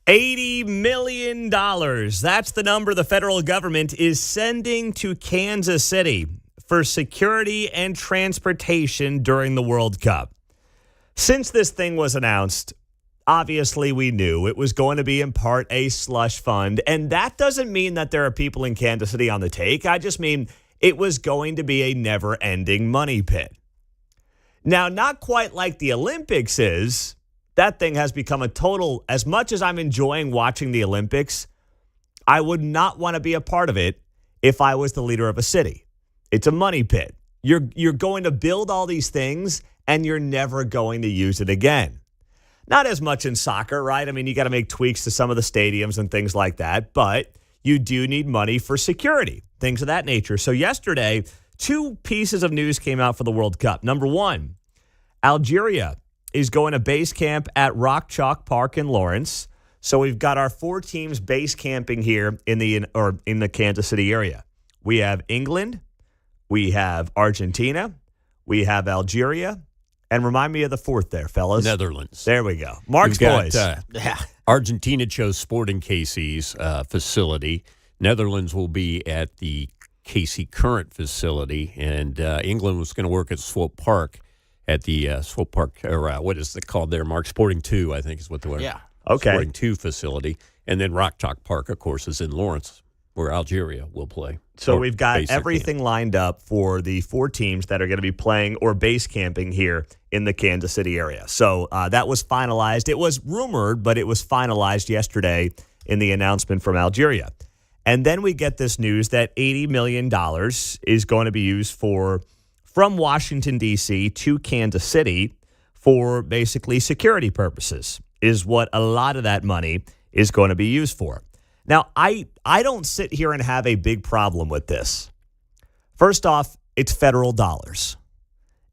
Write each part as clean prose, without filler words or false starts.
$80 million. That's the number the federal government is sending to Kansas City for security and transportation during the World Cup. Since this thing was announced, obviously we knew it was going to be in part a slush fund. And that doesn't mean that there are people in Kansas City on the take. I just mean it was going to be a never-ending money pit. Now, not quite like the Olympics is. That thing has become a total, as much as I'm enjoying watching the Olympics, I would not want to be a part of it if I was the leader of a city. It's a money pit. You're going to build all these things, and you're never going to use it again. Not as much in soccer, right? I mean, you got to make tweaks to some of the stadiums and things like that, but you do need money for security, things of that nature. So yesterday, 2 pieces of news came out for the World Cup. Number one, Algeria is going to base camp at Rock Chalk Park in Lawrence. So we've got our 4 teams base camping here in the Kansas City area. We have England, we have Argentina, we have Algeria, and remind me of the 4th there, fellas. Netherlands. There we go. Mark's boys. Argentina chose Sporting KC's facility. Netherlands will be at the KC Current facility, and England was going to work at Swope Park. At the Swope Park, or what is it called there, Mark? Sporting 2, I think is what they were. Yeah. Okay. Sporting 2 facility. And then Rock Chalk Park, of course, is in Lawrence, where Algeria will play. So we've got everything lined up for the 4 teams that are going to be playing or base camping here in the Kansas City area. So that was finalized. It was rumored, but it was finalized yesterday in the announcement from Algeria. And then we get this news that $80 million is going to be used from Washington, D.C. to Kansas City for basically security purposes is what a lot of that money is going to be used for. Now, I don't sit here and have a big problem with this. First off, it's federal dollars.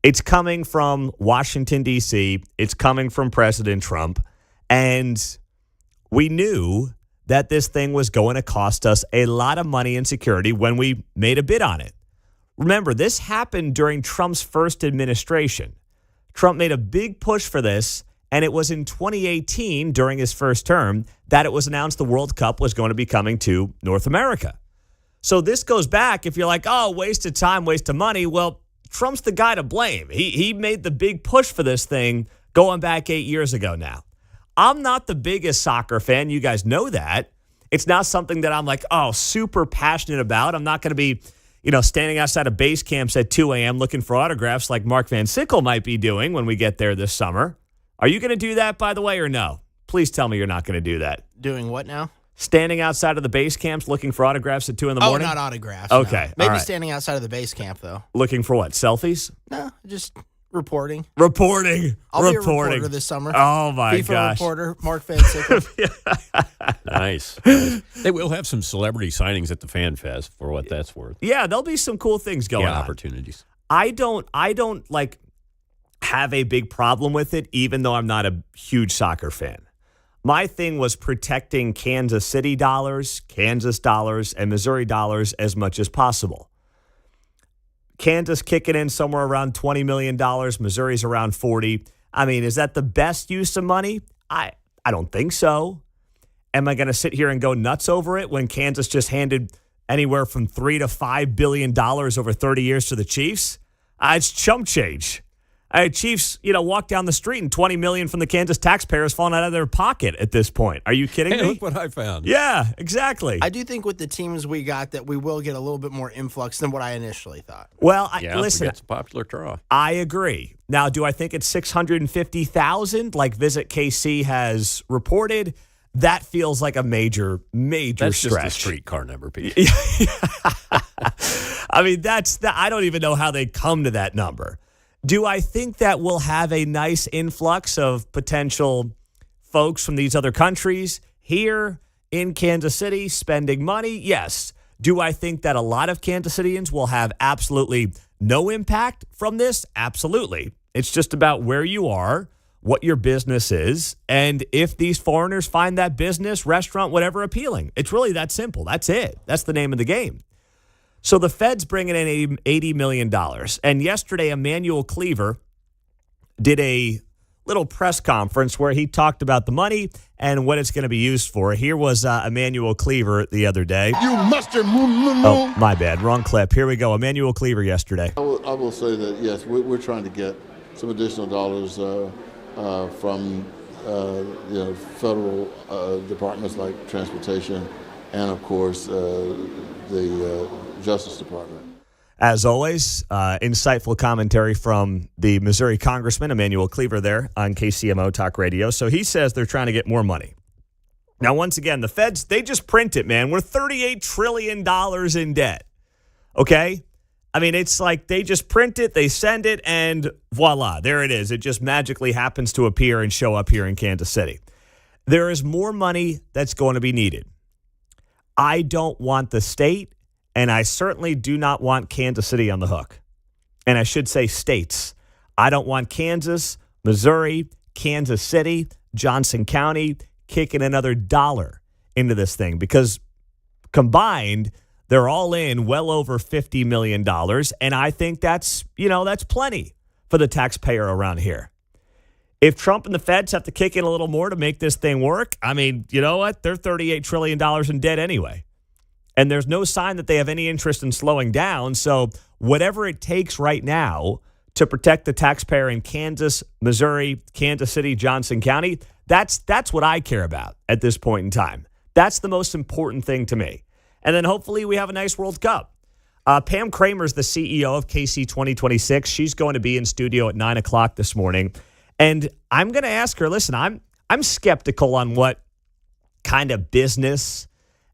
It's coming from Washington, D.C. It's coming from President Trump. And we knew that this thing was going to cost us a lot of money in security when we made a bid on it. Remember, this happened during Trump's first administration. Trump made a big push for this, and it was in 2018, during his first term, that it was announced the World Cup was going to be coming to North America. So this goes back, if you're like, oh, waste of time, waste of money, well, Trump's the guy to blame. He made the big push for this thing going back 8 years ago now. I'm not the biggest soccer fan. You guys know that. It's not something that I'm like, oh, super passionate about. I'm not going to be standing outside of base camps at 2 a.m. looking for autographs like Mark Van Sickle might be doing when we get there this summer. Are you going to do that, by the way, or no? Please tell me you're not going to do that. Doing what now? Standing outside of the base camps looking for autographs at 2 in the morning? Oh, not autographs. Okay. No. Maybe right. Standing outside of the base camp, though. Looking for what? Selfies? No, just reporting. I'll be a reporter this summer. Oh, my FIFA gosh. reporter, Mark Van Sickle. Nice. They will have some celebrity signings at the Fan Fest, for what that's worth. Yeah, there'll be some cool things going on. Opportunities. I don't have a big problem with it, even though I'm not a huge soccer fan. My thing was protecting Kansas City dollars, Kansas dollars, and Missouri dollars as much as possible. Kansas kicking in somewhere around $20 million. Missouri's around 40. I mean, is that the best use of money? I don't think so. Am I going to sit here and go nuts over it when Kansas just handed anywhere from $3 to $5 billion over 30 years to the Chiefs? It's chump change. Chiefs, walk down the street and $20 million from the Kansas taxpayers falling out of their pocket at this point. Are you kidding me? Look what I found. Yeah, exactly. I do think with the teams we got that we will get a little bit more influx than what I initially thought. Well, listen, it's a popular draw. I agree. Now, do I think it's 650,000 like Visit KC has reported? That feels like a major That's stretch. Just a streetcar number, Pete. I mean, I don't even know how they come to that number. Do I think that we'll have a nice influx of potential folks from these other countries here in Kansas City spending money? Yes. Do I think that a lot of Kansas Cityans will have absolutely no impact from this? Absolutely. It's just about where you are, what your business is, and if these foreigners find that business, restaurant, whatever appealing. It's really that simple. That's it. That's the name of the game. So the Fed's bringing in $80 million. And yesterday, Emmanuel Cleaver did a little press conference where he talked about the money and what it's going to be used for. Here was Emmanuel Cleaver the other day. You mustard. Oh, my bad. Wrong clip. Here we go. Emmanuel Cleaver yesterday. I will say that, yes, we're trying to get some additional dollars from federal departments like transportation and, of course, the Justice Department. As always, insightful commentary from the Missouri Congressman, Emmanuel Cleaver, there on KCMO Talk Radio. So he says they're trying to get more money. Now, once again, the feds, they just print it, man. We're $38 trillion in debt. Okay? I mean, it's like they just print it, they send it, and voila, there it is. It just magically happens to appear and show up here in Kansas City. There is more money that's going to be needed. I don't want the state, and I certainly do not want Kansas City on the hook. And I should say states. I don't want Kansas, Missouri, Kansas City, Johnson County kicking another dollar into this thing because combined, they're all in well over $50 million. And I think that's plenty for the taxpayer around here. If Trump and the feds have to kick in a little more to make this thing work, I mean, you know what? They're $38 trillion in debt anyway. And there's no sign that they have any interest in slowing down. So whatever it takes right now to protect the taxpayer in Kansas, Missouri, Kansas City, Johnson County, that's what I care about at this point in time. That's the most important thing to me. And then hopefully we have a nice World Cup. Pam Kramer is the CEO of KC 2026. She's going to be in studio at 9 o'clock this morning. And I'm going to ask her, listen, I'm skeptical on what kind of business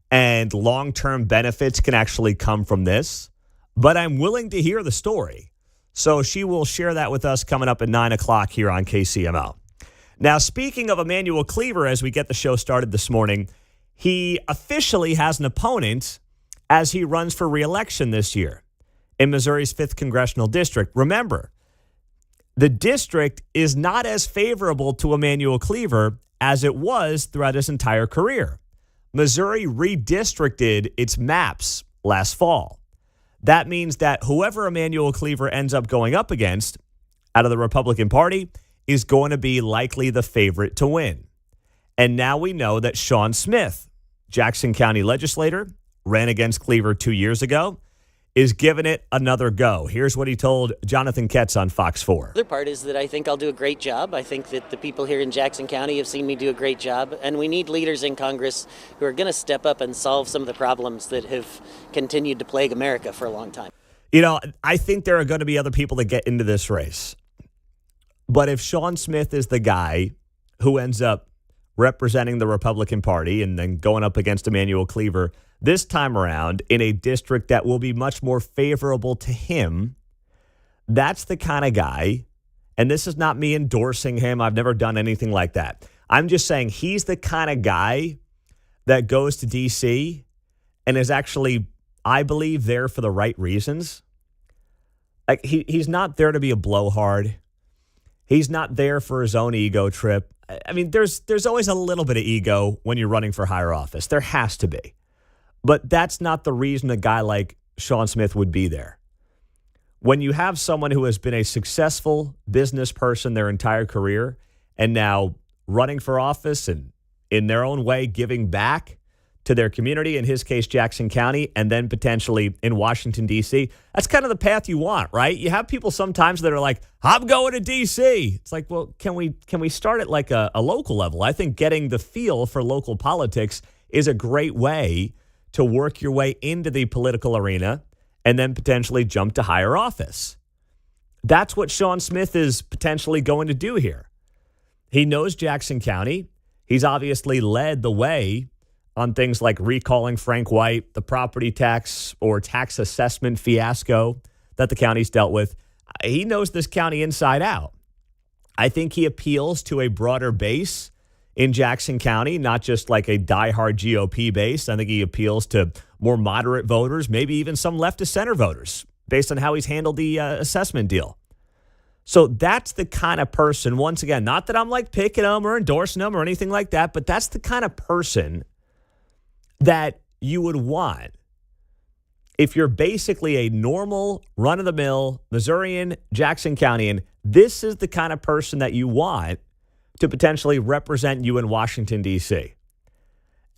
and long-term benefits can actually come from this, but I'm willing to hear the story. So she will share that with us coming up at 9 o'clock here on KCMO. Now, speaking of Emmanuel Cleaver, as we get the show started this morning, he officially has an opponent as he runs for re-election this year in Missouri's 5th Congressional District. Remember, the district is not as favorable to Emmanuel Cleaver as it was throughout his entire career. Missouri redistricted its maps last fall. That means that whoever Emmanuel Cleaver ends up going up against out of the Republican Party is going to be likely the favorite to win. And now we know that Sean Smith, Jackson County legislator, ran against Cleaver 2 years ago, is giving it another go. Here's what he told Jonathan Ketz on Fox 4. The other part is that I think I'll do a great job. I think that the people here in Jackson County have seen me do a great job, and we need leaders in Congress who are going to step up and solve some of the problems that have continued to plague America for a long time. You know, I think there are going to be other people that get into this race. But if Sean Smith is the guy who ends up representing the Republican Party and then going up against Emmanuel Cleaver this time around in a district that will be much more favorable to him, that's the kind of guy, and this is not me endorsing him. I've never done anything like that. I'm just saying he's the kind of guy that goes to D.C. and is actually, I believe, there for the right reasons. Like he's not there to be a blowhard. He's not there for his own ego trip. I mean, there's always a little bit of ego when you're running for higher office. There has to be. But that's not the reason a guy like Sean Smith would be there. When you have someone who has been a successful business person their entire career and now running for office and in their own way giving back to their community, in his case, Jackson County, and then potentially in Washington, D.C., that's kind of the path you want, right? You have people sometimes that are like, I'm going to D.C. It's like, well, can we start at like a local level? I think getting the feel for local politics is a great way to work your way into the political arena and then potentially jump to higher office. That's what Sean Smith is potentially going to do here. He knows Jackson County. He's obviously led the way on things like recalling Frank White, the property tax or tax assessment fiasco that the county's dealt with. He knows this county inside out. I think he appeals to a broader base in Jackson County, not just like a diehard GOP base. I think he appeals to more moderate voters, maybe even some left of center voters, based on how he's handled the assessment deal. So that's the kind of person, once again, not that I'm like picking him or endorsing him or anything like that, but that's the kind of person that you would want if you're basically a normal, run-of-the-mill Missourian, Jackson Countyan. This is the kind of person that you want to potentially represent you in Washington, D.C.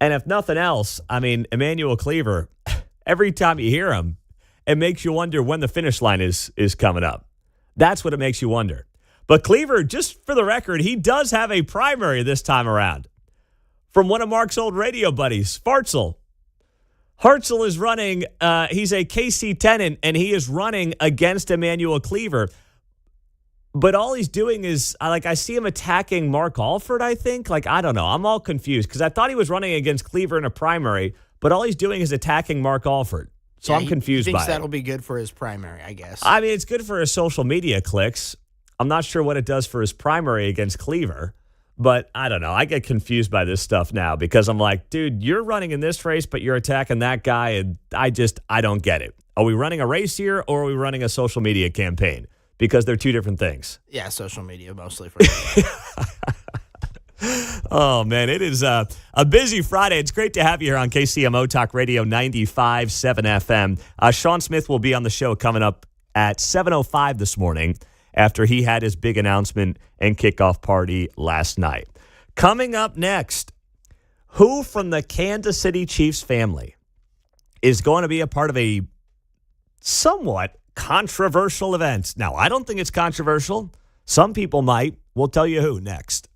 And if nothing else, I mean, Emmanuel Cleaver, every time you hear him, it makes you wonder when the finish line is coming up. That's what it makes you wonder. But Cleaver, just for the record, he does have a primary this time around from one of Mark's old radio buddies, Fartsel. Hartzell is running, he's a KC tenant, and he is running against Emmanuel Cleaver. But all he's doing is, I see him attacking Mark Alford, I think. I don't know. I'm all confused because I thought he was running against Cleaver in a primary, but all he's doing is attacking Mark Alford. So I'm confused by it. He thinks that'll be good for his primary, I guess. I mean, it's good for his social media clicks. I'm not sure what it does for his primary against Cleaver, but I don't know. I get confused by this stuff now because I'm like, dude, you're running in this race, but you're attacking that guy, and I don't get it. Are we running a race here, or are we running a social media campaign? Because they're two different things. Yeah, social media mostly for me. Oh, man, it is a busy Friday. It's great to have you here on KCMO Talk Radio 95.7 FM. Sean Smith will be on the show coming up at 7:05 this morning after he had his big announcement and kickoff party last night. Coming up next, who from the Kansas City Chiefs family is going to be a part of a somewhat controversial event? Now, I don't think it's controversial. Some people might. We'll tell you who next.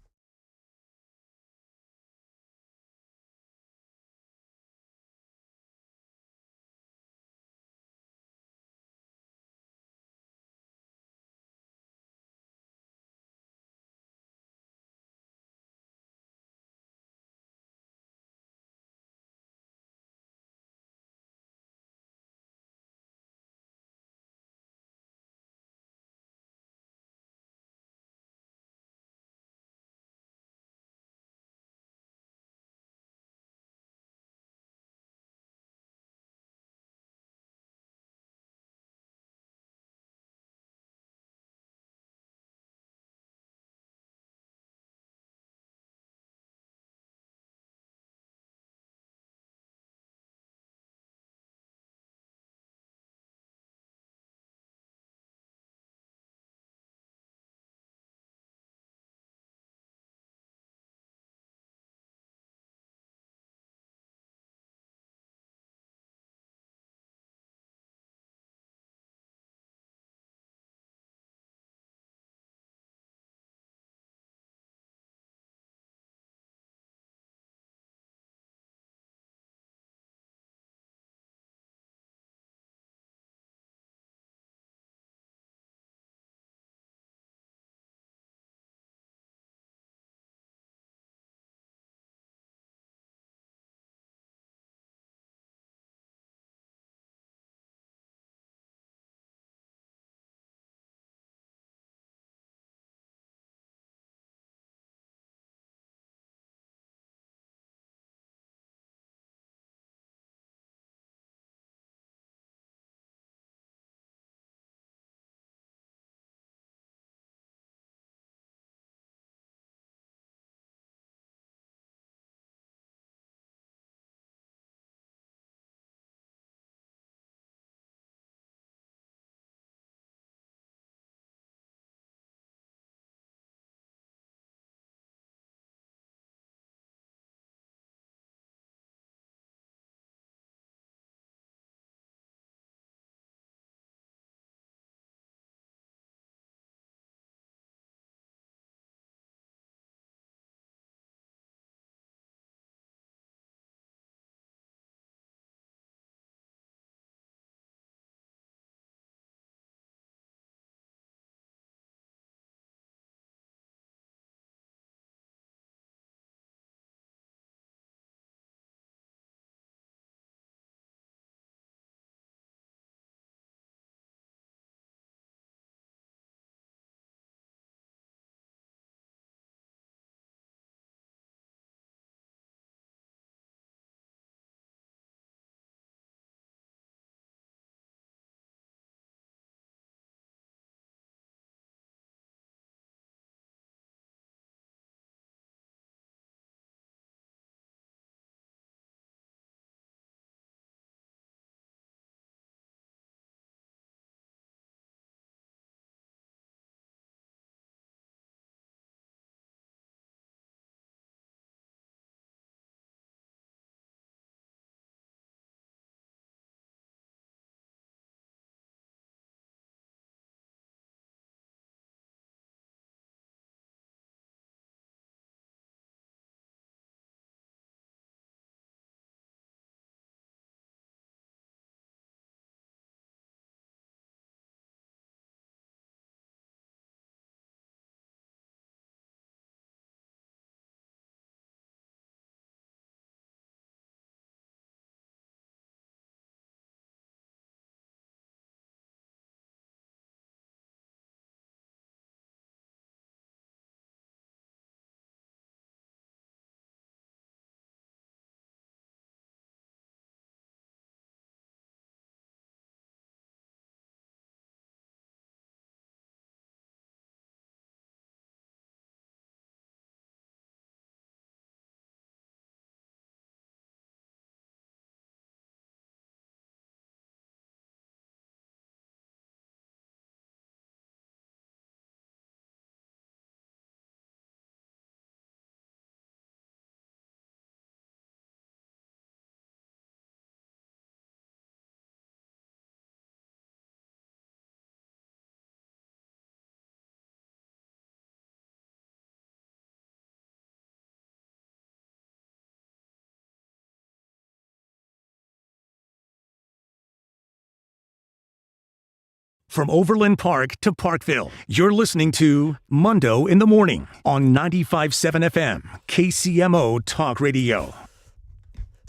from Overland Park to Parkville. You're listening to Mundo in the Morning on 95.7 FM, KCMO Talk Radio.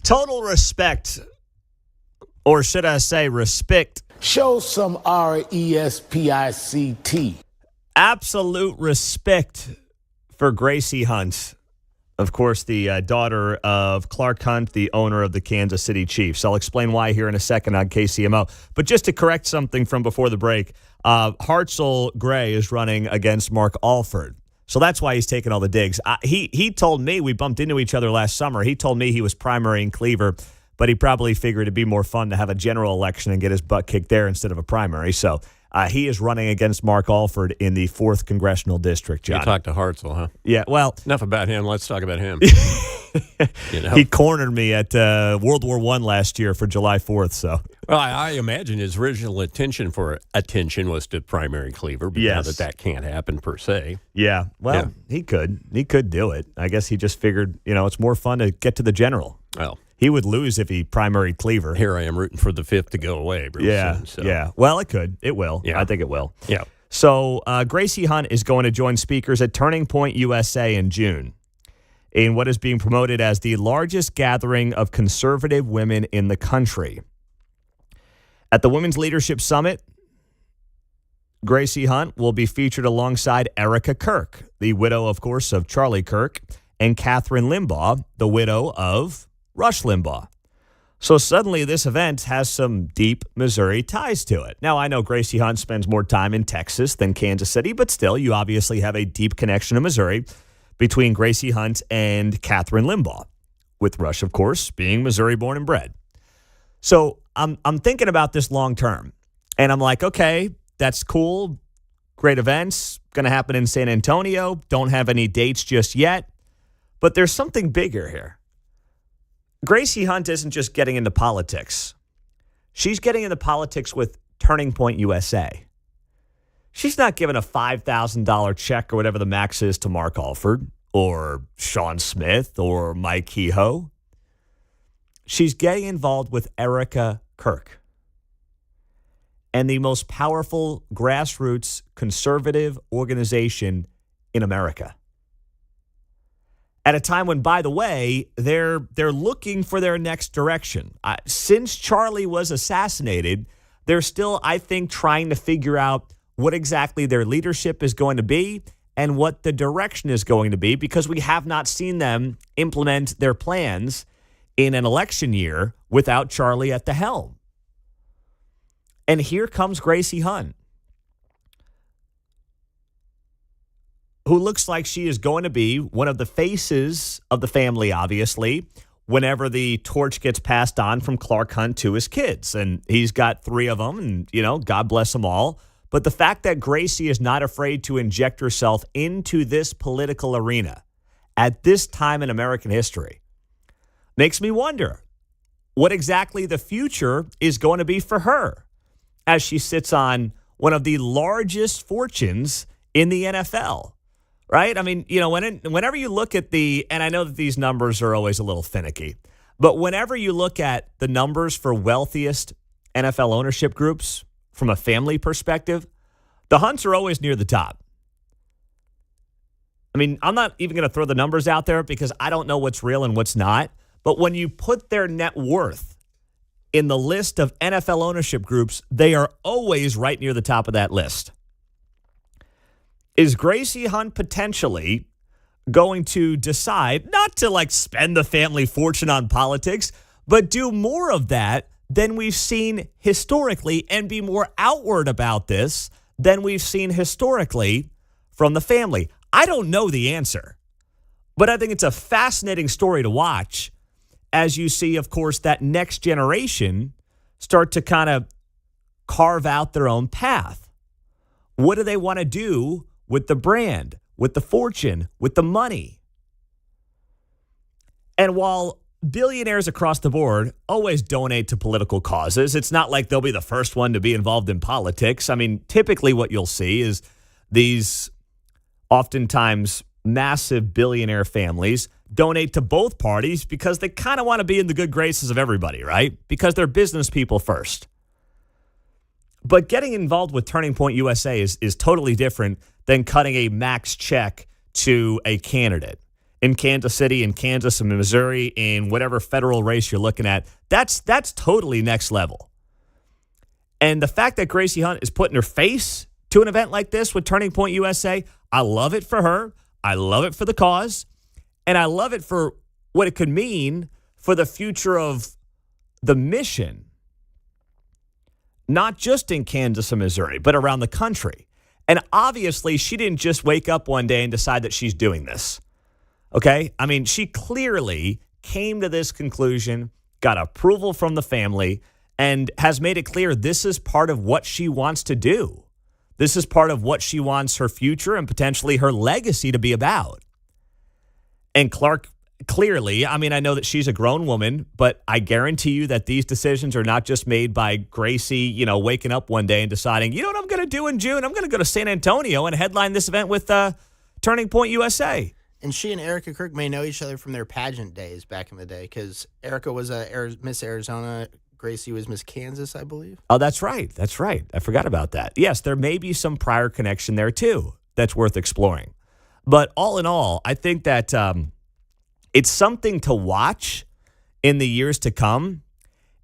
Total respect, or should I say respect? Show some RESPICT. Absolute respect for Gracie Hunt. Of course, the daughter of Clark Hunt, the owner of the Kansas City Chiefs. I'll explain why here in a second on KCMO. But just to correct something from before the break, Hartzell Gray is running against Mark Alford. So that's why he's taking all the digs. He told me, we bumped into each other last summer, he told me he was primary in Cleaver, but he probably figured it'd be more fun to have a general election and get his butt kicked there instead of a primary. So he is running against Mark Alford in the 4th Congressional District, John. You talked to Hartzell, huh? Yeah, well. Enough about him. Let's talk about him. He cornered me at World War I last year for July 4th. So, well, I imagine his original intention was to primary Cleaver, but now that can't happen per se. Yeah, well, he could do it. I guess he just figured, it's more fun to get to the general. Well, he would lose if he primaried Cleaver. Here I am rooting for the 5th to go away. Bruce, yeah. Well, it could. It will. Yeah. I think it will. Yeah. So Gracie Hunt is going to join speakers at Turning Point USA in June in what is being promoted as the largest gathering of conservative women in the country. At the Women's Leadership Summit, Gracie Hunt will be featured alongside Erica Kirk, the widow, of course, of Charlie Kirk, and Catherine Limbaugh, the widow of Rush Limbaugh. So suddenly this event has some deep Missouri ties to it. Now, I know Gracie Hunt spends more time in Texas than Kansas City, but still, you obviously have a deep connection to Missouri between Gracie Hunt and Catherine Limbaugh, with Rush, of course, being Missouri born and bred. So I'm thinking about this long term, and I'm like, okay, that's cool. Great events, going to happen in San Antonio. Don't have any dates just yet, but there's something bigger here. Gracie Hunt isn't just getting into politics. She's getting into politics with Turning Point USA. She's not giving a $5,000 check or whatever the max is to Mark Alford or Sean Smith or Mike Kehoe. She's getting involved with Erica Kirk and the most powerful grassroots conservative organization in America. At a time when, by the way, they're looking for their next direction. Since Charlie was assassinated, they're still, I think, trying to figure out what exactly their leadership is going to be and what the direction is going to be, because we have not seen them implement their plans in an election year without Charlie at the helm. And here comes Gracie Hunt, who looks like she is going to be one of the faces of the family, obviously, whenever the torch gets passed on from Clark Hunt to his kids. And he's got 3 of them, and, God bless them all. But the fact that Gracie is not afraid to inject herself into this political arena at this time in American history makes me wonder what exactly the future is going to be for her as she sits on one of the largest fortunes in the NFL. Right? I mean, whenever you look at and I know that these numbers are always a little finicky, but whenever you look at the numbers for wealthiest NFL ownership groups from a family perspective, the Hunts are always near the top. I mean, I'm not even going to throw the numbers out there because I don't know what's real and what's not, but when you put their net worth in the list of NFL ownership groups, they are always right near the top of that list. Is Gracie Hunt potentially going to decide not to spend the family fortune on politics, but do more of that than we've seen historically and be more outward about this than we've seen historically from the family? I don't know the answer, but I think it's a fascinating story to watch as you see, of course, that next generation start to kind of carve out their own path. What do they want to do with the brand, with the fortune, with the money? And while billionaires across the board always donate to political causes, it's not like they'll be the first one to be involved in politics. I mean, typically what you'll see is these oftentimes massive billionaire families donate to both parties because they kind of want to be in the good graces of everybody, right? Because they're business people first. But getting involved with Turning Point USA is totally different than cutting a max check to a candidate in Kansas City, in Kansas, in Missouri, in whatever federal race you're looking at. That's totally next level. And the fact that Gracie Hunt is putting her face to an event like this with Turning Point USA, I love it for her. I love it for the cause. And I love it for what it could mean for the future of the mission, not just in Kansas and Missouri, but around the country. And obviously, she didn't just wake up one day and decide that she's doing this. Okay? I mean, she clearly came to this conclusion, got approval from the family, and has made it clear this is part of what she wants to do. This is part of what she wants her future and potentially her legacy to be about. And Clark, clearly, I mean, I know that she's a grown woman, but I guarantee you that these decisions are not just made by Gracie, waking up one day and deciding, you know what I'm going to do in June? I'm going to go to San Antonio and headline this event with Turning Point USA. And she and Erica Kirk may know each other from their pageant days back in the day, because Erica was Miss Arizona. Gracie was Miss Kansas, I believe. Oh, that's right. That's right. I forgot about that. Yes, there may be some prior connection there, too, that's worth exploring. But all in all, I think that it's something to watch in the years to come,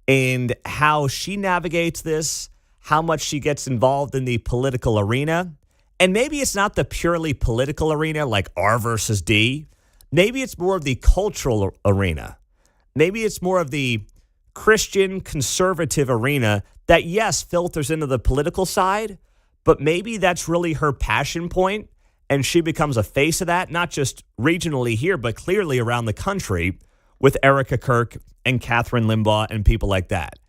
and how she navigates this, how much she gets involved in the political arena. And maybe it's not the purely political arena like R versus D. Maybe it's more of the cultural arena. Maybe it's more of the Christian conservative arena that, yes, filters into the political side, but maybe that's really her passion point, and she becomes a face of that, not just regionally here, but clearly around the country with Erica Kirk and Catherine Limbaugh and people like that.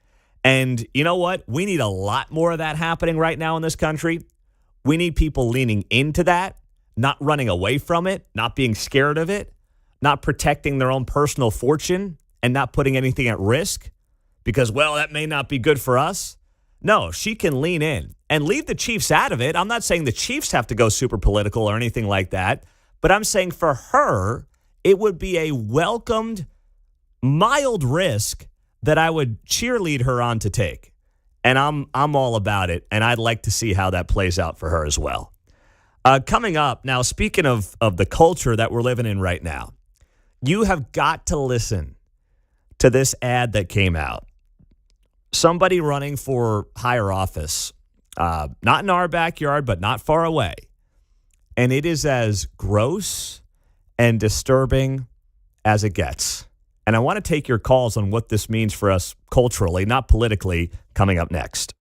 And you know what? We need a lot more of that happening right now in this country. We need people leaning into that, not running away from it, not being scared of it, not protecting their own personal fortune and not putting anything at risk because, well, that may not be good for us. No, she can lean in and leave the Chiefs out of it. I'm not saying the Chiefs have to go super political or anything like that, but I'm saying for her, it would be a welcomed, mild risk that I would cheerlead her on to take. And I'm all about it, and I'd like to see how that plays out for her as well. Coming up, now, speaking of the culture that we're living in right now, you have got to listen to this ad that came out. Somebody running for higher office, not in our backyard, but not far away. And it is as gross and disturbing as it gets. And I want to take your calls on what this means for us culturally, not politically, coming up next.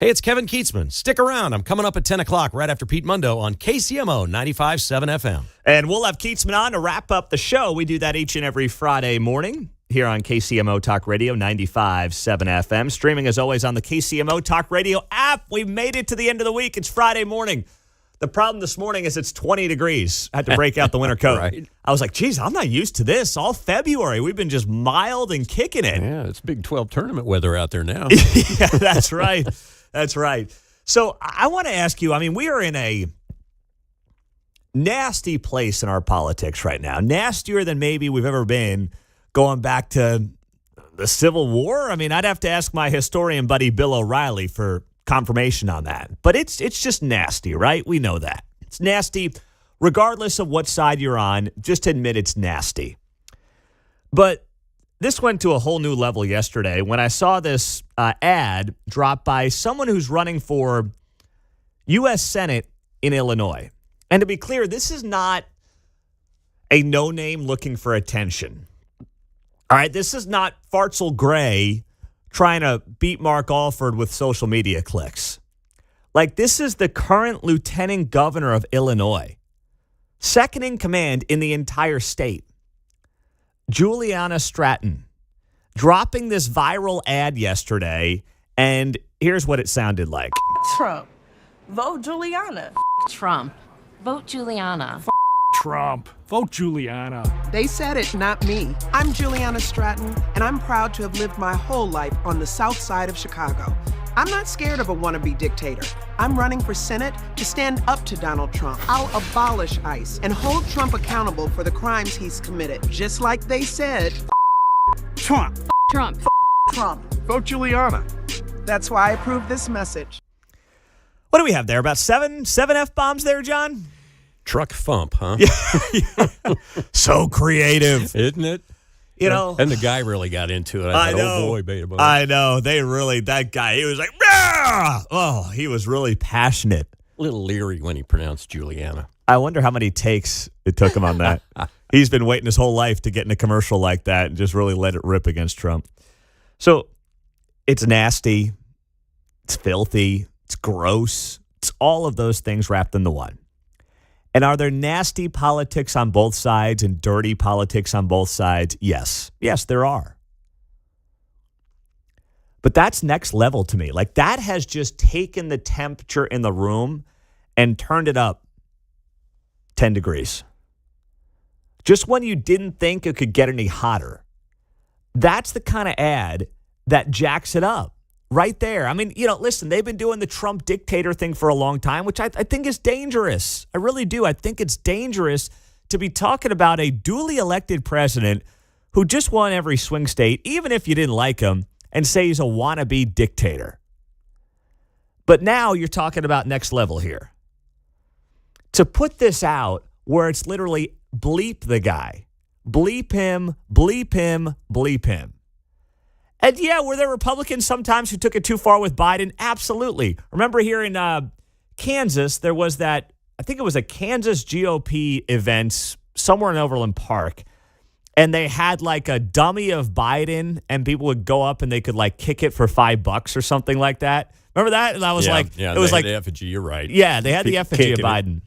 Hey, it's Kevin Keatsman. Stick around. I'm coming up at 10 o'clock right after Pete Mundo on KCMO 95.7 FM. And we'll have Keatsman on to wrap up the show. We do that each and every Friday morning here on KCMO Talk Radio 95.7 FM. Streaming, as always, on the KCMO Talk Radio app. We made it to the end of the week. It's Friday morning. The problem this morning is it's 20 degrees. I had to break out the winter coat. Right. I was like, geez, I'm not used to this. All February, we've been just mild and kicking it. Yeah, it's Big 12 tournament weather out there now. Yeah, that's right. That's right. So I want to ask you, I mean, we are in a nasty place in our politics right now, nastier than maybe we've ever been going back to the Civil War. I mean, I'd have to ask my historian buddy Bill O'Reilly for confirmation on that. But it's just nasty, right? We know that. It's nasty regardless of what side you're on. Just admit it's nasty. But this went to a whole new level yesterday when I saw this ad dropped by someone who's running for U.S. Senate in Illinois. And to be clear, this is not a no-name looking for attention. All right, this is not Fartsel Gray trying to beat Mark Alford with social media clicks. Like, this is the current lieutenant governor of Illinois, second in command in the entire state, Juliana Stratton, dropping this viral ad yesterday, and here's what it sounded like. Trump. Vote Juliana. Trump. Vote Juliana. Trump. Vote Juliana. They said it, not me. I'm Juliana Stratton, and I'm proud to have lived my whole life on the south side of Chicago. I'm not scared of a wannabe dictator. I'm running for Senate to stand up to Donald Trump. I'll abolish ICE and hold Trump accountable for the crimes he's committed. Just like they said, Trump. Trump. Trump. Vote Juliana. That's why I approve this message. What do we have there? About seven F-bombs there, John? Truck thump, huh? Yeah. So creative. Isn't it? You know, and the guy really got into it. I thought, know. Oh boy, beta boy. I know. That guy, he was like, "Rah!" Oh, he was really passionate. A little leery when he pronounced Juliana. I wonder how many takes it took him on that. He's been waiting his whole life to get in a commercial like that and just really let it rip against Trump. So it's nasty. It's filthy. It's gross. It's all of those things wrapped into one. And are there nasty politics on both sides and dirty politics on both sides? Yes. Yes, there are. But that's next level to me. Like, that has just taken the temperature in the room and turned it up 10 degrees. Just when you didn't think it could get any hotter. That's the kind of ad that jacks it up. Right there. I mean, listen, they've been doing the Trump dictator thing for a long time, which I think is dangerous. I really do. I think it's dangerous to be talking about a duly elected president who just won every swing state, even if you didn't like him, and say he's a wannabe dictator. But now you're talking about next level here. To put this out where it's literally bleep the guy, bleep him, bleep him, bleep him. And yeah, were there Republicans sometimes who took it too far with Biden? Absolutely. Remember here in Kansas, there was that, I think it was a Kansas GOP event somewhere in Overland Park. And they had like a dummy of Biden and people would go up and they could like kick it for $5 or something like that. Remember that? And I was it was like the effigy, you're right. Yeah, they had the effigy of Biden. It.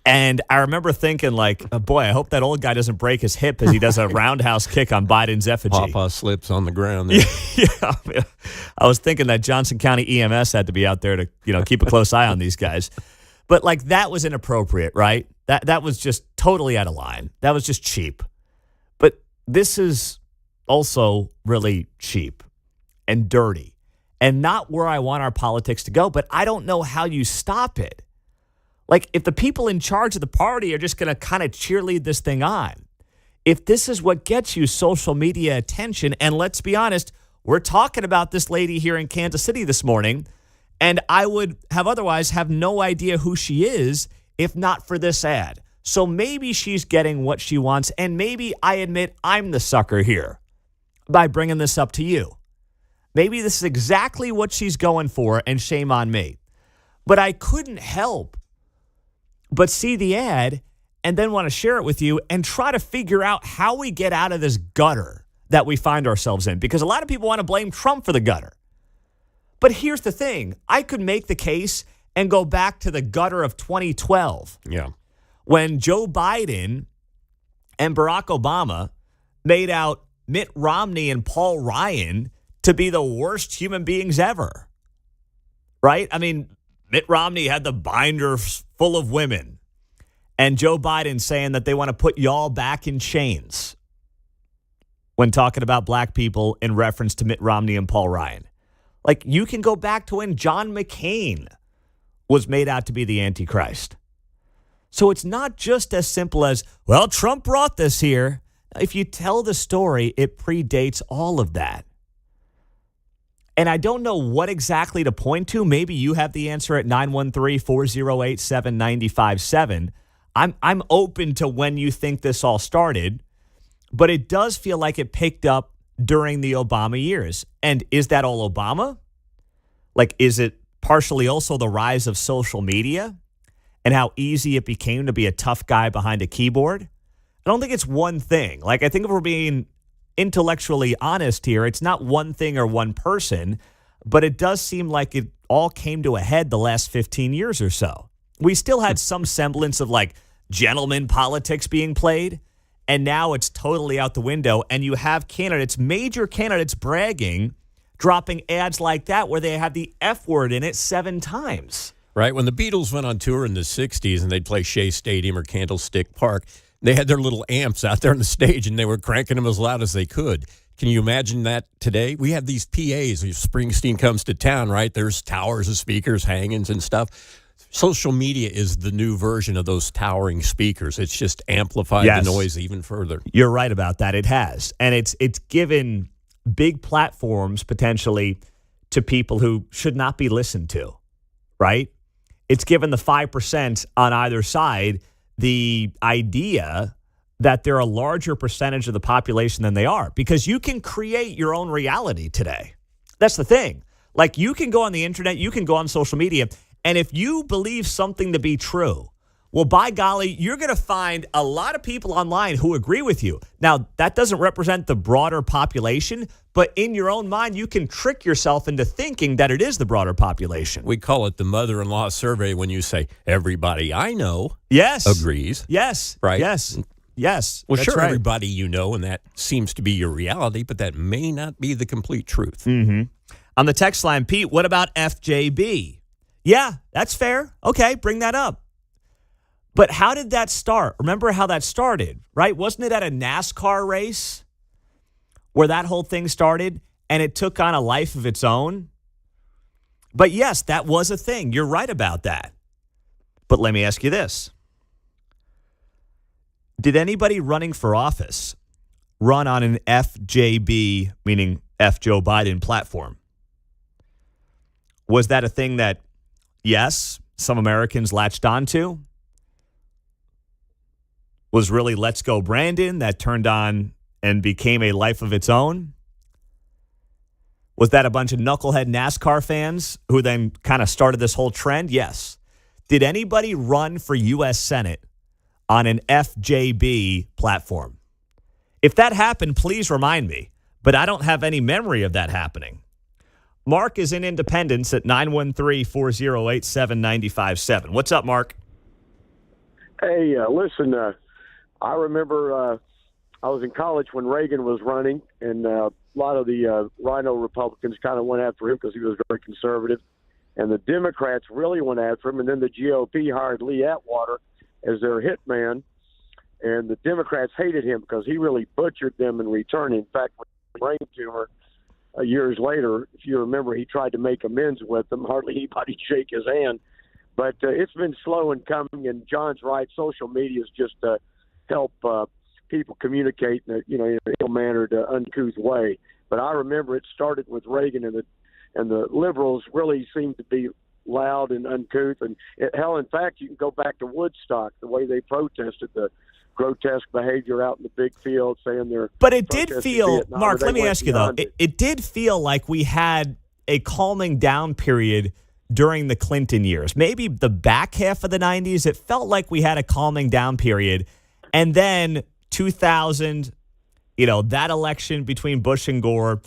And I remember thinking, like, oh boy, I hope that old guy doesn't break his hip as he does a roundhouse kick on Biden's effigy. Papa slips on the ground there. Yeah. I was thinking that Johnson County EMS had to be out there to, keep a close eye on these guys. But, like, that was inappropriate, right? That was just totally out of line. That was just cheap. But this is also really cheap and dirty and not where I want our politics to go. But I don't know how you stop it. Like, if the people in charge of the party are just going to kind of cheerlead this thing on, if this is what gets you social media attention, and let's be honest, we're talking about this lady here in Kansas City this morning, and I would have otherwise have no idea who she is if not for this ad. So maybe she's getting what she wants, and maybe I admit I'm the sucker here by bringing this up to you. Maybe this is exactly what she's going for, and shame on me. But I couldn't help but see the ad and then want to share it with you and try to figure out how we get out of this gutter that we find ourselves in. Because a lot of people want to blame Trump for the gutter. But here's the thing. I could make the case and go back to the gutter of 2012. Yeah. When Joe Biden and Barack Obama made out Mitt Romney and Paul Ryan to be the worst human beings ever. Right? I mean, Mitt Romney had the binder full of women. And Joe Biden saying that they want to put y'all back in chains when talking about black people in reference to Mitt Romney and Paul Ryan. Like, you can go back to when John McCain was made out to be the Antichrist. So it's not just as simple as, well, Trump brought this here. If you tell the story, it predates all of that. And I don't know what exactly to point to. Maybe you have the answer at 913-408-7957. I'm open to when you think this all started, but it does feel like it picked up during the Obama years. And is that all Obama? Like, is it partially also the rise of social media and how easy it became to be a tough guy behind a keyboard? I don't think it's one thing. Like, I think if we're being intellectually honest here, it's not one thing or one person, but it does seem like it all came to a head the last 15 years or so. We still had some semblance of like gentleman politics being played, and now it's totally out the window, and you have candidates, major candidates bragging, dropping ads like that where they have the F word in it 7 times. Right. When the Beatles went on tour in the 60s and they'd play Shea Stadium or Candlestick Park, they had their little amps out there on the stage and they were cranking them as loud as they could. Can you imagine that today? We have these PAs. If Springsteen comes to town, right, there's towers of speakers, hangings and stuff. Social media is the new version of those towering speakers. It's just amplified the noise even further. You're right about that. It has. And it's given big platforms potentially to people who should not be listened to, right? It's given the 5% on either side the idea that they're a larger percentage of the population than they are, because you can create your own reality today. That's the thing. Like, you can go on the internet, you can go on social media, and if you believe something to be true, well, by golly, you're going to find a lot of people online who agree with you. Now, that doesn't represent the broader population, but in your own mind, you can trick yourself into thinking that it is the broader population. We call it the mother-in-law survey when you say, everybody I know agrees. Yes. Right? Yes. Well, That's sure, right. everybody you know, and that seems to be your reality, but that may not be the complete truth. Mm-hmm. On the text line, Pete, what about FJB? Yeah, that's fair. Okay, bring that up. But how did that start? Remember how that started, right? Wasn't it at a NASCAR race where that whole thing started and it took on a life of its own? But yes, that was a thing. You're right about that. But let me ask you this. Did anybody running for office run on an FJB, meaning F Joe Biden platform? Was that a thing that, yes, some Americans latched onto? Was really Let's Go Brandon that turned on and became a life of its own? Was that a bunch of knucklehead NASCAR fans who then kind of started this whole trend? Yes. Did anybody run for U.S. Senate on an FJB platform? If that happened, please remind me. But I don't have any memory of that happening. Mark is in Independence at 913-408-7957. What's up, Mark? Hey, listen, I remember I was in college when Reagan was running, and a lot of the Rhino Republicans kind of went after him because he was very conservative. And the Democrats really went after him, and then the GOP hired Lee Atwater as their hitman. And the Democrats hated him because he really butchered them in return. In fact, with the brain tumor years later, if you remember, he tried to make amends with them. Hardly anybody shake his hand. But it's been slow in coming, and John's right. Social media is just help people communicate in in an ill-mannered, uncouth way. But I remember it started with Reagan, and the liberals really seemed to be loud and uncouth. And in fact, you can go back to Woodstock, the way they protested, the grotesque behavior out in the big field, saying they're. But it did feel, Vietnam, Mark, let me ask you though, it. it did feel like we had a calming down period during the Clinton years. Maybe the back half of the 90s, it felt like we had a calming down period. And then 2000, that election between Bush and Gore,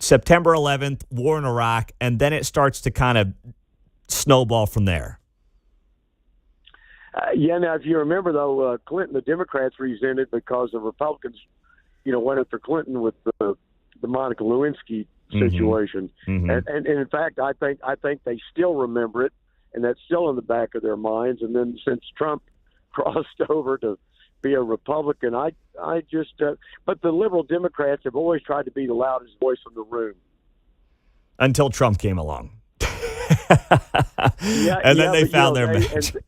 September 11th, war in Iraq, and then it starts to kind of snowball from there. Now, if you remember, though, Clinton, the Democrats resented because the Republicans, went after Clinton with the Monica Lewinsky situation. And in fact, I think they still remember it, and that's still in the back of their minds. And then since Trump crossed over to be a Republican, I just but the liberal Democrats have always tried to be the loudest voice in the room. Until Trump came along. And then they found their match. But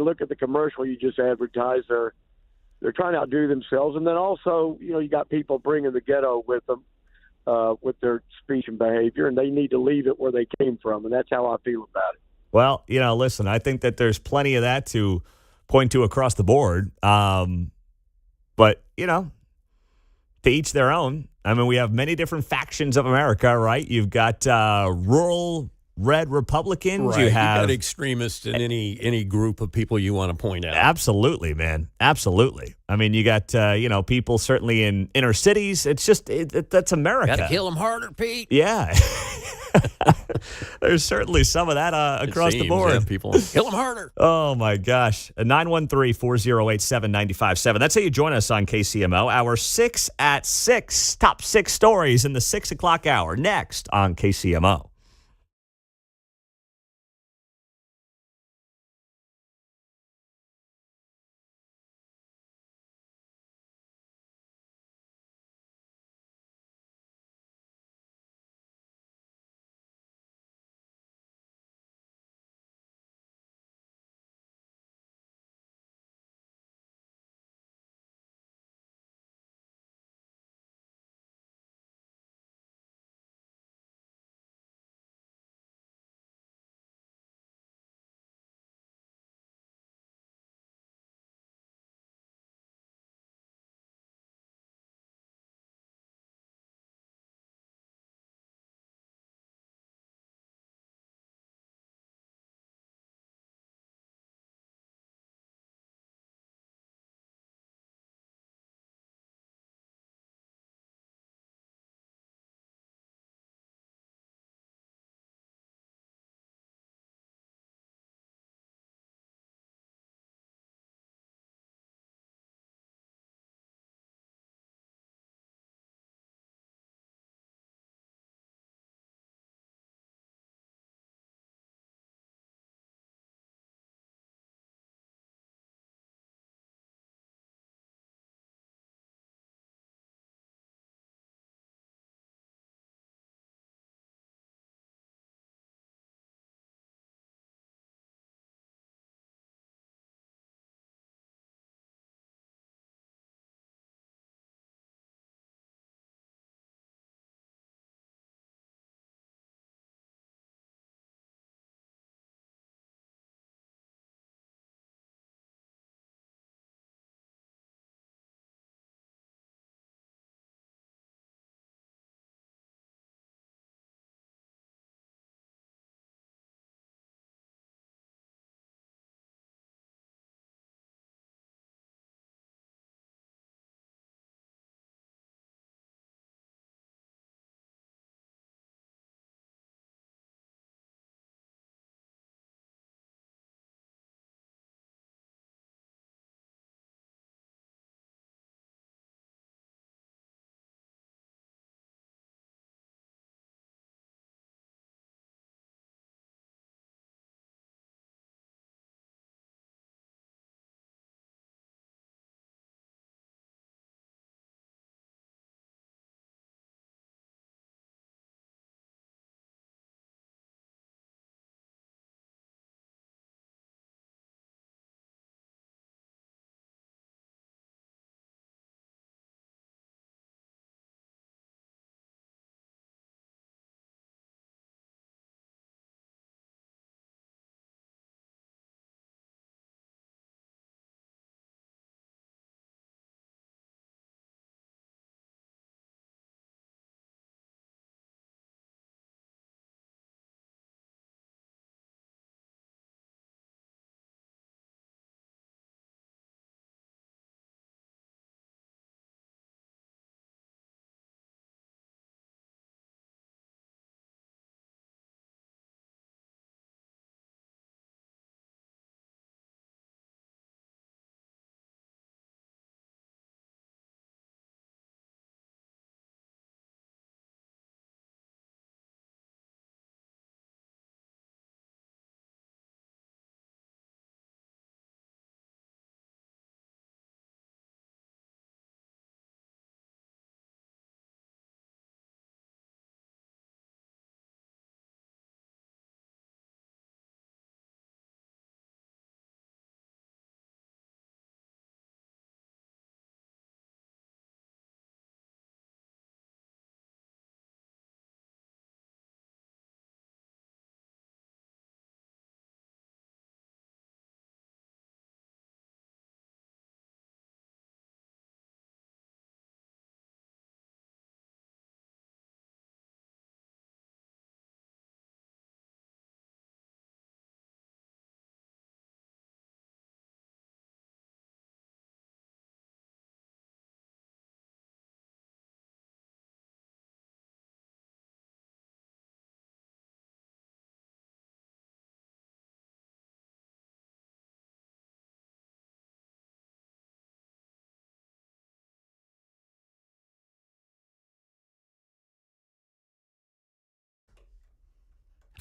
look at the commercial you just advertised. They're trying to outdo themselves, and then also, you got people bringing the ghetto with them, with their speech and behavior, and they need to leave it where they came from, and that's how I feel about it. Well, listen, I think that there's plenty of that to point to across the board, but to each their own. I mean, we have many different factions of America, right? You've got rural red Republicans. Right. You have extremists in any group of people you want to point out. Absolutely, man. Absolutely. I mean, you got people certainly in inner cities. It's just that's America. Got to kill them harder, Pete. Yeah. There's certainly some of that across the board. Yeah, people kill them harder. Oh, my gosh. 913-408-7957. That's how you join us on KCMO. Our 6 at 6, top 6 stories in the 6 o'clock hour. Next on KCMO.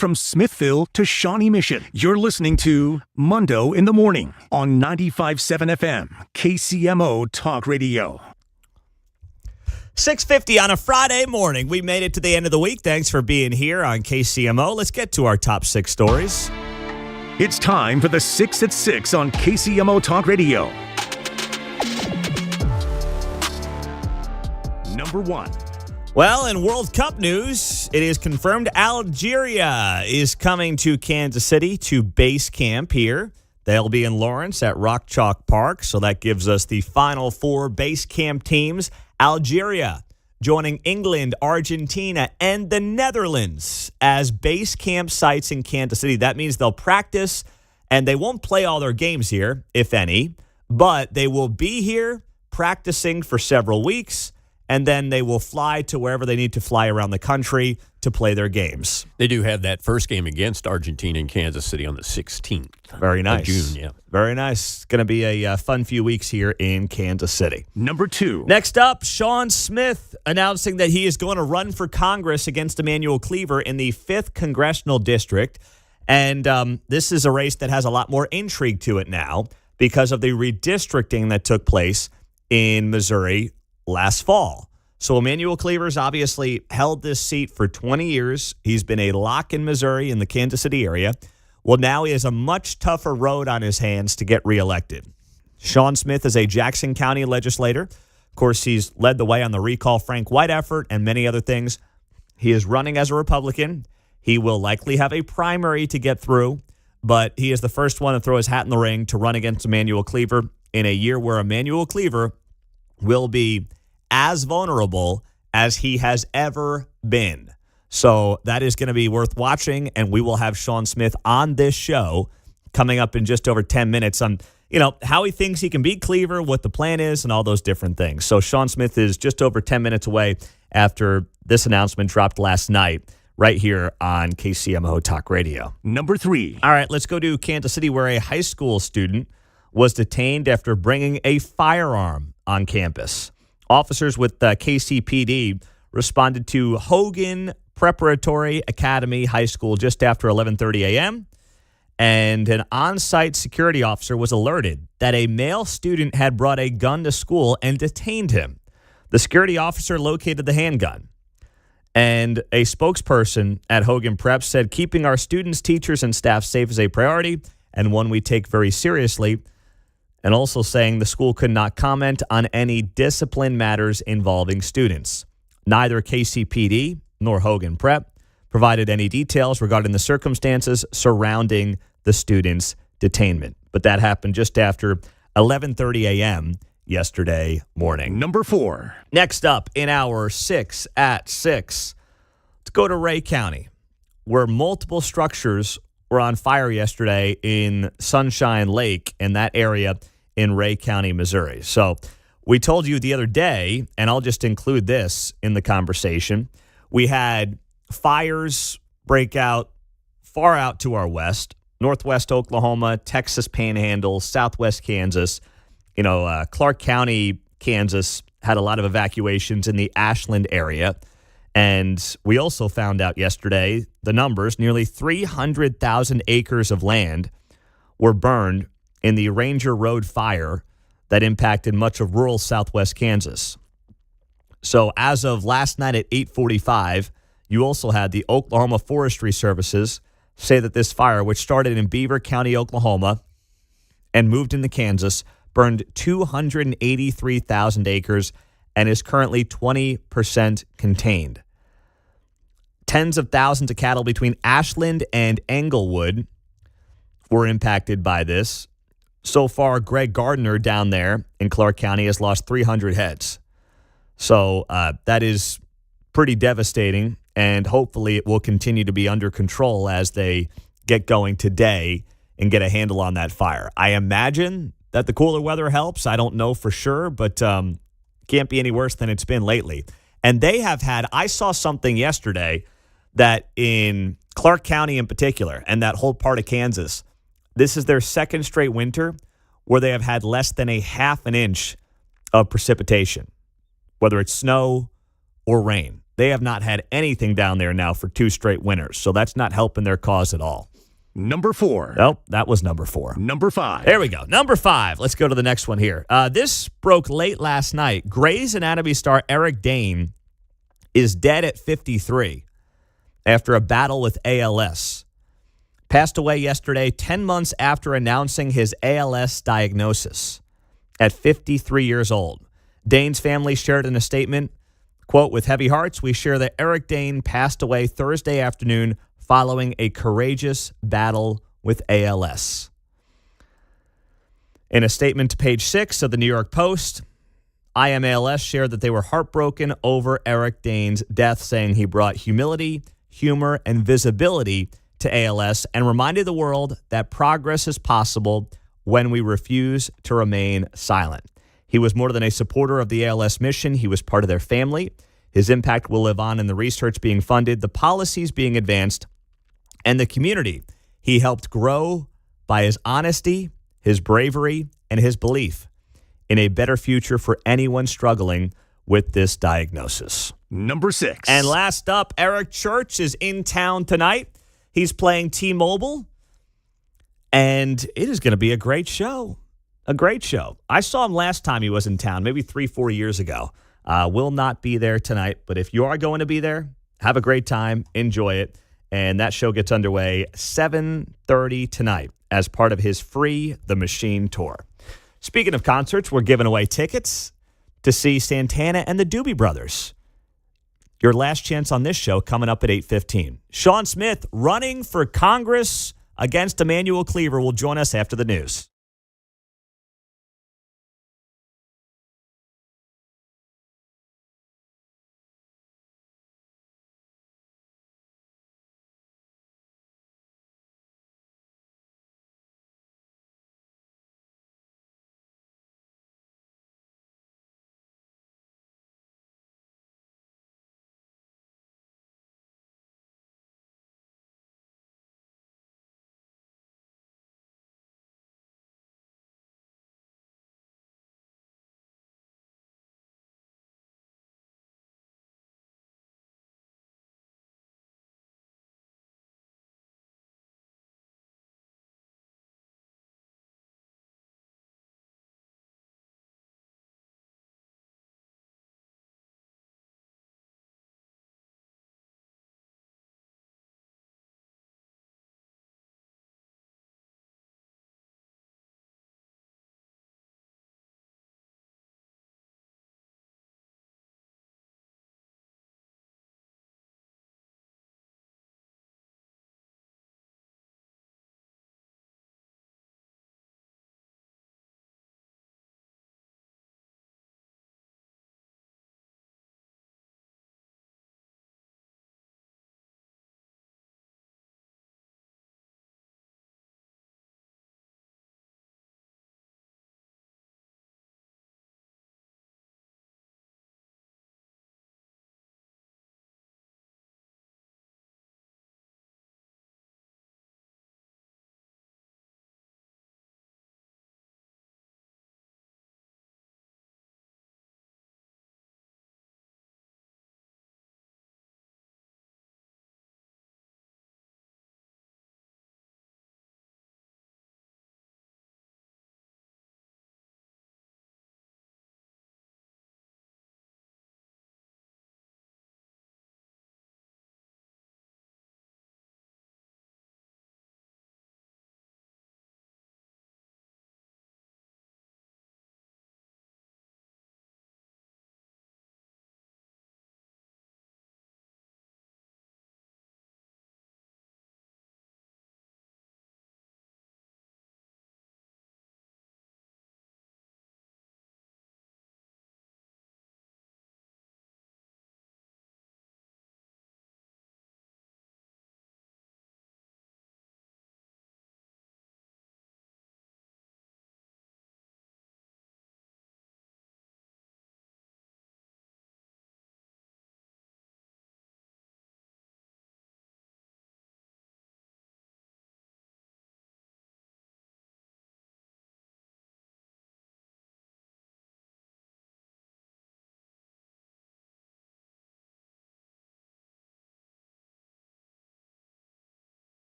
from Smithville to Shawnee Mission. You're listening to Mundo in the Morning on 95.7 FM, KCMO Talk Radio. 6:50 on a Friday morning. We made it to the end of the week. Thanks for being here on KCMO. Let's get to our top 6 stories. It's time for the 6 at 6 on KCMO Talk Radio. Number 1. Well, in World Cup news, it is confirmed Algeria is coming to Kansas City to base camp here. They'll be in Lawrence at Rock Chalk Park, so that gives us the final 4 base camp teams. Algeria joining England, Argentina, and the Netherlands as base camp sites in Kansas City. That means they'll practice, and they won't play all their games here, if any, but they will be here practicing for several weeks, and then they will fly to wherever they need to fly around the country to play their games. They do have that first game against Argentina in Kansas City on the 16th. Very nice. Of June, yeah. Very nice. It's going to be a fun few weeks here in Kansas City. Number 2. Next up, Sean Smith announcing that he is going to run for Congress against Emmanuel Cleaver in the 5th Congressional District. And this is a race that has a lot more intrigue to it now because of the redistricting that took place in Missouri last fall. So Emmanuel Cleaver's obviously held this seat for 20 years. He's been a lock in Missouri in the Kansas City area. Well, now he has a much tougher road on his hands to get reelected. Sean Smith is a Jackson County legislator. Of course, he's led the way on the Recall Frank White effort and many other things. He is running as a Republican. He will likely have a primary to get through, but he is the first one to throw his hat in the ring to run against Emmanuel Cleaver in a year where Emmanuel Cleaver will be as vulnerable as he has ever been. So that is going to be worth watching, and we will have Sean Smith on this show coming up in just over 10 minutes on, how he thinks he can beat Cleaver, what the plan is, and all those different things. So Sean Smith is just over 10 minutes away after this announcement dropped last night right here on KCMO Talk Radio. Number 3. All right, let's go to Kansas City, where a high school student was detained after bringing a firearm on campus. Officers with KCPD responded to Hogan Preparatory Academy High School just after 11:30 a.m., and an on-site security officer was alerted that a male student had brought a gun to school and detained him. The security officer located the handgun, and a spokesperson at Hogan Prep said, "Keeping our students, teachers, and staff safe is a priority and one we take very seriously," and also saying the school could not comment on any discipline matters involving students. Neither KCPD nor Hogan Prep provided any details regarding the circumstances surrounding the student's detainment. But that happened just after 11:30 a.m. yesterday morning. Number 4. Next up in our 6 at 6, let's go to Ray County, where multiple structures were on fire yesterday in Sunshine Lake in that area in Ray County, Missouri. So we told you the other day, and I'll just include this in the conversation, we had fires break out far out to our west, northwest Oklahoma, Texas Panhandle, southwest Kansas. Clark County, Kansas had a lot of evacuations in the Ashland area. And we also found out yesterday the numbers, nearly 300,000 acres of land were burned in the Ranger Road fire that impacted much of rural southwest Kansas. So as of last night at 8:45, you also had the Oklahoma Forestry Services say that this fire, which started in Beaver County, Oklahoma, and moved into Kansas, burned 283,000 acres and is currently 20% contained. Tens of thousands of cattle between Ashland and Englewood were impacted by this. So far, Greg Gardner down there in Clark County has lost 300 heads. So that is pretty devastating, and hopefully it will continue to be under control as they get going today and get a handle on that fire. I imagine that the cooler weather helps. I don't know for sure, but can't be any worse than it's been lately. And they have had, I saw something yesterday that in Clark County in particular, and that whole part of Kansas, this is their second straight winter where they have had less than a half an inch of precipitation, whether it's snow or rain. They have not had anything down there now for 2 straight winters, so that's not helping their cause at all. Number 4. Nope, that was number 4. Number 5. There we go. Number 5. Let's go to the next one here. This broke late last night. Grey's Anatomy star Eric Dane is dead at 53 after a battle with ALS. Passed away yesterday, 10 months after announcing his ALS diagnosis at 53 years old. Dane's family shared in a statement, quote, "With heavy hearts, we share that Eric Dane passed away Thursday afternoon following a courageous battle with ALS." In a statement to page 6 of the New York Post, IMALS shared that they were heartbroken over Eric Dane's death, saying he brought humility, humor, and visibility to ALS and reminded the world that progress is possible when we refuse to remain silent. He was more than a supporter of the ALS mission. He was part of their family. His impact will live on in the research being funded, the policies being advanced, and the community he helped grow by his honesty, his bravery, and his belief in a better future for anyone struggling with this diagnosis. Number 6. And last up, Eric Church is in town tonight. He's playing T-Mobile, and it is going to be a great show. A great show. I saw him last time he was in town, maybe 3-4 years ago. Will not be there tonight, but if you are going to be there, have a great time, enjoy it. And that show gets underway 7:30 tonight as part of his Free the Machine tour. Speaking of concerts, we're giving away tickets to see Santana and the Doobie Brothers. Your last chance on this show coming up at 8:15. Sean Smith running for Congress against Emmanuel Cleaver will join us after the news.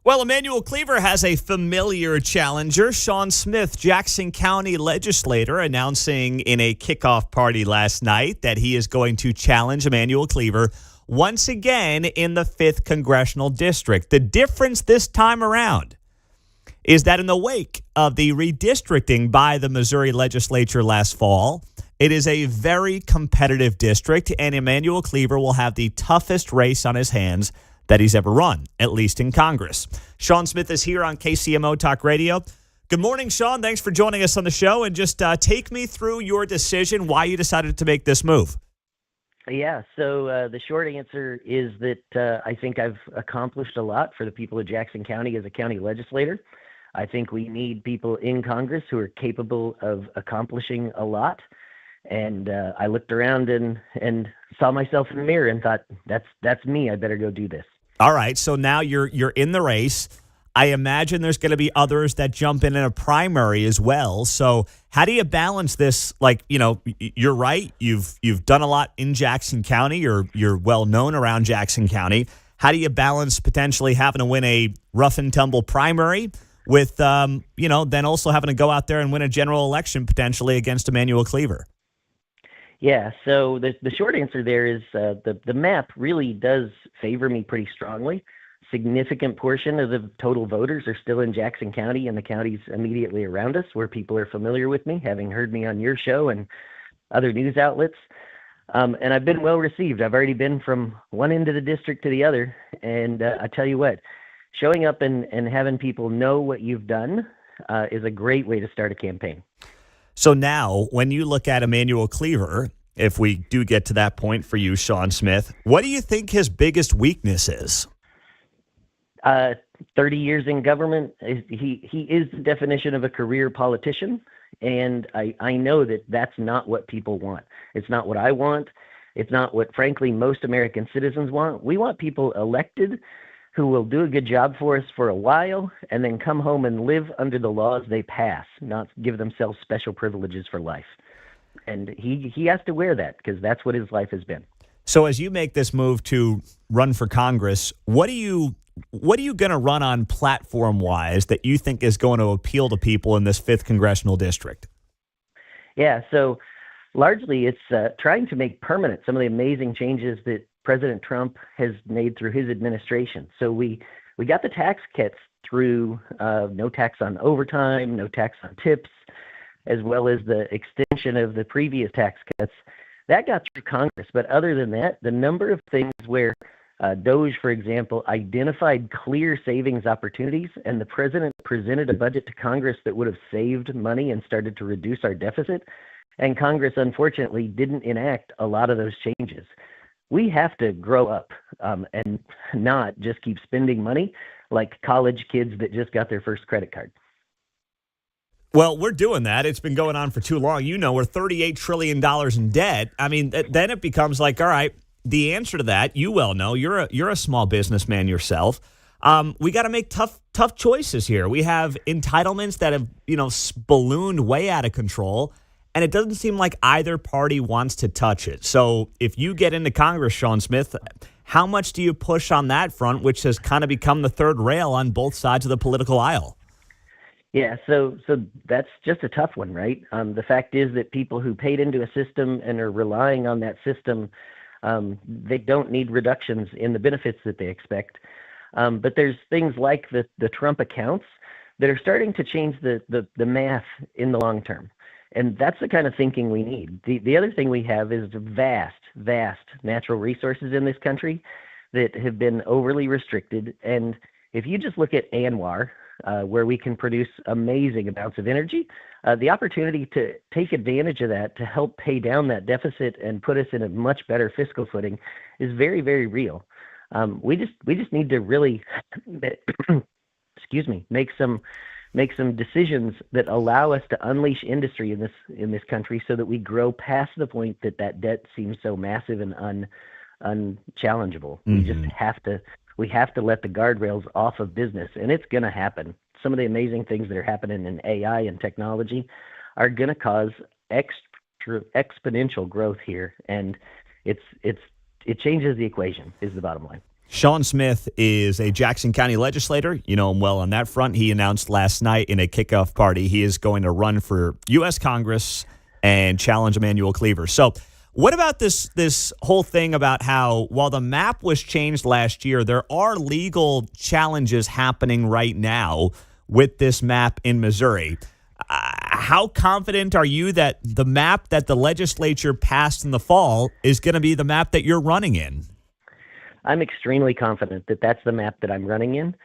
Well, Emmanuel Cleaver has a familiar challenger. Sean Smith, Jackson County legislator, announcing in a kickoff party last night that he is going to challenge Emmanuel Cleaver once again in the 5th Congressional District. The difference this time around is that in the wake of the redistricting by the Missouri legislature last fall, it is a very competitive district, and Emmanuel Cleaver will have the toughest race on his hands that he's ever run, at least in Congress. Sean Smith is here on KCMO Talk Radio. Good morning, Sean. Thanks for joining us on the show, and just take me through your decision, why you decided to make this move. Yeah, so the short answer is that I think I've accomplished a lot for the people of Jackson County as a county legislator. I think we need people in Congress who are capable of accomplishing a lot. And I looked around and saw myself in the mirror and thought, that's me. I better go do this. All right, so now you're in the race. I imagine there's going to be others that jump in a primary as well. So how do you balance this? Like, you know, you're right. You've done a lot in Jackson County. You're well known around Jackson County. How do you balance potentially having to win a rough and tumble primary with, then also having to go out there and win a general election potentially against Emmanuel Cleaver? Yeah, so the short answer there is the map really does favor me pretty strongly. Significant portion of the total voters are still in Jackson County and the counties immediately around us, where people are familiar with me, having heard me on your show and other news outlets. And I've been well received. I've already been from one end of the district to the other. And I tell you what, showing up and having people know what you've done is a great way to start a campaign. So now, when you look at Emmanuel Cleaver, if we do get to that point for you, Sean Smith, what do you think his biggest weakness is? 30 years in government. He is the definition of a career politician, and I know that that's not what people want. It's not what I want. It's not what, frankly, most American citizens want. We want people elected who will do a good job for us for a while and then come home and live under the laws they pass, not give themselves special privileges for life. And he has to wear that because that's what his life has been. So as you make this move to run for Congress, what are you going to run on platform-wise that you think is going to appeal to people in this 5th Congressional District? Yeah, so largely it's trying to make permanent some of the amazing changes that President Trump has made through his administration. So we got the tax cuts through no tax on overtime, no tax on tips, as well as the extension of the previous tax cuts. That got through Congress. But other than that, the number of things where DOGE, for example, identified clear savings opportunities, and the president presented a budget to Congress that would have saved money and started to reduce our deficit, and Congress, unfortunately, didn't enact a lot of those changes. We have to grow up and not just keep spending money like college kids that just got their first credit card. Well, we're doing that. It's been going on for too long. You know, we're $38 trillion in debt. I mean, then it becomes like, all right, the answer to that, you well know, you're a small businessman yourself. We got to make tough choices here. We have entitlements that have, ballooned way out of control. And it doesn't seem like either party wants to touch it. So if you get into Congress, Sean Smith, how much do you push on that front, which has kind of become the third rail on both sides of the political aisle? Yeah, so that's just a tough one, right? The fact is that people who paid into a system and are relying on that system, they don't need reductions in the benefits that they expect. But there's things like the Trump accounts that are starting to change the math in the long term. And that's the kind of thinking we need. The other thing we have is vast natural resources in this country that have been overly restricted. And if you just look at ANWR, where we can produce amazing amounts of energy, the opportunity to take advantage of that to help pay down that deficit and put us in a much better fiscal footing is very, very real. We just need to really, make some decisions that allow us to unleash industry in this country so that we grow past the point that debt seems so massive and unchallengeable. Mm-hmm. We have to let the guardrails off of business, and it's going to happen. Some of the amazing things that are happening in AI and technology are going to cause exponential growth here, and it changes the equation is the bottom line. Sean Smith is a Jackson County legislator. You know him well on that front. He announced last night in a kickoff party he is going to run for U.S. Congress and challenge Emmanuel Cleaver. So what about this whole thing about how while the map was changed last year, there are legal challenges happening right now with this map in Missouri? How confident are you that the map that the legislature passed in the fall is going to be the map that you're running in? I'm extremely confident that that's the map that I'm running in.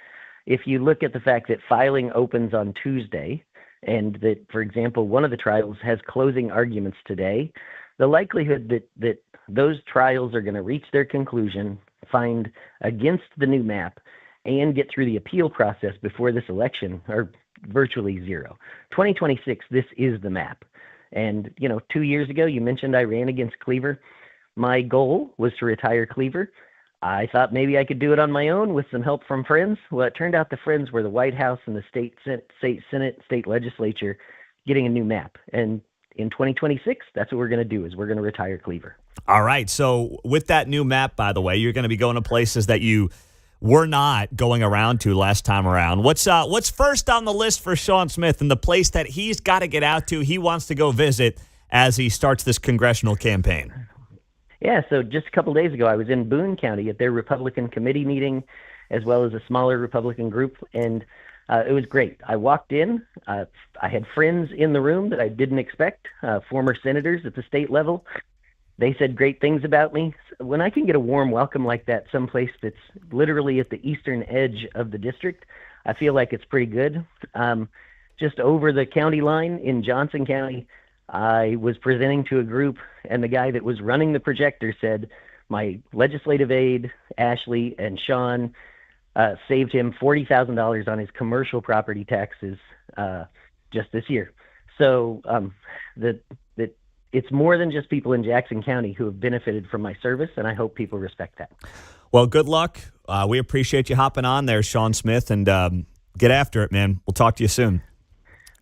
If you look at the fact that filing opens on Tuesday and that, for example, one of the trials has closing arguments today, the likelihood that those trials are going to reach their conclusion, find against the new map, and get through the appeal process before this election are virtually zero. 2026, this is the map. And, 2 years ago, you mentioned I ran against Cleaver. My goal was to retire Cleaver. I thought maybe I could do it on my own with some help from friends. Well, it turned out the friends were the White House and the state Senate, state legislature getting a new map. And in 2026, that's what we're going to do, is we're going to retire Cleaver. All right. So with that new map, by the way, you're going to be going to places that you were not going around to last time around. What's first on the list for Sean Smith and the place that he's got to get out to, he wants to go visit as he starts this congressional campaign? Yeah, so just a couple days ago, I was in Boone County at their Republican committee meeting, as well as a smaller Republican group, and it was great. I walked in. I had friends in the room that I didn't expect, former senators at the state level. They said great things about me. When I can get a warm welcome like that someplace that's literally at the eastern edge of the district, I feel like it's pretty good. Just over the county line in Johnson County, I was presenting to a group, and the guy that was running the projector said my legislative aide, Ashley, and Sean saved him $40,000 on his commercial property taxes just this year. So that it's more than just people in Jackson County who have benefited from my service, and I hope people respect that. Well, good luck. We appreciate you hopping on there, Sean Smith, and get after it, man. We'll talk to you soon.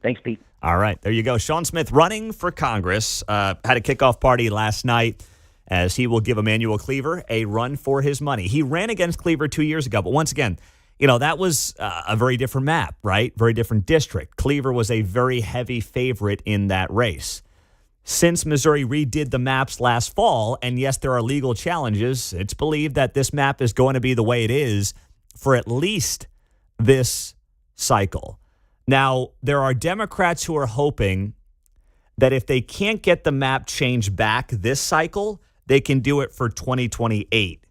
Thanks, Pete. All right, there you go. Sean Smith running for Congress. Had a kickoff party last night as he will give Emmanuel Cleaver a run for his money. He ran against Cleaver 2 years ago, but once again, that was a very different map, right? Very different district. Cleaver was a very heavy favorite in that race. Since Missouri redid the maps last fall, and yes, there are legal challenges, it's believed that this map is going to be the way it is for at least this cycle. Now, there are Democrats who are hoping that if they can't get the map changed back this cycle, they can do it for 2028.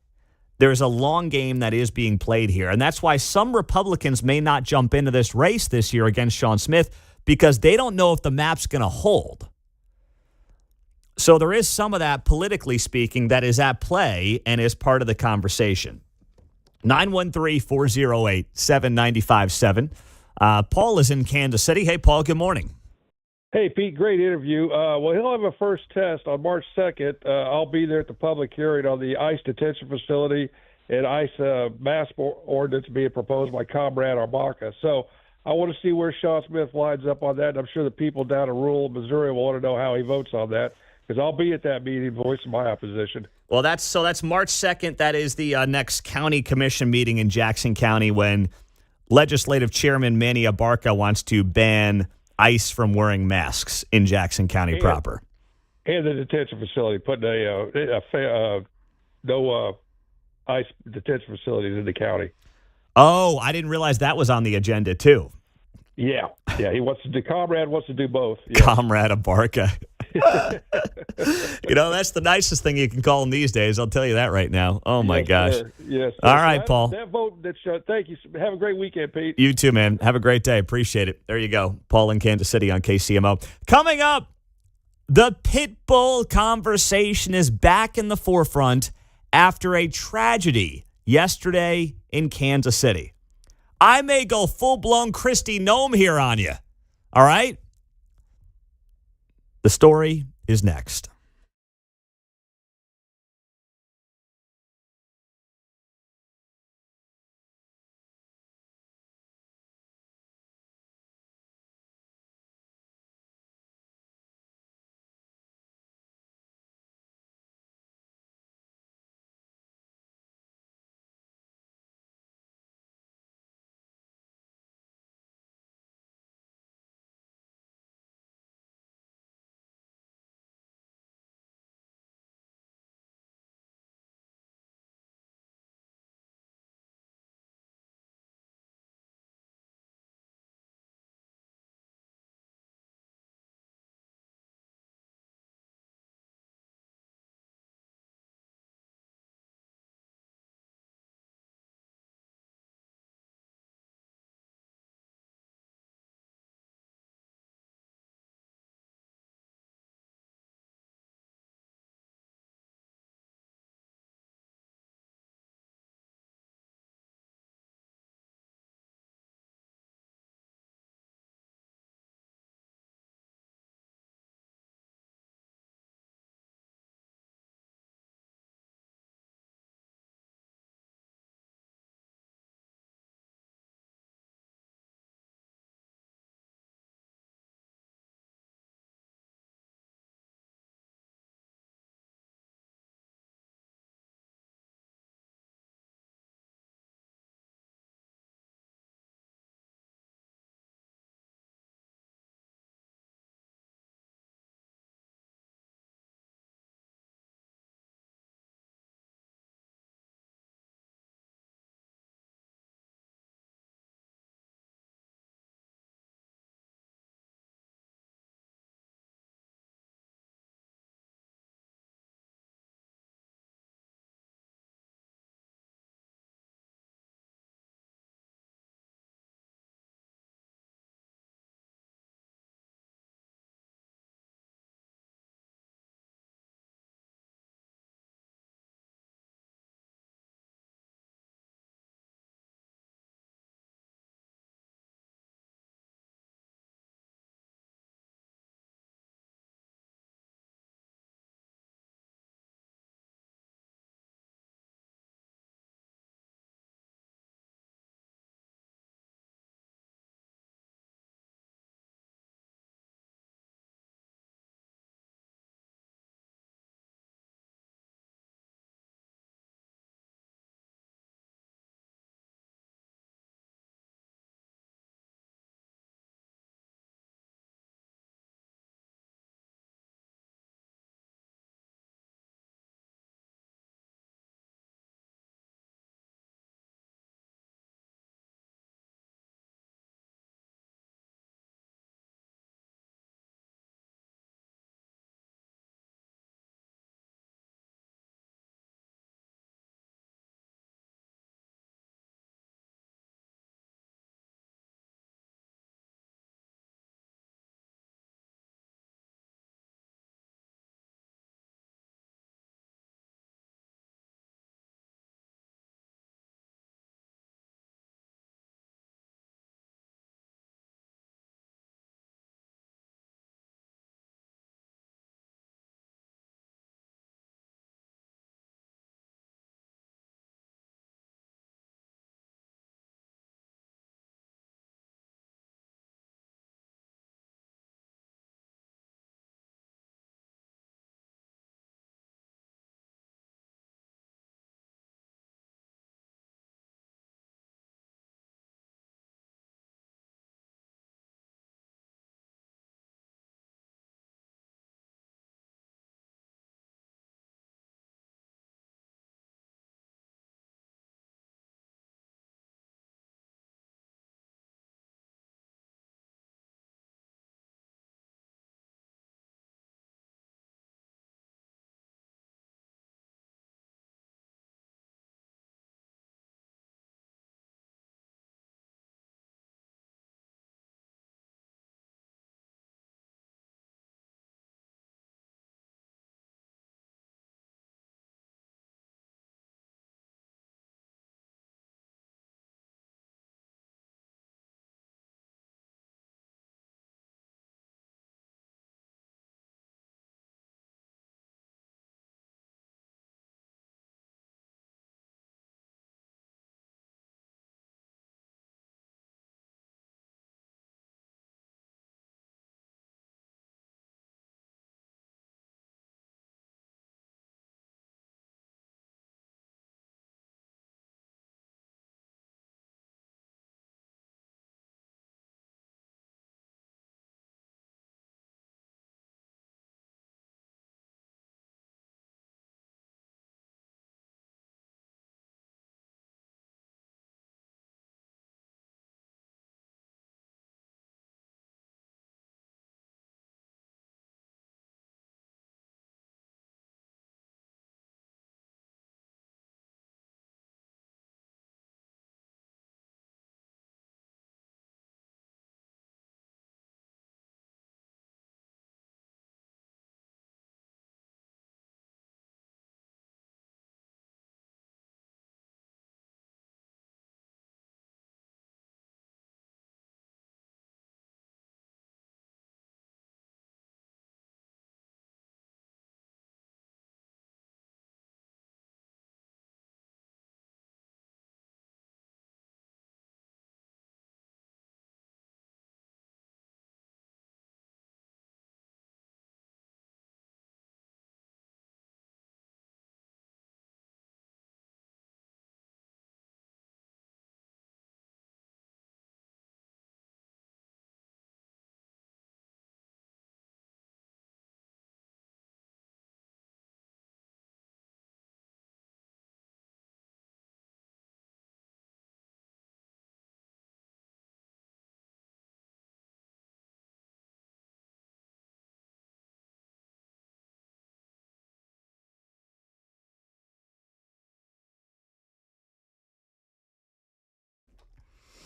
There's a long game that is being played here, and that's why some Republicans may not jump into this race this year against Sean Smith because they don't know if the map's going to hold. So there is some of that, politically speaking, that is at play and is part of the conversation. 913-408-7957. Paul is in Kansas City. Hey, Paul, good morning. Hey, Pete, great interview. Well, he'll have a first test on March 2nd. I'll be there at the public hearing on the ICE detention facility and ICE mask ordinance being proposed by Comrade Arbaca. So I want to see where Sean Smith lines up on that. And I'm sure the people down in rural Missouri will want to know how he votes on that because I'll be at that meeting voicing my opposition. Well, that's March 2nd. That is the next county commission meeting in Jackson County when Legislative Chairman Manny Abarca wants to ban ICE from wearing masks in Jackson County proper. And the detention facility, putting no ICE detention facilities in the county. Oh, I didn't realize that was on the agenda, too. Yeah, Comrade wants to do both. Yeah. Comrade Abarca. That's the nicest thing you can call him these days. I'll tell you that right now. Oh, my gosh. Sir. Yes. All right, Paul. That vote, thank you. Have a great weekend, Pete. You too, man. Have a great day. Appreciate it. There you go. Paul in Kansas City on KCMO. Coming up, the pit bull conversation is back in the forefront after a tragedy yesterday in Kansas City. I may go full-blown Kristi Noem here on you. All right? The story is next.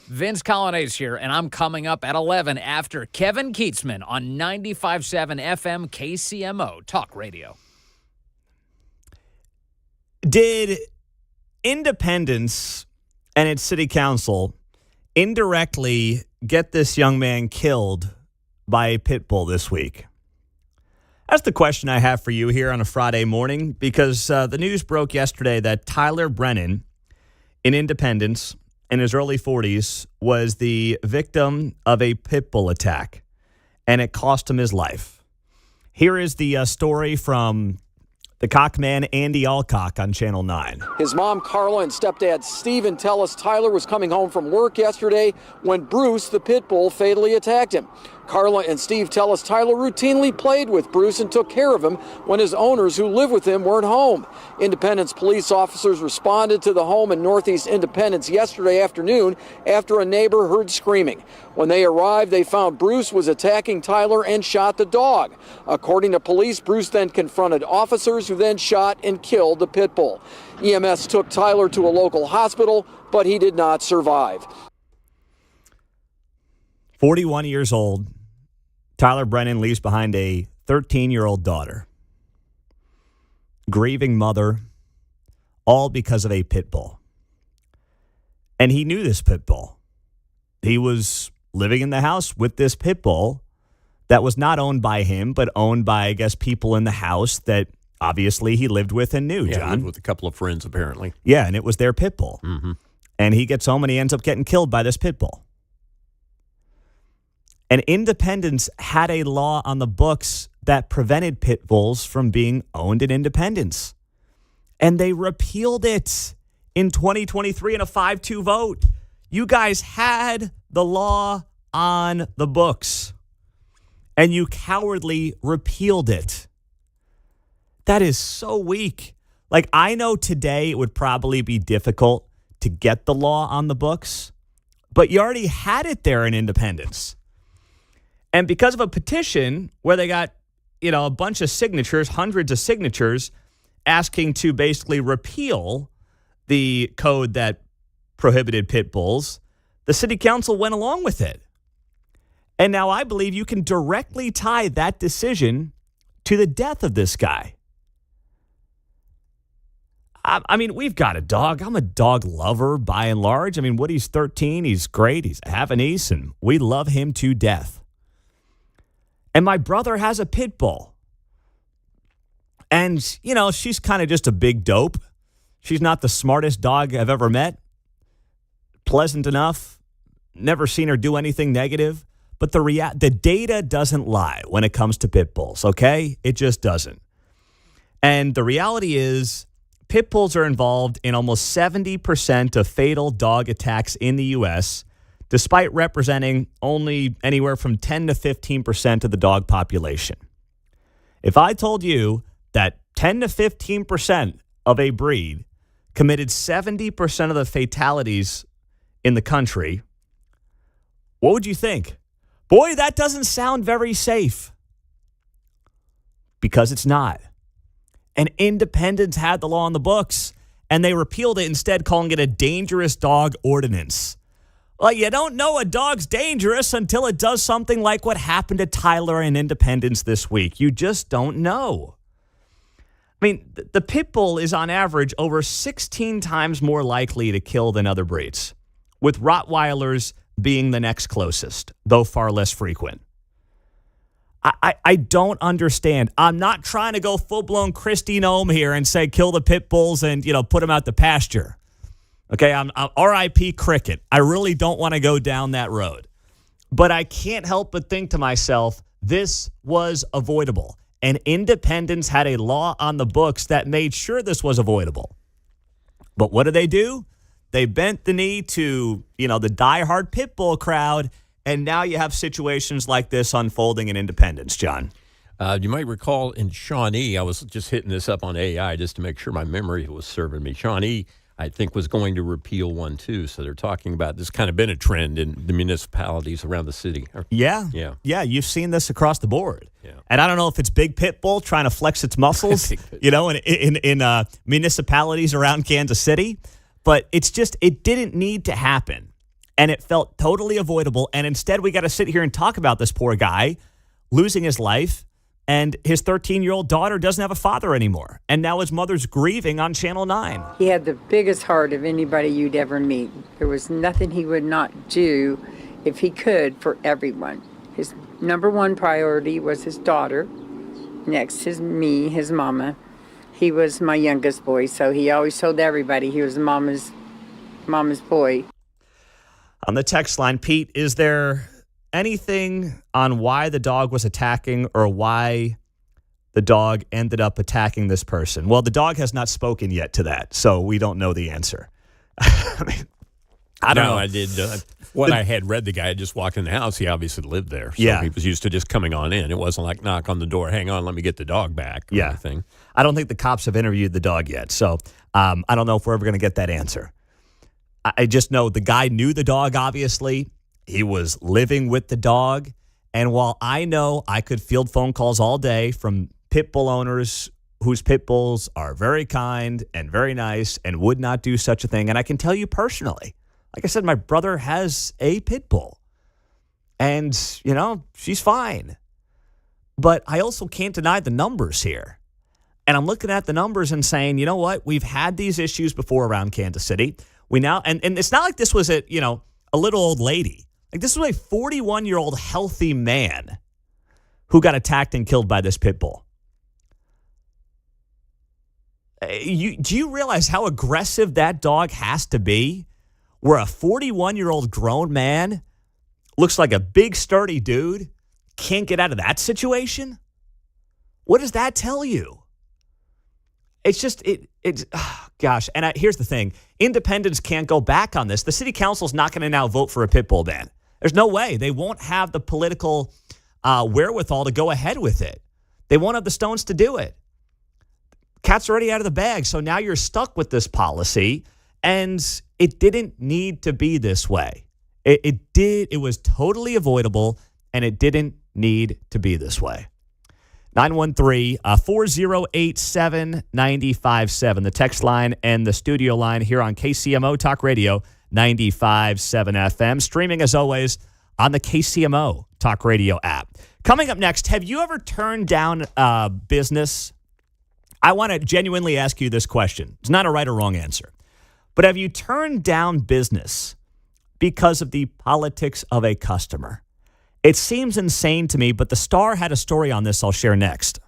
Vince Colonnese here, and I'm coming up at 11 after Kevin Keatsman on 95.7 FM KCMO Talk Radio. Did Independence and its city council indirectly get this young man killed by a pit bull this week? That's the question I have for you here on a Friday morning, because the news broke yesterday that Tyler Brennan in Independence, in his early 40s, was the victim of a pit bull attack, and it cost him his life. Here is the story from the cockman Andy Alcock on Channel 9. His mom, Carla, and stepdad, Steven, tell us Tyler was coming home from work yesterday when Bruce, the pit bull, fatally attacked him. Carla and Steve tell us Tyler routinely played with Bruce and took care of him when his owners who live with him weren't home. Independence police officers responded to the home in Northeast Independence yesterday afternoon after a neighbor heard screaming. When they arrived, they found Bruce was attacking Tyler and shot the dog. According to police, Bruce then confronted officers who then shot and killed the pit bull. EMS took Tyler to a local hospital, but he did not survive. 41 years old, Tyler Brennan leaves behind a 13-year-old daughter, grieving mother, all because of a pit bull. And he knew this pit bull. He was living in the house with this pit bull that was not owned by him, but owned by, I guess, people in the house that obviously he lived with and knew, Yeah, John. lived with a couple of friends, apparently. Yeah, and it was their pit bull. Mm-hmm. And he gets home and he ends up getting killed by this pit bull. And Independence had a law on the books that prevented pit bulls from being owned in Independence. And they repealed it in 2023 in a 5-2 vote. You guys had the law on the books, and you cowardly repealed it. That is so weak. Like, I know today it would probably be difficult to get the law on the books, but you already had it there in Independence. And because of a petition where they got, a bunch of signatures, hundreds of signatures, asking to basically repeal the code that prohibited pit bulls, the city council went along with it. And now I believe you can directly tie that decision to the death of this guy. I mean, we've got a dog. I'm a dog lover by and large. I mean, Woody's 13. He's great. He's a Havanese, and we love him to death. And my brother has a pit bull. And, she's kind of just a big dope. She's not the smartest dog I've ever met. Pleasant enough. Never seen her do anything negative. But the data doesn't lie when it comes to pit bulls, okay? It just doesn't. And the reality is, pit bulls are involved in almost 70% of fatal dog attacks in the U.S., despite representing only anywhere from 10 to 15% of the dog population. If I told you that 10 to 15% of a breed committed 70% of the fatalities in the country, what would you think? Boy, that doesn't sound very safe. Because it's not. And Independence had the law on the books, and they repealed it, instead calling it a dangerous dog ordinance. Well, you don't know a dog's dangerous until it does something like what happened to Tyler in Independence this week. You just don't know. I mean, the pit bull is on average over 16 times more likely to kill than other breeds, with Rottweilers being the next closest, though far less frequent. I don't understand. I'm not trying to go full-blown Christy Nome here and say kill the pit bulls and, put them out the pasture. Okay, I'm R.I.P. Cricket. I really don't want to go down that road. But I can't help but think to myself, this was avoidable. And Independence had a law on the books that made sure this was avoidable. But what do? They bent the knee to, the diehard pit bull crowd, and now you have situations like this unfolding in Independence, John. You might recall in Shawnee, I was just hitting this up on AI just to make sure my memory was serving me. Shawnee, I think, was going to repeal one, too. So they're talking about this kind of been a trend in the municipalities around the city. Yeah. You've seen this across the board. Yeah. And I don't know if it's big pit bull trying to flex its muscles, in municipalities around Kansas City. But it's just, it didn't need to happen. and it felt totally avoidable. And instead, we got to sit here and talk about this poor guy losing his life, and his 13-year-old daughter doesn't have a father anymore. And now his mother's grieving on Channel 9. He had the biggest heart of anybody you'd ever meet. There was nothing he would not do if he could for everyone. His number one priority was his daughter. Next is me, his mama. He was my youngest boy, so he always told everybody he was mama's boy. On the text line, Pete, is there anything on why the dog was attacking or why the dog ended up attacking this person? Well, the dog has not spoken yet to that, so we don't know the answer. I mean, I don't know. I did. I had read the guy had just walked in the house. He obviously lived there. So yeah. He was used to just coming on in. It wasn't like knock on the door, hang on, let me get the dog back. Yeah. Anything. I don't think the cops have interviewed the dog yet. So I don't know if we're ever going to get that answer. I just know the guy knew the dog, obviously. He was living with the dog. And while I know I could field phone calls all day from pit bull owners whose pit bulls are very kind and very nice and would not do such a thing, and I can tell you personally, like I said, my brother has a pit bull. And, you know, she's fine. But I also can't deny the numbers here. And I'm looking at the numbers and saying, you know what? We've had these issues before around Kansas City. We now, and it's not like this was a little old lady. Like, this was a 41-year-old healthy man who got attacked and killed by this pit bull. Do you realize how aggressive that dog has to be? Where a 41-year-old grown man looks like a big, sturdy dude can't get out of that situation? What does that tell you? It's just, gosh. And here's the thing. Independents can't go back on this. The city council's not going to now vote for a pit bull ban. There's no way. They won't have the political wherewithal to go ahead with it. They won't have the stones to do it. Cat's already out of the bag. So now you're stuck with this policy. And it didn't need to be this way. It was totally avoidable, and it didn't need to be this way. 913-4087-957, the text line and the studio line here on KCMO Talk Radio 95.7 FM. Streaming, as always, on the KCMO Talk Radio app. Coming up next, have you ever turned down business? I want to genuinely ask you this question. It's not a right or wrong answer. But have you turned down business because of the politics of a customer? It seems insane to me, but the Star had a story on this I'll share next.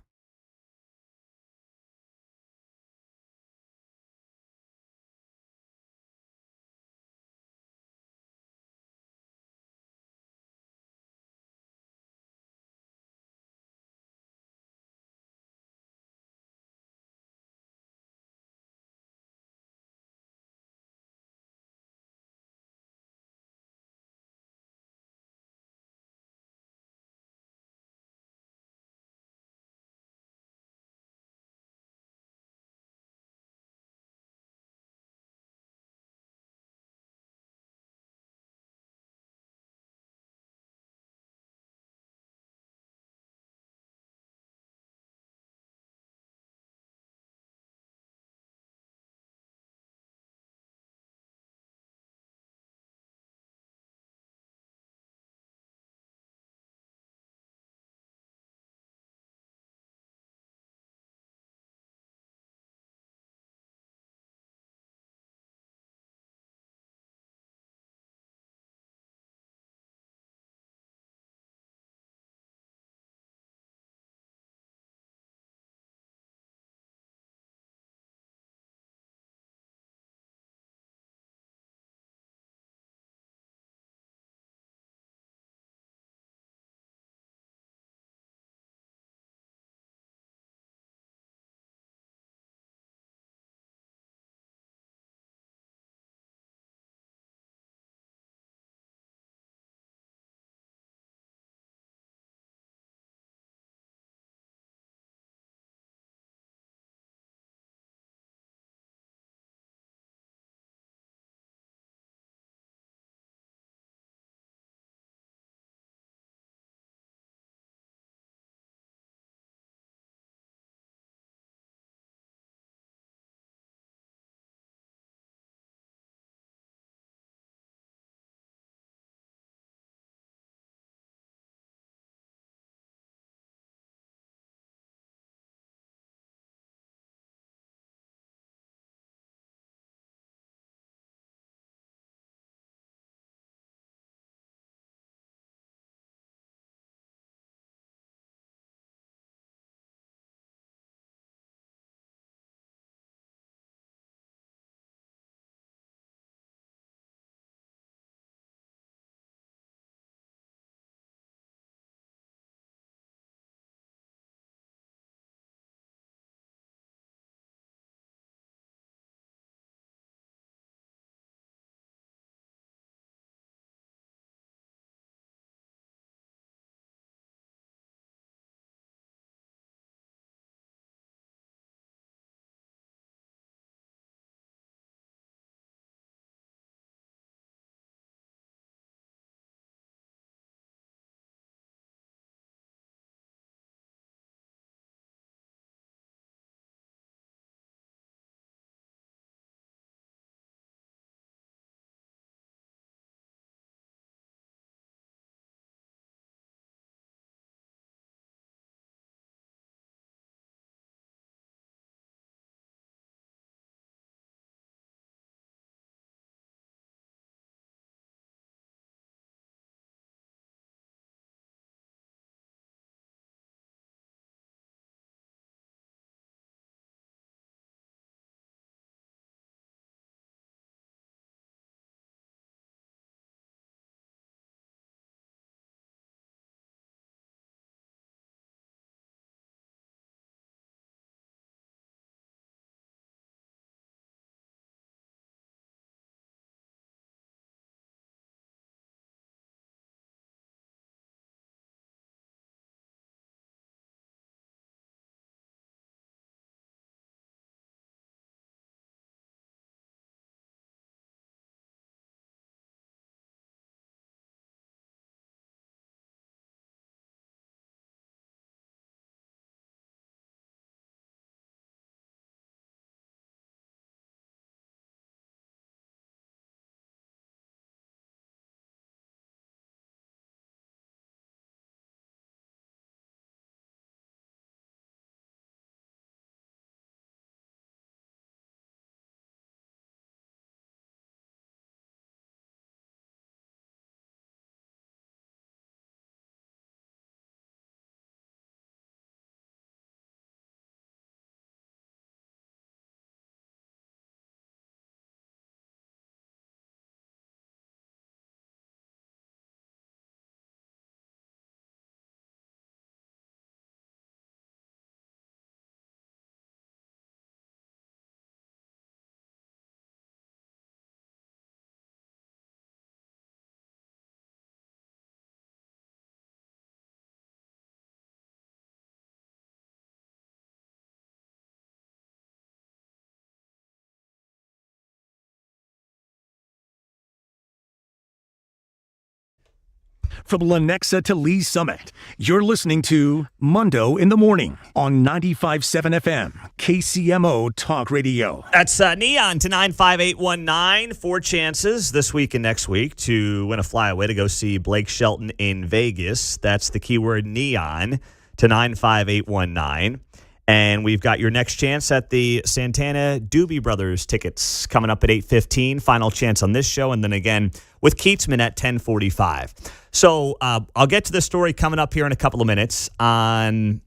from Lenexa to Lee Summit. You're listening to Mundo in the Morning on 95.7 FM, KCMO Talk Radio. That's Neon to 95819. 4 chances this week and next week to win a flyaway to go see Blake Shelton in Vegas. That's the keyword Neon to 95819. And we've got your next chance at the Santana Doobie Brothers tickets coming up at 8:15. Final chance on this show, and then again with Keatsman at 10:45. So I'll get to the story coming up here in a couple of minutes on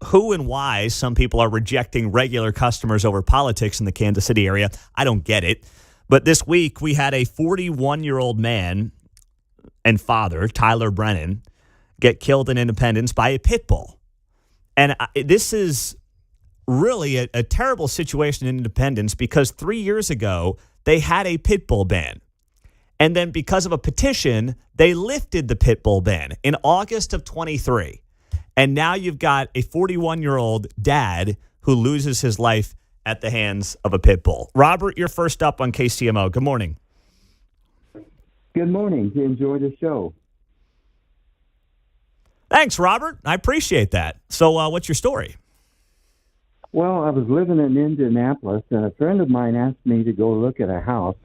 who and why some people are rejecting regular customers over politics in the Kansas City area. I don't get it. But this week we had a 41-year-old man and father, Tyler Brennan, get killed in Independence by a pit bull. And this is really a terrible situation in Independence because 3 years ago, they had a pit bull ban. And then because of a petition, they lifted the pit bull ban in August of 23. And now you've got a 41-year-old dad who loses his life at the hands of a pit bull. Robert, you're first up on KCMO. Good morning. Good morning. Enjoy the show. Thanks, Robert. I appreciate that. So what's your story? Well, I was living in Indianapolis, and a friend of mine asked me to go look at a house.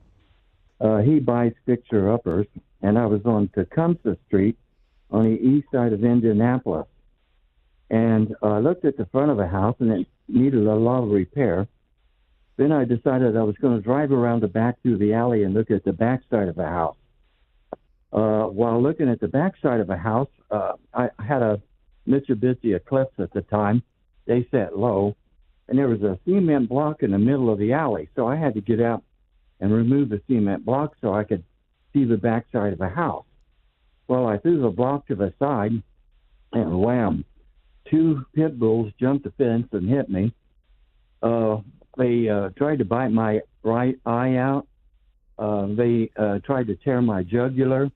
He buys fixer-uppers, and I was on Tecumseh Street on the east side of Indianapolis. And I looked at the front of the house, and it needed a lot of repair. Then I decided I was going to drive around the back through the alley and look at the back side of the house. While looking at the back side of the house, I had a Mitsubishi Eclipse at the time. They sat low, and there was a cement block in the middle of the alley. So I had to get out and remove the cement block so I could see the back side of the house. Well, I threw the block to the side, and wham, 2 pit bulls jumped the fence and hit me. They tried to bite my right eye out. They tried to tear my jugular.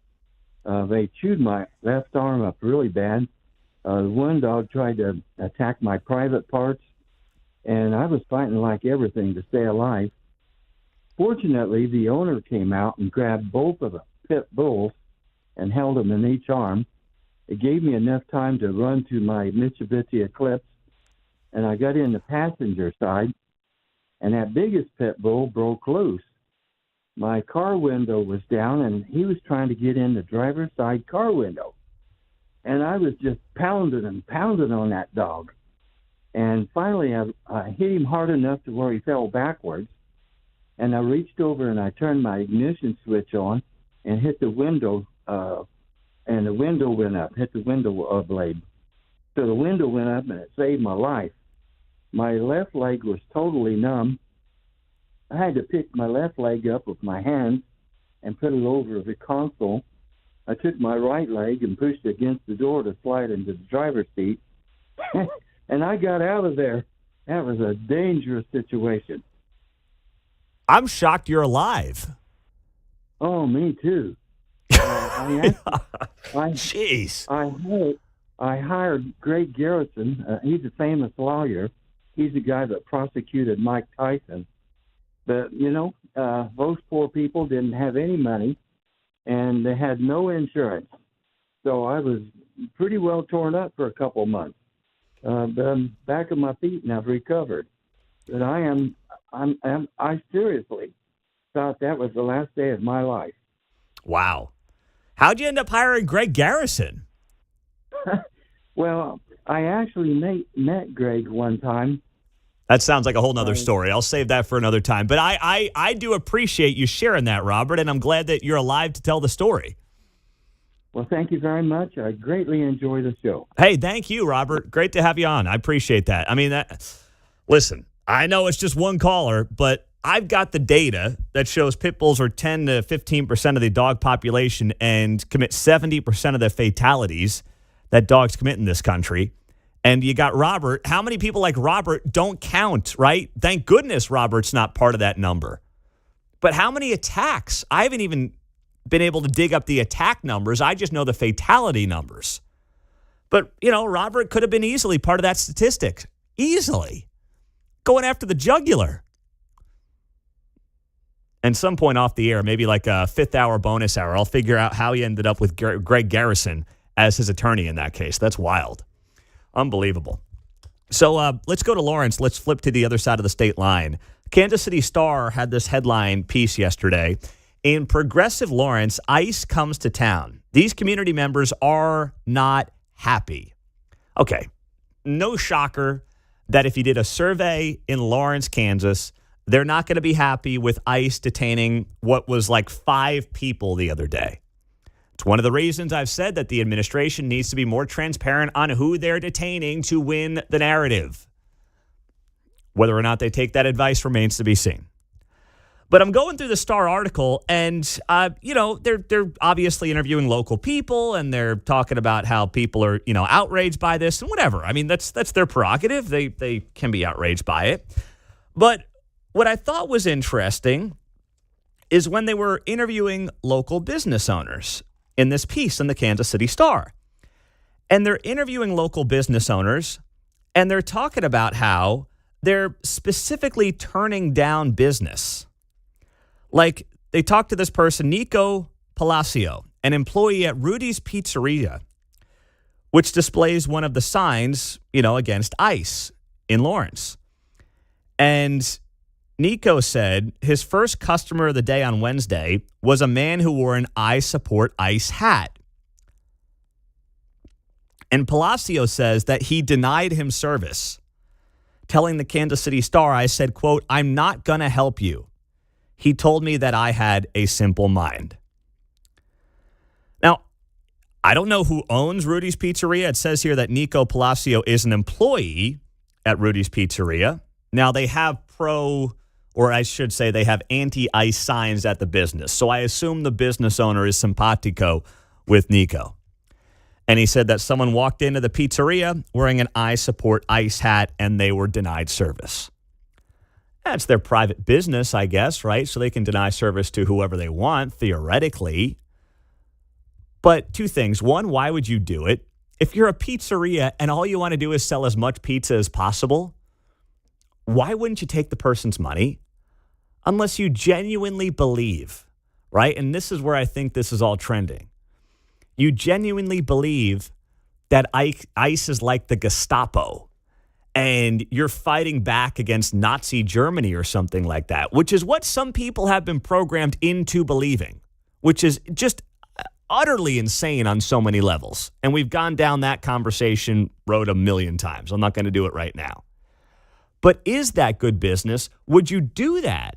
They chewed my left arm up really bad. One dog tried to attack my private parts, and I was fighting like everything to stay alive. Fortunately, the owner came out and grabbed both of the pit bulls and held them in each arm. It gave me enough time to run to my Mitsubishi Eclipse, and I got in the passenger side, and that biggest pit bull broke loose. My car window was down, and he was trying to get in the driver's side car window. And I was just pounding and pounding on that dog. And finally, I hit him hard enough to where he fell backwards. And I reached over and I turned my ignition switch on and hit the window, and the window went up, hit the window blade. So the window went up, and it saved my life. My left leg was totally numb. I had to pick my left leg up with my hands and put it over the console. I took my right leg and pushed it against the door to slide into the driver's seat. And I got out of there. That was a dangerous situation. I'm shocked you're alive. Oh, me too. Jeez. I hired Greg Garrison. He's a famous lawyer. He's the guy that prosecuted Mike Tyson. But, those poor people didn't have any money, and they had no insurance. So I was pretty well torn up for a couple months. But I'm back on my feet, and I've recovered. But I seriously thought that was the last day of my life. Wow. How'd you end up hiring Greg Garrison? Well, I actually met Greg one time. That sounds like a whole nother story. I'll save that for another time. But I do appreciate you sharing that, Robert, and I'm glad that you're alive to tell the story. Well, thank you very much. I greatly enjoy the show. Hey, thank you, Robert. Great to have you on. I appreciate that. I mean, listen, I know it's just one caller, but I've got the data that shows pit bulls are 10 to 15% of the dog population and commit 70% of the fatalities that dogs commit in this country. And you got Robert. How many people like Robert don't count, right? Thank goodness Robert's not part of that number. But how many attacks? I haven't even been able to dig up the attack numbers. I just know the fatality numbers. But, Robert could have been easily part of that statistic. Easily. Going after the jugular. And some point off the air, maybe like a fifth-hour bonus hour, I'll figure out how he ended up with Greg Garrison as his attorney in that case. That's wild. Unbelievable. So let's go to Lawrence. Let's flip to the other side of the state line. Kansas City Star had this headline piece yesterday. In progressive Lawrence, ICE comes to town. These community members are not happy. Okay, no shocker that if you did a survey in Lawrence, Kansas, they're not going to be happy with ICE detaining what was like 5 people the other day. It's one of the reasons I've said that the administration needs to be more transparent on who they're detaining to win the narrative. Whether or not they take that advice remains to be seen. But I'm going through the Star article, and they're obviously interviewing local people, and they're talking about how people are outraged by this and whatever. I mean, that's their prerogative. They can be outraged by it. But what I thought was interesting is when they were interviewing local business owners in this piece in the Kansas City Star. And they're interviewing local business owners, and they're talking about how they're specifically turning down business. Like, they talked to this person, Nico Palacio, an employee at Rudy's Pizzeria, which displays one of the signs, against ICE in Lawrence. And Nico said his first customer of the day on Wednesday was a man who wore an I Support ICE hat. And Palacio says that he denied him service, telling the Kansas City Star, I said, quote, I'm not going to help you. He told me that I had a simple mind. Now, I don't know who owns Rudy's Pizzeria. It says here that Nico Palacio is an employee at Rudy's Pizzeria. Now, they have they have anti-ICE signs at the business. So I assume the business owner is simpatico with Nico. And he said that someone walked into the pizzeria wearing an I Support ICE hat, and they were denied service. That's their private business, I guess, right? So they can deny service to whoever they want, theoretically. But 2 things. 1, why would you do it? If you're a pizzeria and all you want to do is sell as much pizza as possible, why wouldn't you take the person's money? Unless you genuinely believe, right? And this is where I think this is all trending. You genuinely believe that ICE is like the Gestapo and you're fighting back against Nazi Germany or something like that, which is what some people have been programmed into believing, which is just utterly insane on so many levels. And we've gone down that conversation road a million times. I'm not going to do it right now. But is that good business? Would you do that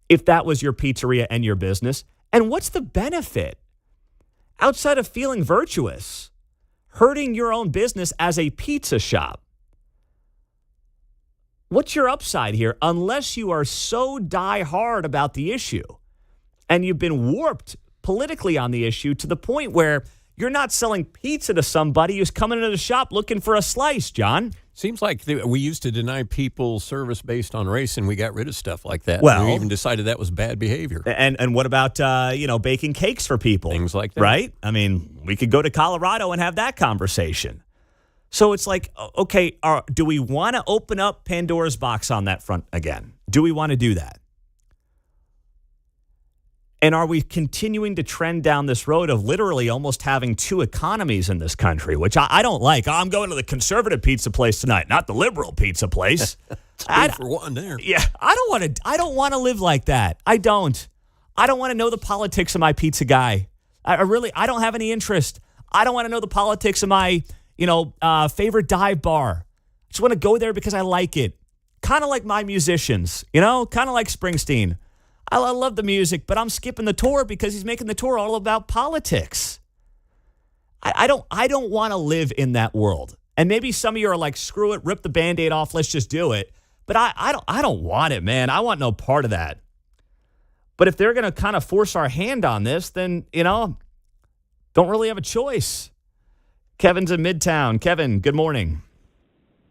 if that was your pizzeria and your business? And what's the benefit outside of feeling virtuous? Hurting your own business as a pizza shop. What's your upside here unless you are so die-hard about the issue and you've been warped politically on the issue to the point where you're not selling pizza to somebody who's coming into the shop looking for a slice, John? Seems like we used to deny people service based on race, and we got rid of stuff like that. Well, we even decided that was bad behavior. And what about, baking cakes for people? Things like that. Right? I mean, we could go to Colorado and have that conversation. So it's like, okay, do we want to open up Pandora's box on that front again? Do we want to do that? And are we continuing to trend down this road of literally almost having 2 economies in this country, which I don't like? I'm going to the conservative pizza place tonight, not the liberal pizza place. It's for one there. Yeah, I don't want to live like that. I don't want to know the politics of my pizza guy. I don't have any interest. I don't want to know the politics of my, favorite dive bar. I just want to go there because I like it. Kind of like my musicians, kind of like Springsteen. I love the music, but I'm skipping the tour because he's making the tour all about politics. I don't want to live in that world. And maybe some of you are like, screw it, rip the Band-Aid off, let's just do it. But I don't want it, man. I want no part of that. But if they're going to kind of force our hand on this, then, don't really have a choice. Kevin's in Midtown. Kevin, good morning.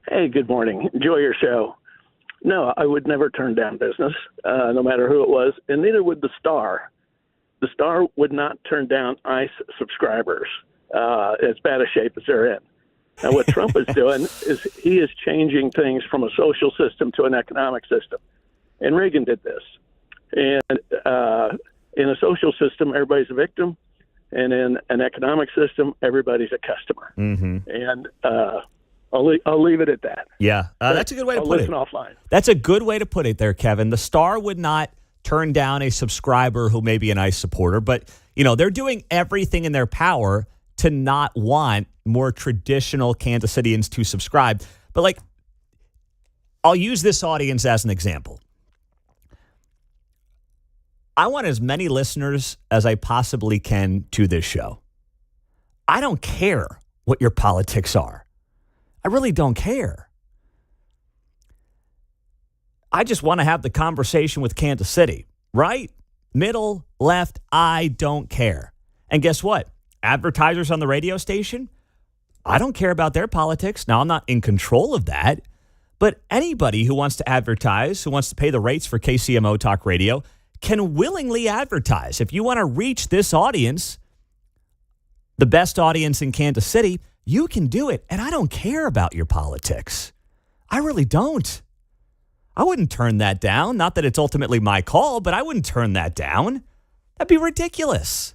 Hey, good morning. Enjoy your show. No, I would never turn down business, no matter who it was, and neither would the Star. The Star would not turn down ICE subscribers as bad a shape as they're in. Now, what Trump is doing is he is changing things from a social system to an economic system. And Reagan did this. And in a social system, everybody's a victim. And in an economic system, everybody's a customer. Mm-hmm. And I'll leave it at that. Yeah, that's a good way to put it. Listen offline. That's a good way to put it there, Kevin. The Star would not turn down a subscriber who may be an ICE supporter, but they're doing everything in their power to not want more traditional Kansas Cityans to subscribe. But I'll use this audience as an example. I want as many listeners as I possibly can to this show. I don't care what your politics are. I really don't care. I just want to have the conversation with Kansas City. Right? Middle, left, I don't care. And guess what? Advertisers on the radio station, I don't care about their politics. Now, I'm not in control of that. But anybody who wants to advertise, who wants to pay the rates for KCMO Talk Radio, can willingly advertise. If you want to reach this audience, the best audience in Kansas City, you can do it. And I don't care about your politics. I really don't. I wouldn't turn that down. Not that it's ultimately my call, but I wouldn't turn that down. That'd be ridiculous.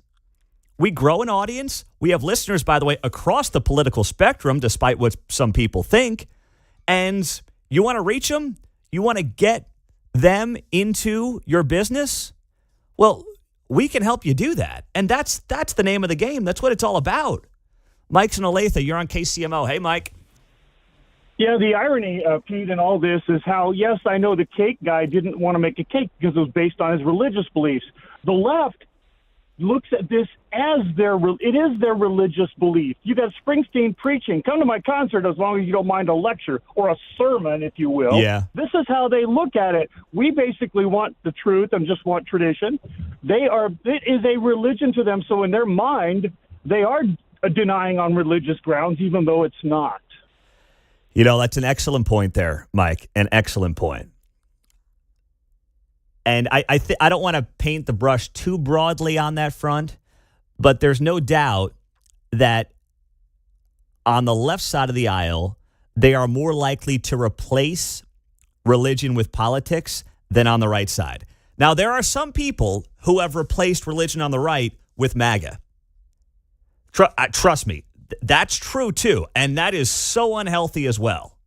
We grow an audience. We have listeners, by the way, across the political spectrum, despite what some people think. And you want to reach them? You want to get them into your business? Well, we can help you do that. And that's the name of the game. That's what it's all about. Mike's in Olathe. You're on KCMO. Hey, Mike. Yeah, the irony, Pete, in all this is how, yes, I know the cake guy didn't want to make a cake because it was based on his religious beliefs. The left looks at this as it is their religious belief. You got Springsteen preaching, come to my concert as long as you don't mind a lecture or a sermon, if you will. Yeah. This is how they look at it. We basically want the truth and just want tradition. It is a religion to them. So in their mind, they are denying on religious grounds, even though it's not. That's an excellent point there, Mike. An excellent point. And I don't want to paint the brush too broadly on that front, but there's no doubt that on the left side of the aisle, they are more likely to replace religion with politics than on the right side. Now, there are some people who have replaced religion on the right with MAGA. Trust me, that's true too, and that is so unhealthy as well.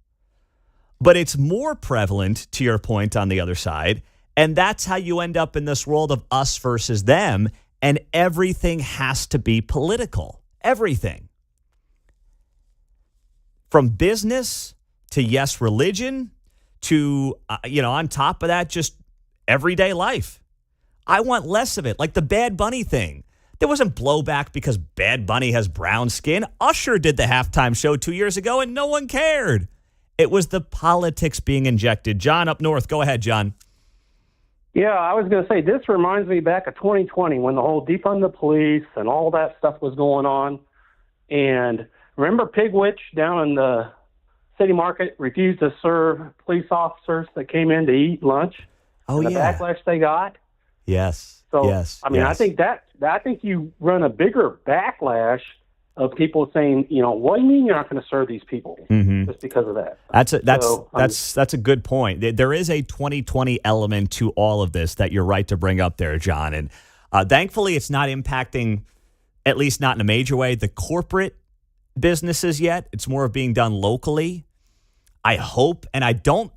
But it's more prevalent, to your point, on the other side. And that's how you end up in this world of us versus them. And everything has to be political. Everything. From business to, yes, religion to, on top of that, just everyday life. I want less of it. Like the Bad Bunny thing. There wasn't blowback because Bad Bunny has brown skin. Usher did the halftime show 2 years ago and no one cared. It was the politics being injected. John up north. Go ahead, John. Yeah, I was going to say, this reminds me back of 2020 when the whole defund the police and all that stuff was going on. And remember Pigwitch down in the city market refused to serve police officers that came in to eat lunch? Oh, and the backlash they got? Yes. So, yes. I mean, yes. I think you run a bigger backlash of people saying, what do you mean you're not going to serve these people just because of that? That's a good point. There is a 2020 element to all of this that you're right to bring up there, John. And thankfully, it's not impacting, at least not in a major way, the corporate businesses yet. It's more of being done locally. I hope, and I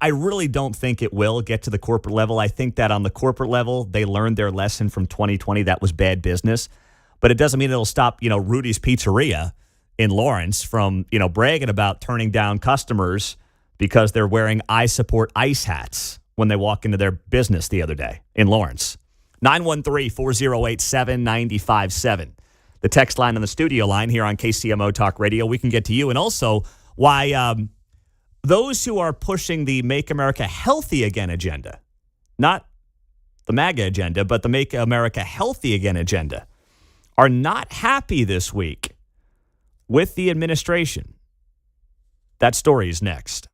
really don't think it will get to the corporate level. I think that on the corporate level, they learned their lesson from 2020. That was bad business. But it doesn't mean it'll stop, Rudy's Pizzeria in Lawrence from, bragging about turning down customers because they're wearing I Support ICE hats when they walk into their business the other day in Lawrence. 913-408-7957. The text line on the studio line here on KCMO Talk Radio. We can get to you. And also why those who are pushing the Make America Healthy Again agenda, not the MAGA agenda, but the Make America Healthy Again agenda, are not happy this week with the administration. That story is next.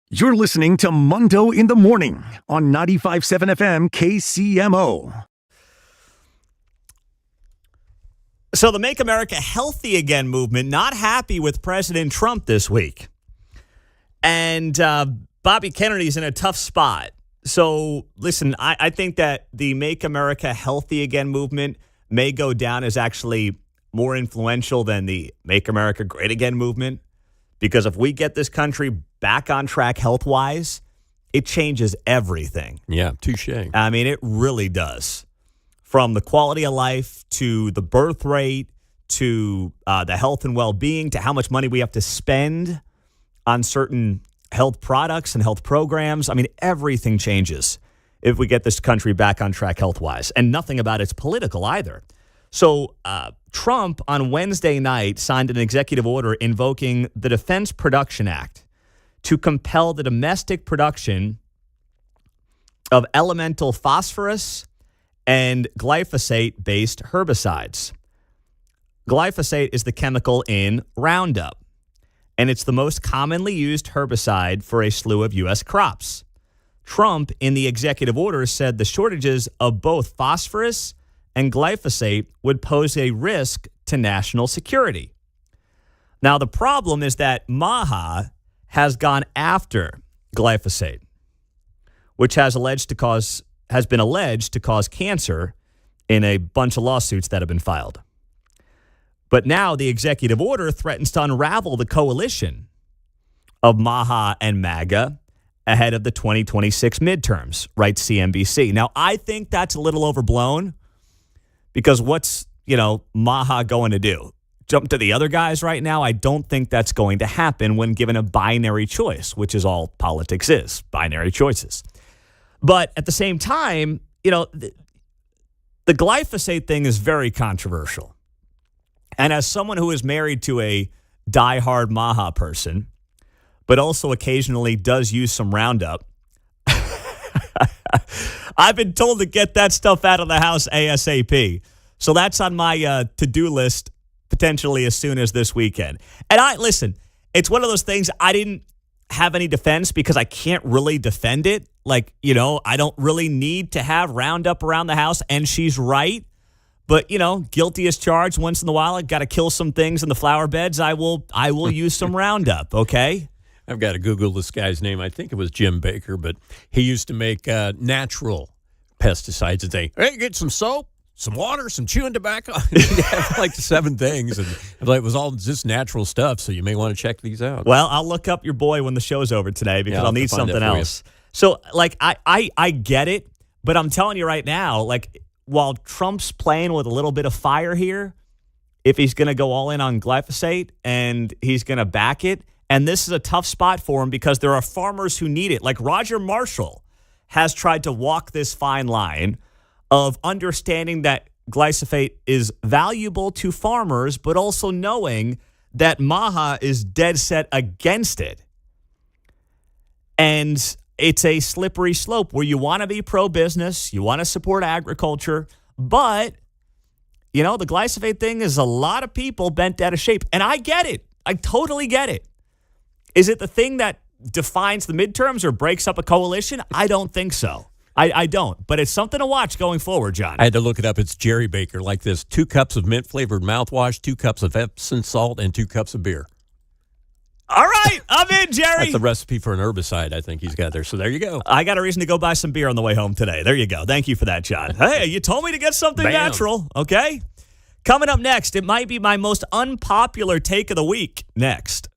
You're listening to Mundo in the Morning on 95.7 FM KCMO. So the Make America Healthy Again movement not happy with President Trump this week. And Bobby Kennedy's in a tough spot. So listen, I think that the Make America Healthy Again movement may go down as actually more influential than the Make America Great Again movement. Because if we get this country back on track health-wise, it changes everything. Yeah, touche. I mean, it really does. From the quality of life to the birth rate to the health and well-being to how much money we have to spend on certain health products and health programs. I mean, everything changes if we get this country back on track health-wise. And nothing about it's political either. So Trump on Wednesday night signed an executive order invoking the Defense Production Act to compel the domestic production of elemental phosphorus and glyphosate-based herbicides. Glyphosate is the chemical in Roundup, and it's the most commonly used herbicide for a slew of U.S. crops. Trump, in the executive order, said the shortages of both phosphorus and glyphosate would pose a risk to national security. Now, the problem is that MAHA has gone after glyphosate, which has been alleged to cause cancer in a bunch of lawsuits that have been filed. But now the executive order threatens to unravel the coalition of MAHA and MAGA ahead of the 2026 midterms, writes CNBC. Now, I think that's a little overblown because what's, MAHA going to do? Jump to the other guys right now? I don't think that's going to happen when given a binary choice, which is all politics is, binary choices. But at the same time, the glyphosate thing is very controversial. And as someone who is married to a diehard MAHA person, but also occasionally does use some Roundup, I've been told to get that stuff out of the house ASAP. So that's on my to-do list potentially as soon as this weekend. And listen, it's one of those things I didn't have any defense because I can't really defend it. Like, I don't really need to have Roundup around the house, and she's right. But, guilty as charged. Once in a while, I've got to kill some things in the flower beds. I will use some Roundup, okay? I've got to Google this guy's name. I think it was Jim Baker, but he used to make natural pesticides and say, hey, get some soap, some water, some chewing tobacco. He'd have like 7 things, and it was all just natural stuff, so you may want to check these out. Well, I'll look up your boy when the show's over today because I'll need something else. So, I get it, but I'm telling you right now, while Trump's playing with a little bit of fire here, if he's going to go all in on glyphosate and he's going to back it, and this is a tough spot for him because there are farmers who need it. Like Roger Marshall has tried to walk this fine line of understanding that glyphosate is valuable to farmers, but also knowing that MAHA is dead set against it. And it's a slippery slope where you want to be pro-business, you want to support agriculture, but, the glyphosate thing is a lot of people bent out of shape. And I get it. I totally get it. Is it the thing that defines the midterms or breaks up a coalition? I don't think so. I don't. But it's something to watch going forward, John. I had to look it up. It's Jerry Baker like this. 2 cups of mint-flavored mouthwash, 2 cups of Epsom salt, and 2 cups of beer. All right. I'm in, Jerry. That's the recipe for an herbicide I think he's got there. So there you go. I got a reason to go buy some beer on the way home today. There you go. Thank you for that, John. Hey, you told me to get something natural, okay? Coming up next, it might be my most unpopular take of the week next.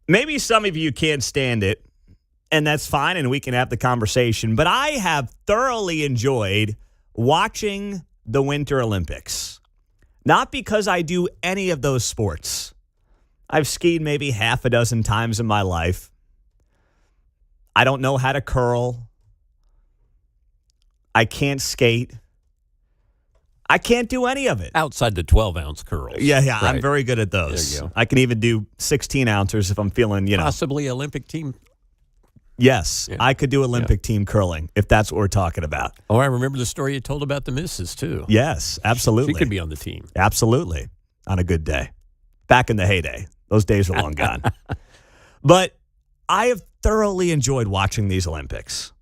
maybe some of you can't stand it, and that's fine, and we can have the conversation. But I have thoroughly enjoyed watching the Winter Olympics. Not because I do any of those sports. I've skied maybe half a dozen times in my life. I don't know how to curl. I can't skate. I can't do any of it. Outside the 12-ounce curls. Yeah, Right. I'm very good at those. There you go. I can even do 16-ounces if I'm feeling, Possibly Olympic team. Yes, Yeah. I could do Olympic team curling if that's what we're talking about. Oh, I remember the story you told about the missus, too. Yes, absolutely. She could be on the team. Absolutely. On a good day. Back in the heyday. Those days are long gone. But I have thoroughly enjoyed watching these Olympics.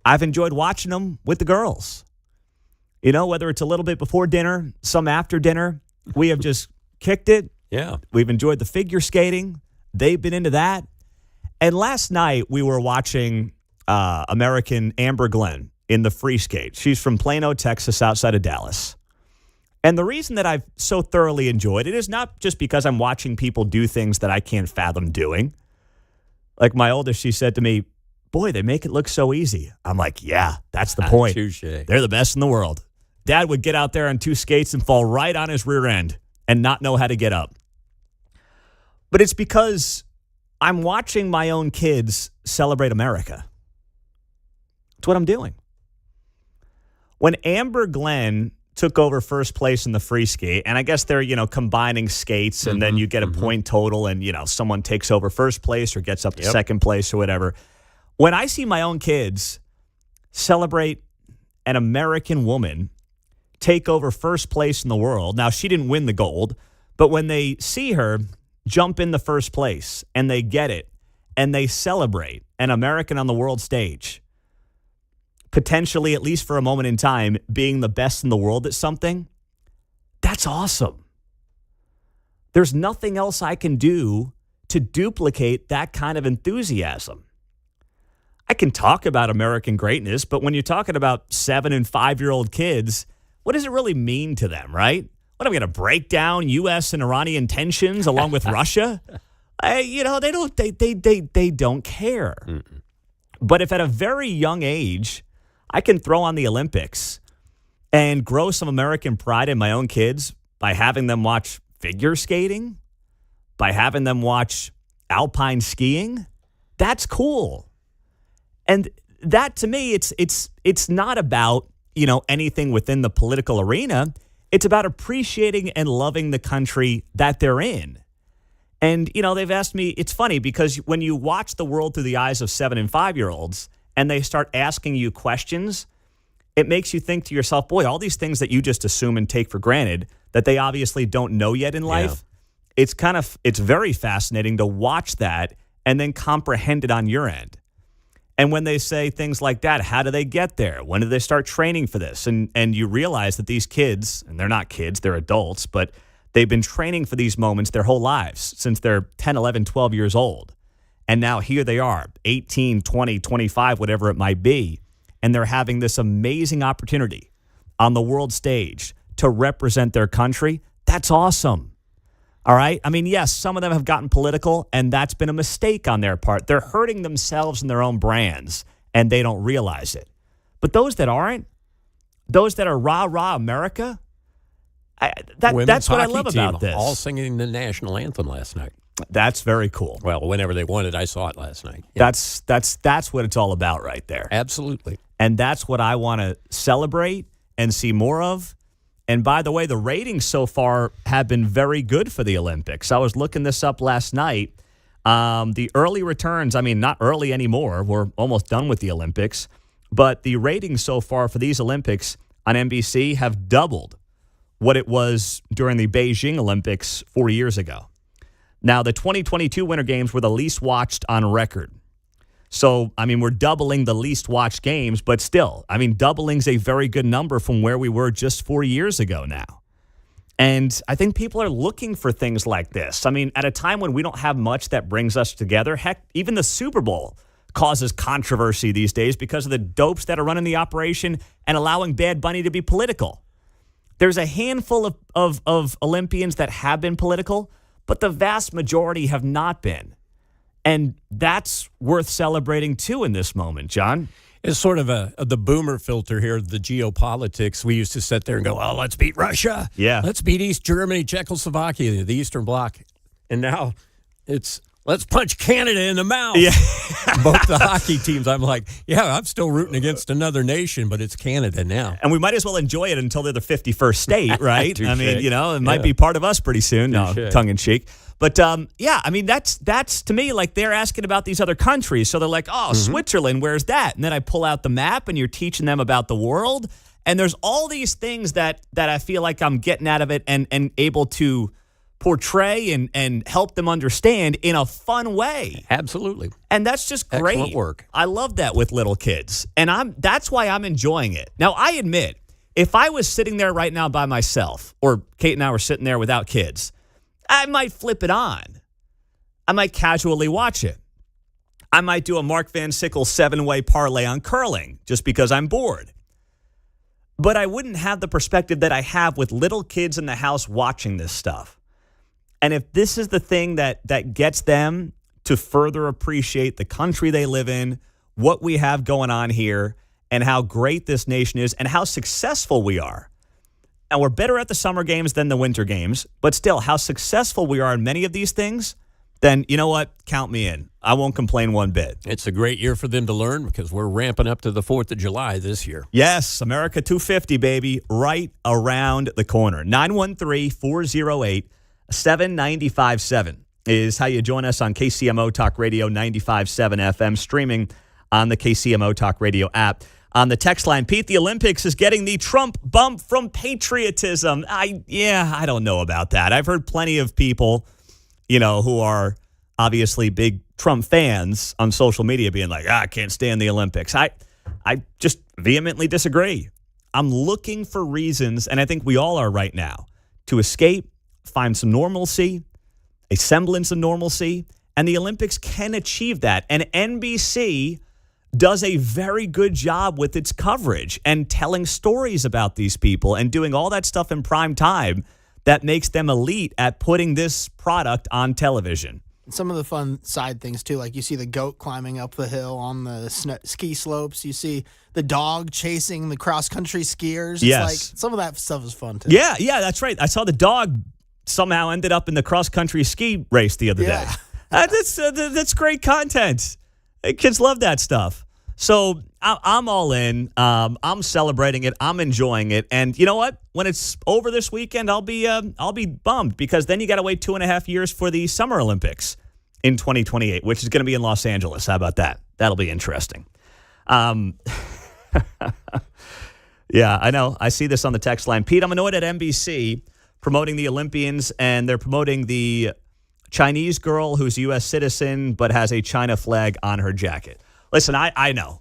I've enjoyed watching them with the girls. Whether it's a little bit before dinner, some after dinner, we have just kicked it. Yeah. We've enjoyed the figure skating. They've been into that. And last night we were watching American Amber Glenn in the free skate. She's from Plano, Texas, outside of Dallas. And the reason that I've so thoroughly enjoyed it is not just because I'm watching people do things that I can't fathom doing. Like my oldest, she said to me, "Boy, they make it look so easy." I'm like, yeah, that's the point. Touché. They're the best in the world. Dad would get out there on two skates and fall right on his rear end and not know how to get up. But it's because I'm watching my own kids celebrate America. That's what I'm doing. When Amber Glenn took over first place in the free skate, and I guess they're, combining skates, and then you get a point total, and, someone takes over first place or gets up to second place or whatever. When I see my own kids celebrate an American woman take over first place in the world, now she didn't win the gold, but when they see her jump in the first place and they get it and they celebrate an American on the world stage, potentially, at least for a moment in time, being the best in the world at something, that's awesome. There's nothing else I can do to duplicate that kind of enthusiasm. I can talk about American greatness, but when you're talking about 7 and 5-year-old kids, what does it really mean to them, right? What, am I going to break down U.S. and Iranian tensions along with Russia? They don't care. Mm-mm. But if at a very young age, I can throw on the Olympics and grow some American pride in my own kids by having them watch figure skating, by having them watch alpine skiing, that's cool. And that, to me, it's not about, anything within the political arena. It's about appreciating and loving the country that they're in. And, they've asked me, it's funny because when you watch the world through the eyes of 7 and 5-year-olds and they start asking you questions, it makes you think to yourself, boy, all these things that you just assume and take for granted that they obviously don't know yet in life. Yeah. It's very fascinating to watch that and then comprehend it on your end. And when they say things like that, how do they get there? When do they start training for this? And you realize that these kids, and they're not kids, they're adults, but they've been training for these moments their whole lives since they're 10, 11, 12 years old. And now here they are, 18, 20, 25, whatever it might be. And they're having this amazing opportunity on the world stage to represent their country. That's awesome. All right? I mean, yes, some of them have gotten political, and that's been a mistake on their part. They're hurting themselves and their own brands, and they don't realize it. But those that aren't, those that are rah-rah America, that's what I love about this. All singing the national anthem last night. That's very cool. Well, whenever they won it, I saw it last night. Yeah. That's what it's all about right there. Absolutely. And that's what I want to celebrate and see more of. And by the way, the ratings so far have been very good for the Olympics. I was looking this up last night. The early returns, not early anymore. We're almost done with the Olympics. But the ratings so far for these Olympics on NBC have doubled what it was during the Beijing Olympics 4 years ago. Now, the 2022 Winter Games were the least watched on record. So, we're doubling the least watched games, but still, doubling's a very good number from where we were just 4 years ago now. And I think people are looking for things like this. At a time when we don't have much that brings us together, heck, even the Super Bowl causes controversy these days because of the dopes that are running the operation and allowing Bad Bunny to be political. There's a handful of Olympians that have been political, but the vast majority have not been. And that's worth celebrating, too, in this moment, John. It's sort of the boomer filter here, the geopolitics. We used to sit there and go, oh, let's beat Russia. Yeah. Let's beat East Germany, Czechoslovakia, the Eastern Bloc. And now it's, let's punch Canada in the mouth. Yeah. Both the hockey teams, I'm like, yeah, I'm still rooting against another nation, but it's Canada now. And we might as well enjoy it until they're the 51st state, right? I mean, it might be part of us pretty soon. No, tongue in cheek. But, I mean, that's to me, like, they're asking about these other countries. So they're like, oh, Switzerland, where's that? And then I pull out the map and you're teaching them about the world. And there's all these things that I feel like I'm getting out of it and able to portray and help them understand in a fun way. Absolutely. And that's just great. Excellent work. I love that with little kids. And that's why I'm enjoying it. Now, I admit, if I was sitting there right now by myself, or Kate and I were sitting there without kids, I might flip it on. I might casually watch it. I might do a Mark Van Sickle 7-way parlay on curling just because I'm bored. But I wouldn't have the perspective that I have with little kids in the house watching this stuff. And if this is the thing that gets them to further appreciate the country they live in, what we have going on here, and how great this nation is, and how successful we are. And we're better at the summer games than the winter games, but still, how successful we are in many of these things, then you know what? Count me in. I won't complain one bit. It's a great year for them to learn because we're ramping up to the 4th of July this year. Yes, America 250, baby, right around the corner. 913-408-7957 is how you join us on KCMO Talk Radio 95.7 FM, streaming on the KCMO Talk Radio app. On the text line, Pete, the Olympics is getting the Trump bump from patriotism. I don't know about that. I've heard plenty of people, who are obviously big Trump fans on social media being like, I can't stand the Olympics. I just vehemently disagree. I'm looking for reasons, and I think we all are right now, to escape, find some normalcy, a semblance of normalcy, and the Olympics can achieve that. And NBC does a very good job with its coverage and telling stories about these people and doing all that stuff in prime time that makes them elite at putting this product on television. Some of the fun side things, too, like you see the goat climbing up the hill on the ski slopes. You see the dog chasing the cross-country skiers. Yes. It's like, some of that stuff is fun, too. Yeah, that's right. I saw the dog somehow ended up in the cross-country ski race the other day. That's great content. Kids love that stuff. So I'm all in. I'm celebrating it. I'm enjoying it. And you know what? When it's over this weekend, I'll be bummed because then you got to wait 2.5 years for the Summer Olympics in 2028, which is going to be in Los Angeles. How about that? That'll be interesting. Yeah, I know. I see this on the text line. Pete, I'm annoyed at NBC promoting the Olympians, and they're promoting the Chinese girl who's a U.S. citizen but has a China flag on her jacket. Listen, I know.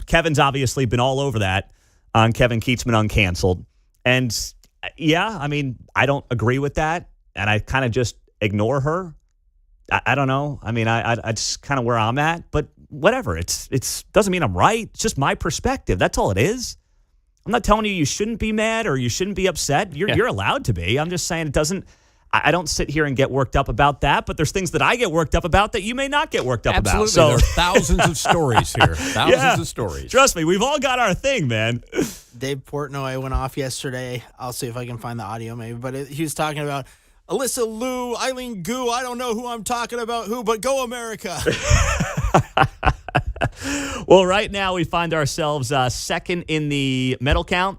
Kevin's obviously been all over that on Kevin Keatsman Uncanceled. And, I mean, I don't agree with that. And I kind of just ignore her. I don't know. I mean, I just kind of where I'm at. But whatever. It's doesn't mean I'm right. It's just my perspective. That's all it is. I'm not telling you shouldn't be mad or you shouldn't be upset. You're allowed to be. I'm just saying it doesn't. I don't sit here and get worked up about that, but there's things that I get worked up about that you may not get worked up about. So there are thousands of stories here. Thousands of stories. Trust me, we've all got our thing, man. Dave Portnoy went off yesterday. I'll see if I can find the audio maybe, but he was talking about Alyssa Liu, Eileen Gu. I don't know who I'm talking about but go America. Well, right now we find ourselves second in the medal count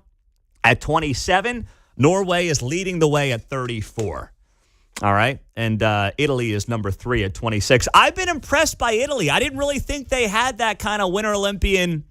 at 27. Norway is leading the way at 34. All right. And Italy is number 3 at 26. I've been impressed by Italy. I didn't really think they had that kind of Winter Olympian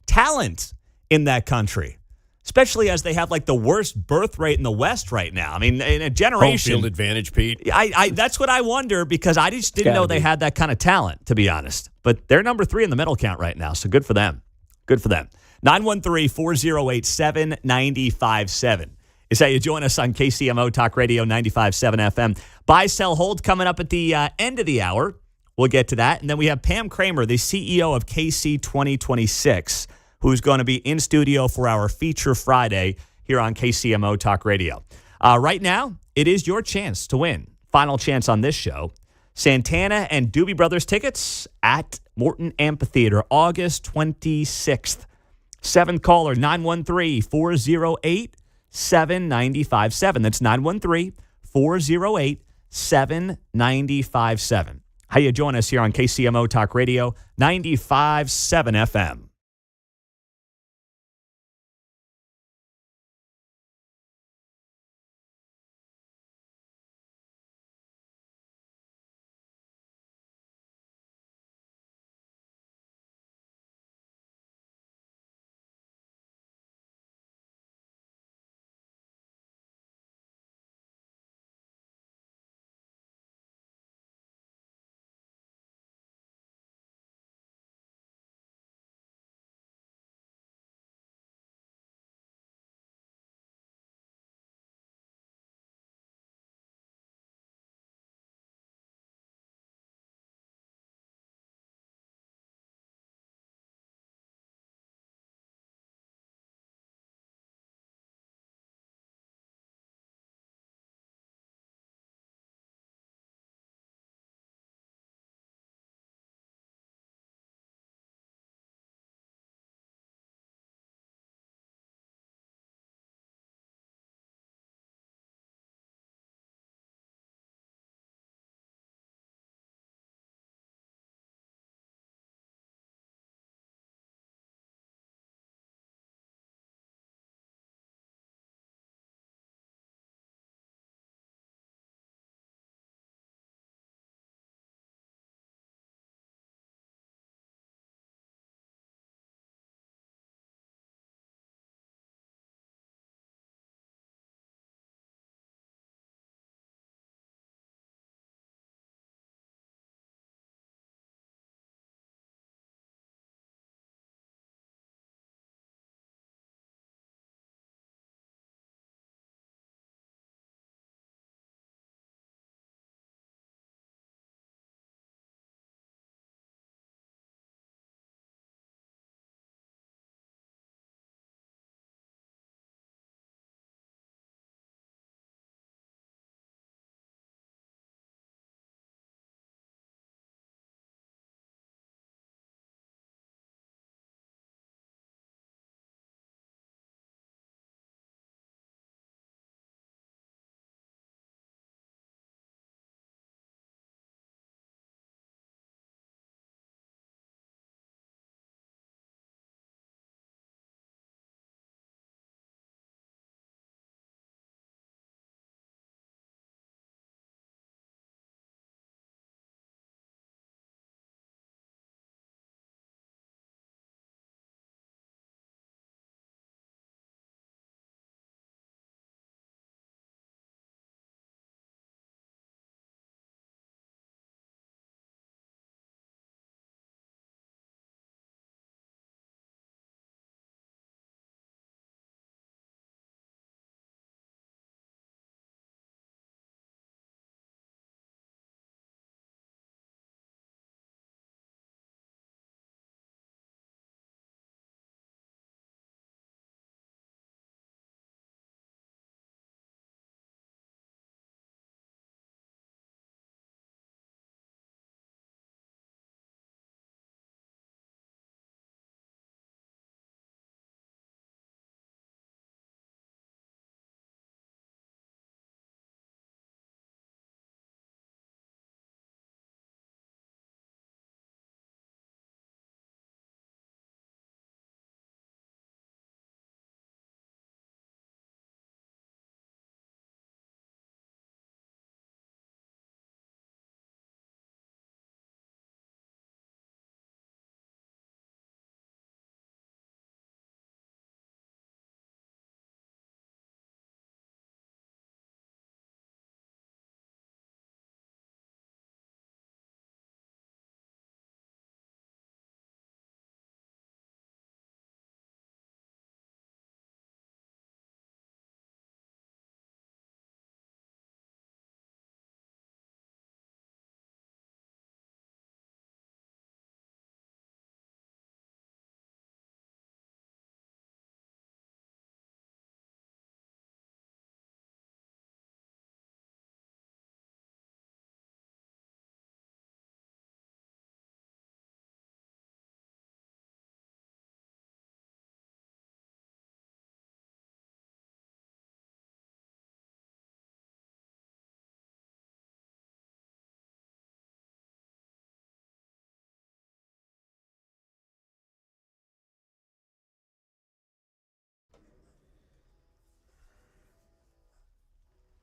talent in that country, especially as they have like the worst birth rate in the West right now. I mean, in a generation. Home field advantage, Pete. I that's what I wonder because I just didn't know they had that kind of talent, to be honest. But they're number 3 in the medal count right now. So good for them. Good for them. 913-408-7957. Is how you join us on KCMO Talk Radio 95.7 FM. Buy, sell, hold coming up at the end of the hour. We'll get to that. And then we have Pam Kramer, the CEO of KC 2026, who's going to be in studio for our Feature Friday here on KCMO Talk Radio. Right now, it is your chance to win. Final chance on this show. Santana and Doobie Brothers tickets at Morton Amphitheater, August 26th. Seventh caller, 913-408-7957. That's 913-408-7957. How you join us here on KCMO Talk Radio, 95.7 FM.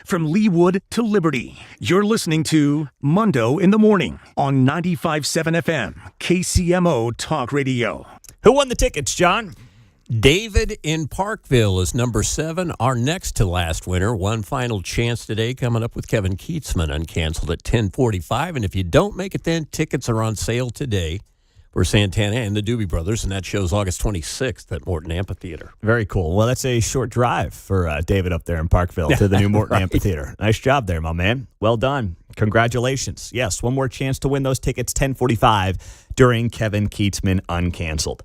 from Leawood to Liberty. You're listening to Mundo in the Morning on 95.7 FM, KCMO Talk Radio. Who won the tickets, John? David in Parkville is number 7, our next to last winner. One final chance today coming up with Kevin Keatsman, uncanceled at 10:45. And if you don't make it then, tickets are on sale today for Santana and the Doobie Brothers, and that show's August 26th at Morton Amphitheater. Very cool. Well, that's a short drive for David up there in Parkville to the new Morton Amphitheater. Nice job there, my man. Well done. Congratulations. Yes, one more chance to win those tickets, 10:45 during Kevin Keatsman Uncanceled.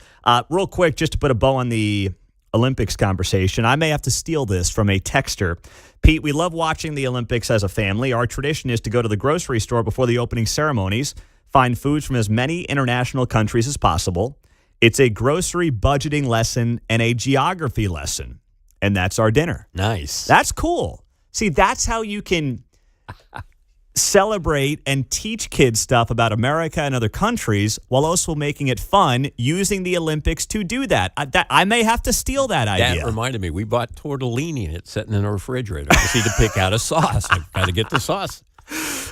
Real quick, just to put a bow on the Olympics conversation, I may have to steal this from a texter. Pete, we love watching the Olympics as a family. Our tradition is to go to the grocery store before the opening ceremonies, find foods from as many international countries as possible. It's a grocery budgeting lesson and a geography lesson, and that's our dinner. Nice. That's cool. See, that's how you can celebrate and teach kids stuff about America and other countries while also making it fun using the Olympics to do that. I may have to steal that idea. That reminded me, we bought tortellini and it's sitting in the refrigerator. I just need to pick out a sauce. I've got to get the sauce.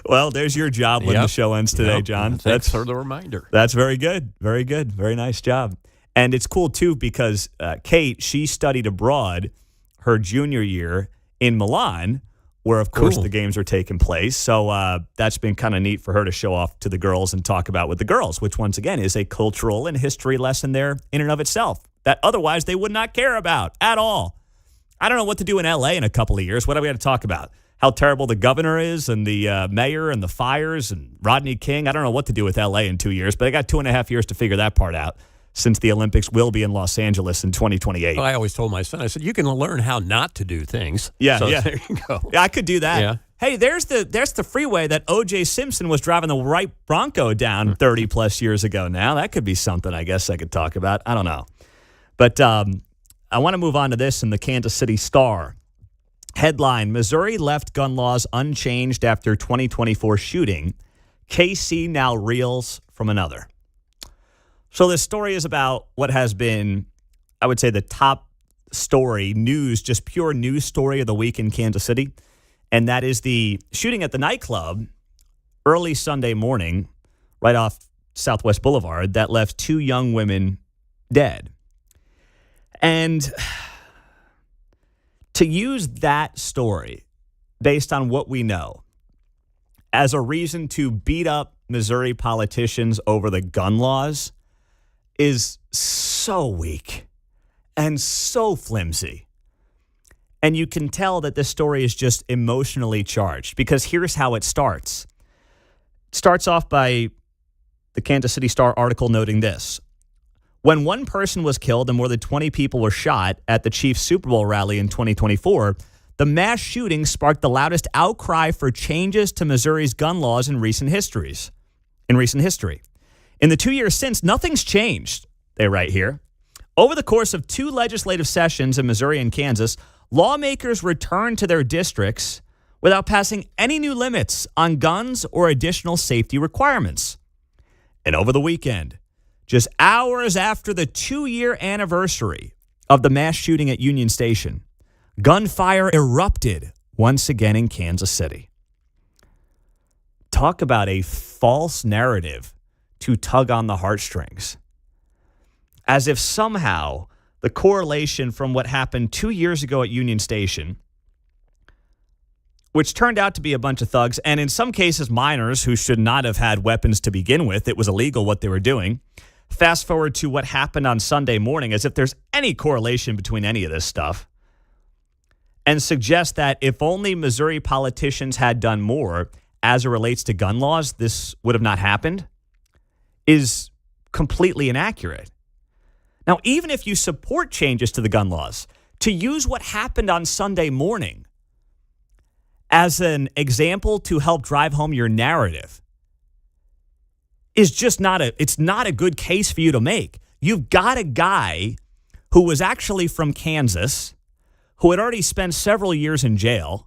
Well, there's your job when the show ends today, John. Thanks for the reminder. That's very good. Very good. Very nice job. And it's cool, too, because Kate, she studied abroad her junior year in Milan, where, of course, the games are taking place. So that's been kind of neat for her to show off to the girls and talk about with the girls, which, once again, is a cultural and history lesson there in and of itself that otherwise they would not care about at all. I don't know what to do in L.A. in a couple of years. What are we going to talk about? How terrible the governor is and the mayor and the fires and Rodney King. I don't know what to do with L.A. in 2 years, but I got 2.5 years to figure that part out since the Olympics will be in Los Angeles in 2028. Well, I always told my son, I said, you can learn how not to do things. Yeah, so yeah. there you go. Yeah, I could do that. Yeah. Hey, there's the freeway that O.J. Simpson was driving the right Bronco down 30-plus years ago now. That could be something I guess I could talk about. I don't know. But I want to move on to this in the Kansas City Star. Headline, Missouri left gun laws unchanged after 2024 shooting. KC now reels from another. So this story is about what has been, I would say, the top story, news, just pure news story of the week in Kansas City. And that is the shooting at the nightclub early Sunday morning, right off Southwest Boulevard, that left 2 young women dead. And to use that story, based on what we know, as a reason to beat up Missouri politicians over the gun laws is so weak and so flimsy. And you can tell that this story is just emotionally charged, because here's how it starts. It starts off by the Kansas City Star article noting this. When one person was killed and more than 20 people were shot at the Chiefs Super Bowl rally in 2024, the mass shooting sparked the loudest outcry for changes to Missouri's gun laws in recent history. In the 2 years since, nothing's changed, they write here. Over the course of 2 legislative sessions in Missouri and Kansas, lawmakers returned to their districts without passing any new limits on guns or additional safety requirements. And over the weekend, just hours after the 2-year anniversary of the mass shooting at Union Station, gunfire erupted once again in Kansas City. Talk about a false narrative to tug on the heartstrings. As if somehow the correlation from what happened 2 years ago at Union Station, which turned out to be a bunch of thugs, and in some cases minors who should not have had weapons to begin with. It was illegal what they were doing. Fast forward to what happened on Sunday morning, as if there's any correlation between any of this stuff, and suggest that if only Missouri politicians had done more as it relates to gun laws, this would have not happened, is completely inaccurate. Now, even if you support changes to the gun laws, to use what happened on Sunday morning as an example to help drive home your narrative is just not a good case for you to make. You've got a guy who was actually from Kansas, who had already spent several years in jail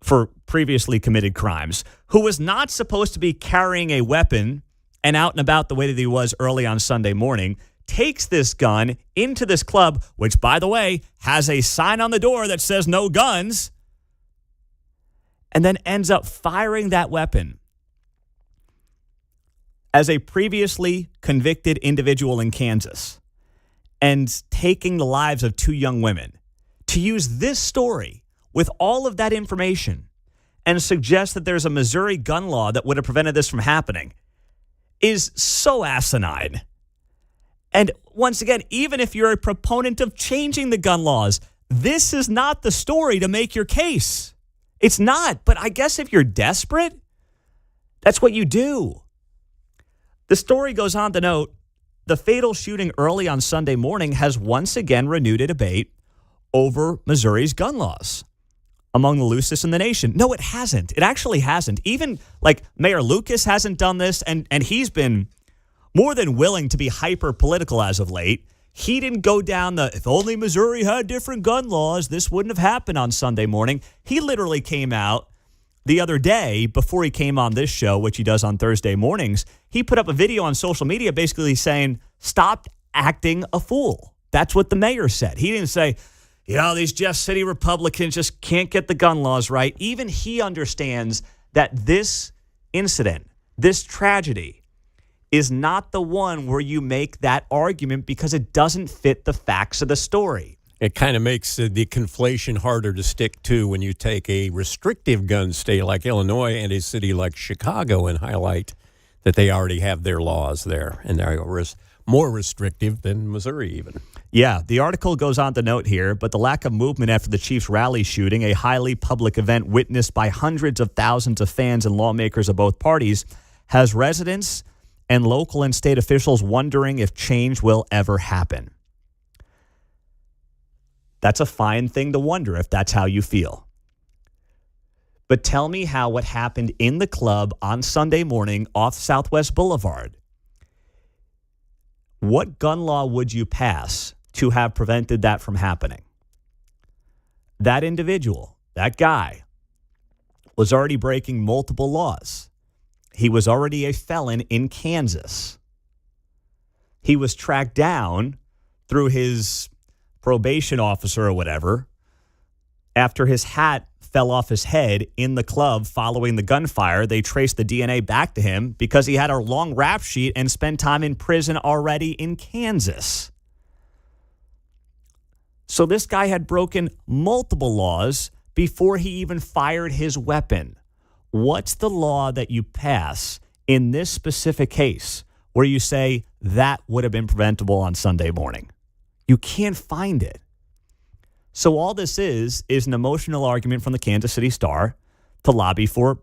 for previously committed crimes, who was not supposed to be carrying a weapon and out and about the way that he was early on Sunday morning, takes this gun into this club, which, by the way, has a sign on the door that says no guns, and then ends up firing that weapon as a previously convicted individual in Kansas and taking the lives of 2 young women, to use this story with all of that information and suggest that there's a Missouri gun law that would have prevented this from happening is so asinine. And once again, even if you're a proponent of changing the gun laws, this is not the story to make your case. It's not. But I guess if you're desperate, that's what you do. The story goes on to note, the fatal shooting early on Sunday morning has once again renewed a debate over Missouri's gun laws among the loosest in the nation. No, it hasn't. It actually hasn't. Even like Mayor Lucas hasn't done this, and he's been more than willing to be hyper political as of late. He didn't go down the, if only Missouri had different gun laws, this wouldn't have happened on Sunday morning. He literally came out the other day before he came on this show, which he does on Thursday mornings. He put up a video on social media basically saying, stop acting a fool. That's what the mayor said. He didn't say, these Jeff City Republicans just can't get the gun laws right. Even he understands that this incident, this tragedy, is not the one where you make that argument because it doesn't fit the facts of the story. It kind of makes the conflation harder to stick to when you take a restrictive gun state like Illinois and a city like Chicago and highlight that they already have their laws there, and they're more restrictive than Missouri even. Yeah, the article goes on to note here, but the lack of movement after the Chiefs rally shooting, a highly public event witnessed by hundreds of thousands of fans and lawmakers of both parties, has residents and local and state officials wondering if change will ever happen. That's a fine thing to wonder if that's how you feel. But tell me how what happened in the club on Sunday morning off Southwest Boulevard, what gun law would you pass to have prevented that from happening? That individual, that guy, was already breaking multiple laws. He was already a felon in Kansas. He was tracked down through his probation officer or whatever after his hat fell off his head in the club following the gunfire. They traced the DNA back to him because he had a long rap sheet and spent time in prison already in Kansas. So this guy had broken multiple laws before he even fired his weapon. What's the law that you pass in this specific case where you say that would have been preventable on Sunday morning? You can't find it. So all this is an emotional argument from the Kansas City Star to lobby for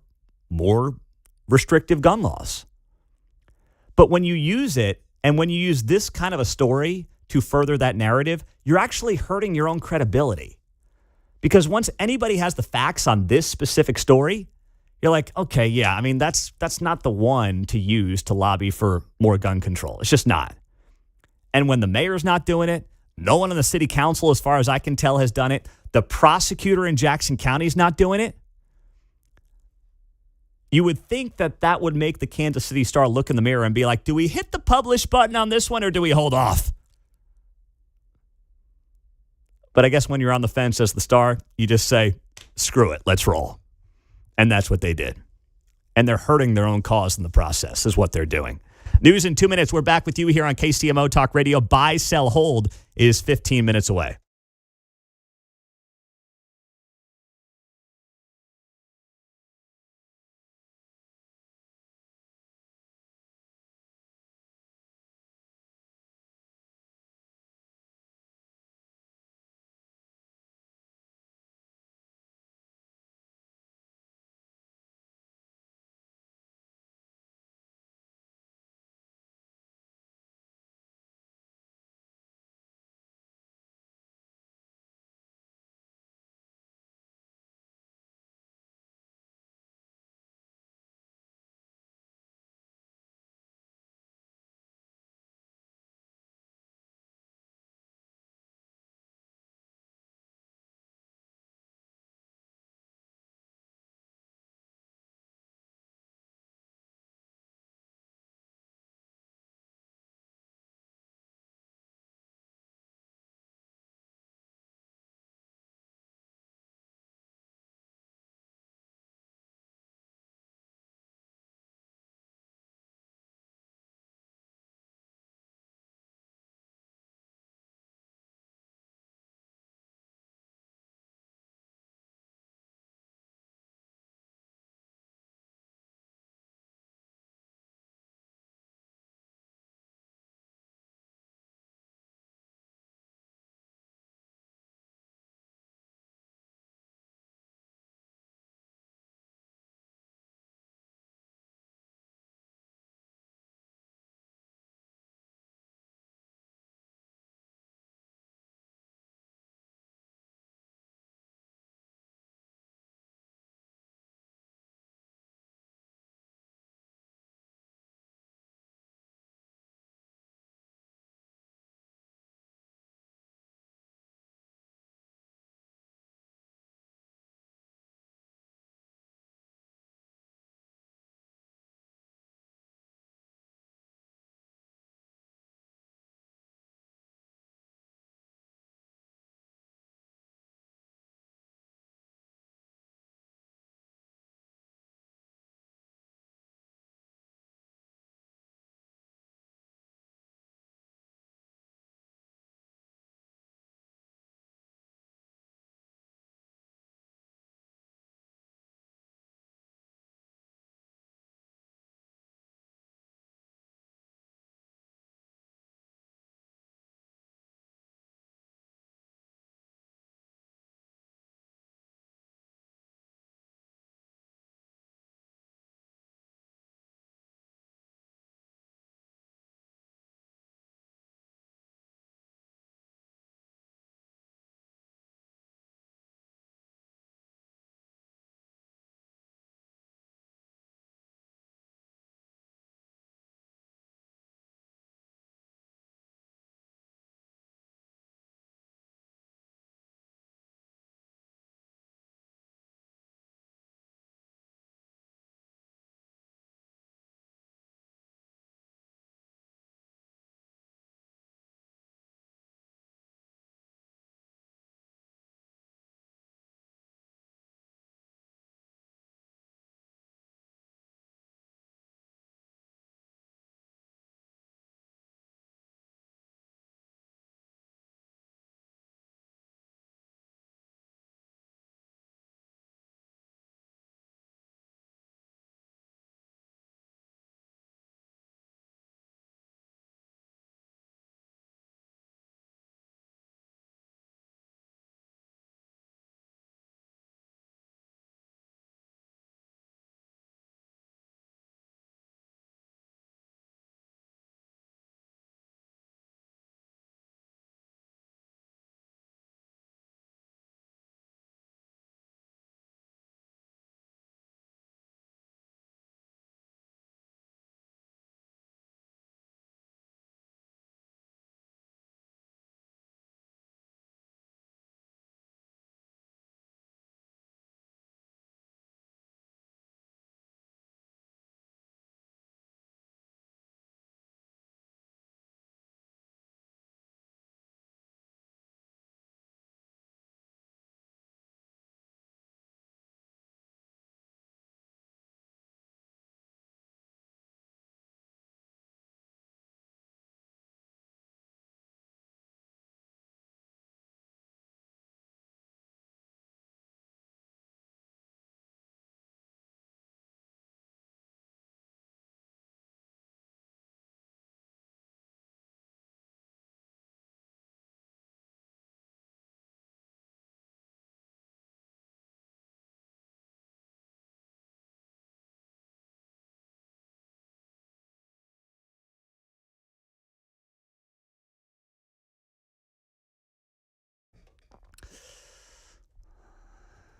more restrictive gun laws. But when you use it, and when you use this kind of a story to further that narrative, you're actually hurting your own credibility. Because once anybody has the facts on this specific story, you're like, okay, yeah, I mean, that's not the one to use to lobby for more gun control. It's just not. And when the mayor's not doing it, no one on the city council, as far as I can tell, has done it. The prosecutor in Jackson County is not doing it. You would think that that would make the Kansas City Star look in the mirror and be like, do we hit the publish button on this one or do we hold off? But I guess when you're on the fence as the Star, you just say, screw it, let's roll. And that's what they did. And they're hurting their own cause in the process is what they're doing. News in 2 minutes. We're back with you here on KCMO Talk Radio. Buy, sell, hold is 15 minutes away.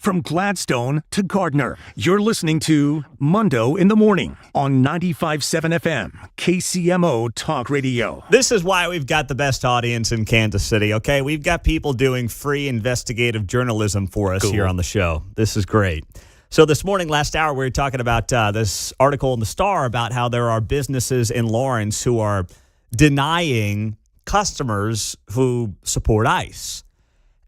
From Gladstone to Gardner, you're listening to Mundo in the Morning on 95.7 FM, KCMO Talk Radio. This is why we've got the best audience in Kansas City, okay? We've got people doing free investigative journalism for us here on the show. This is great. So this morning, last hour, we were talking about this article in the Star about how there are businesses in Lawrence who are denying customers who support ICE.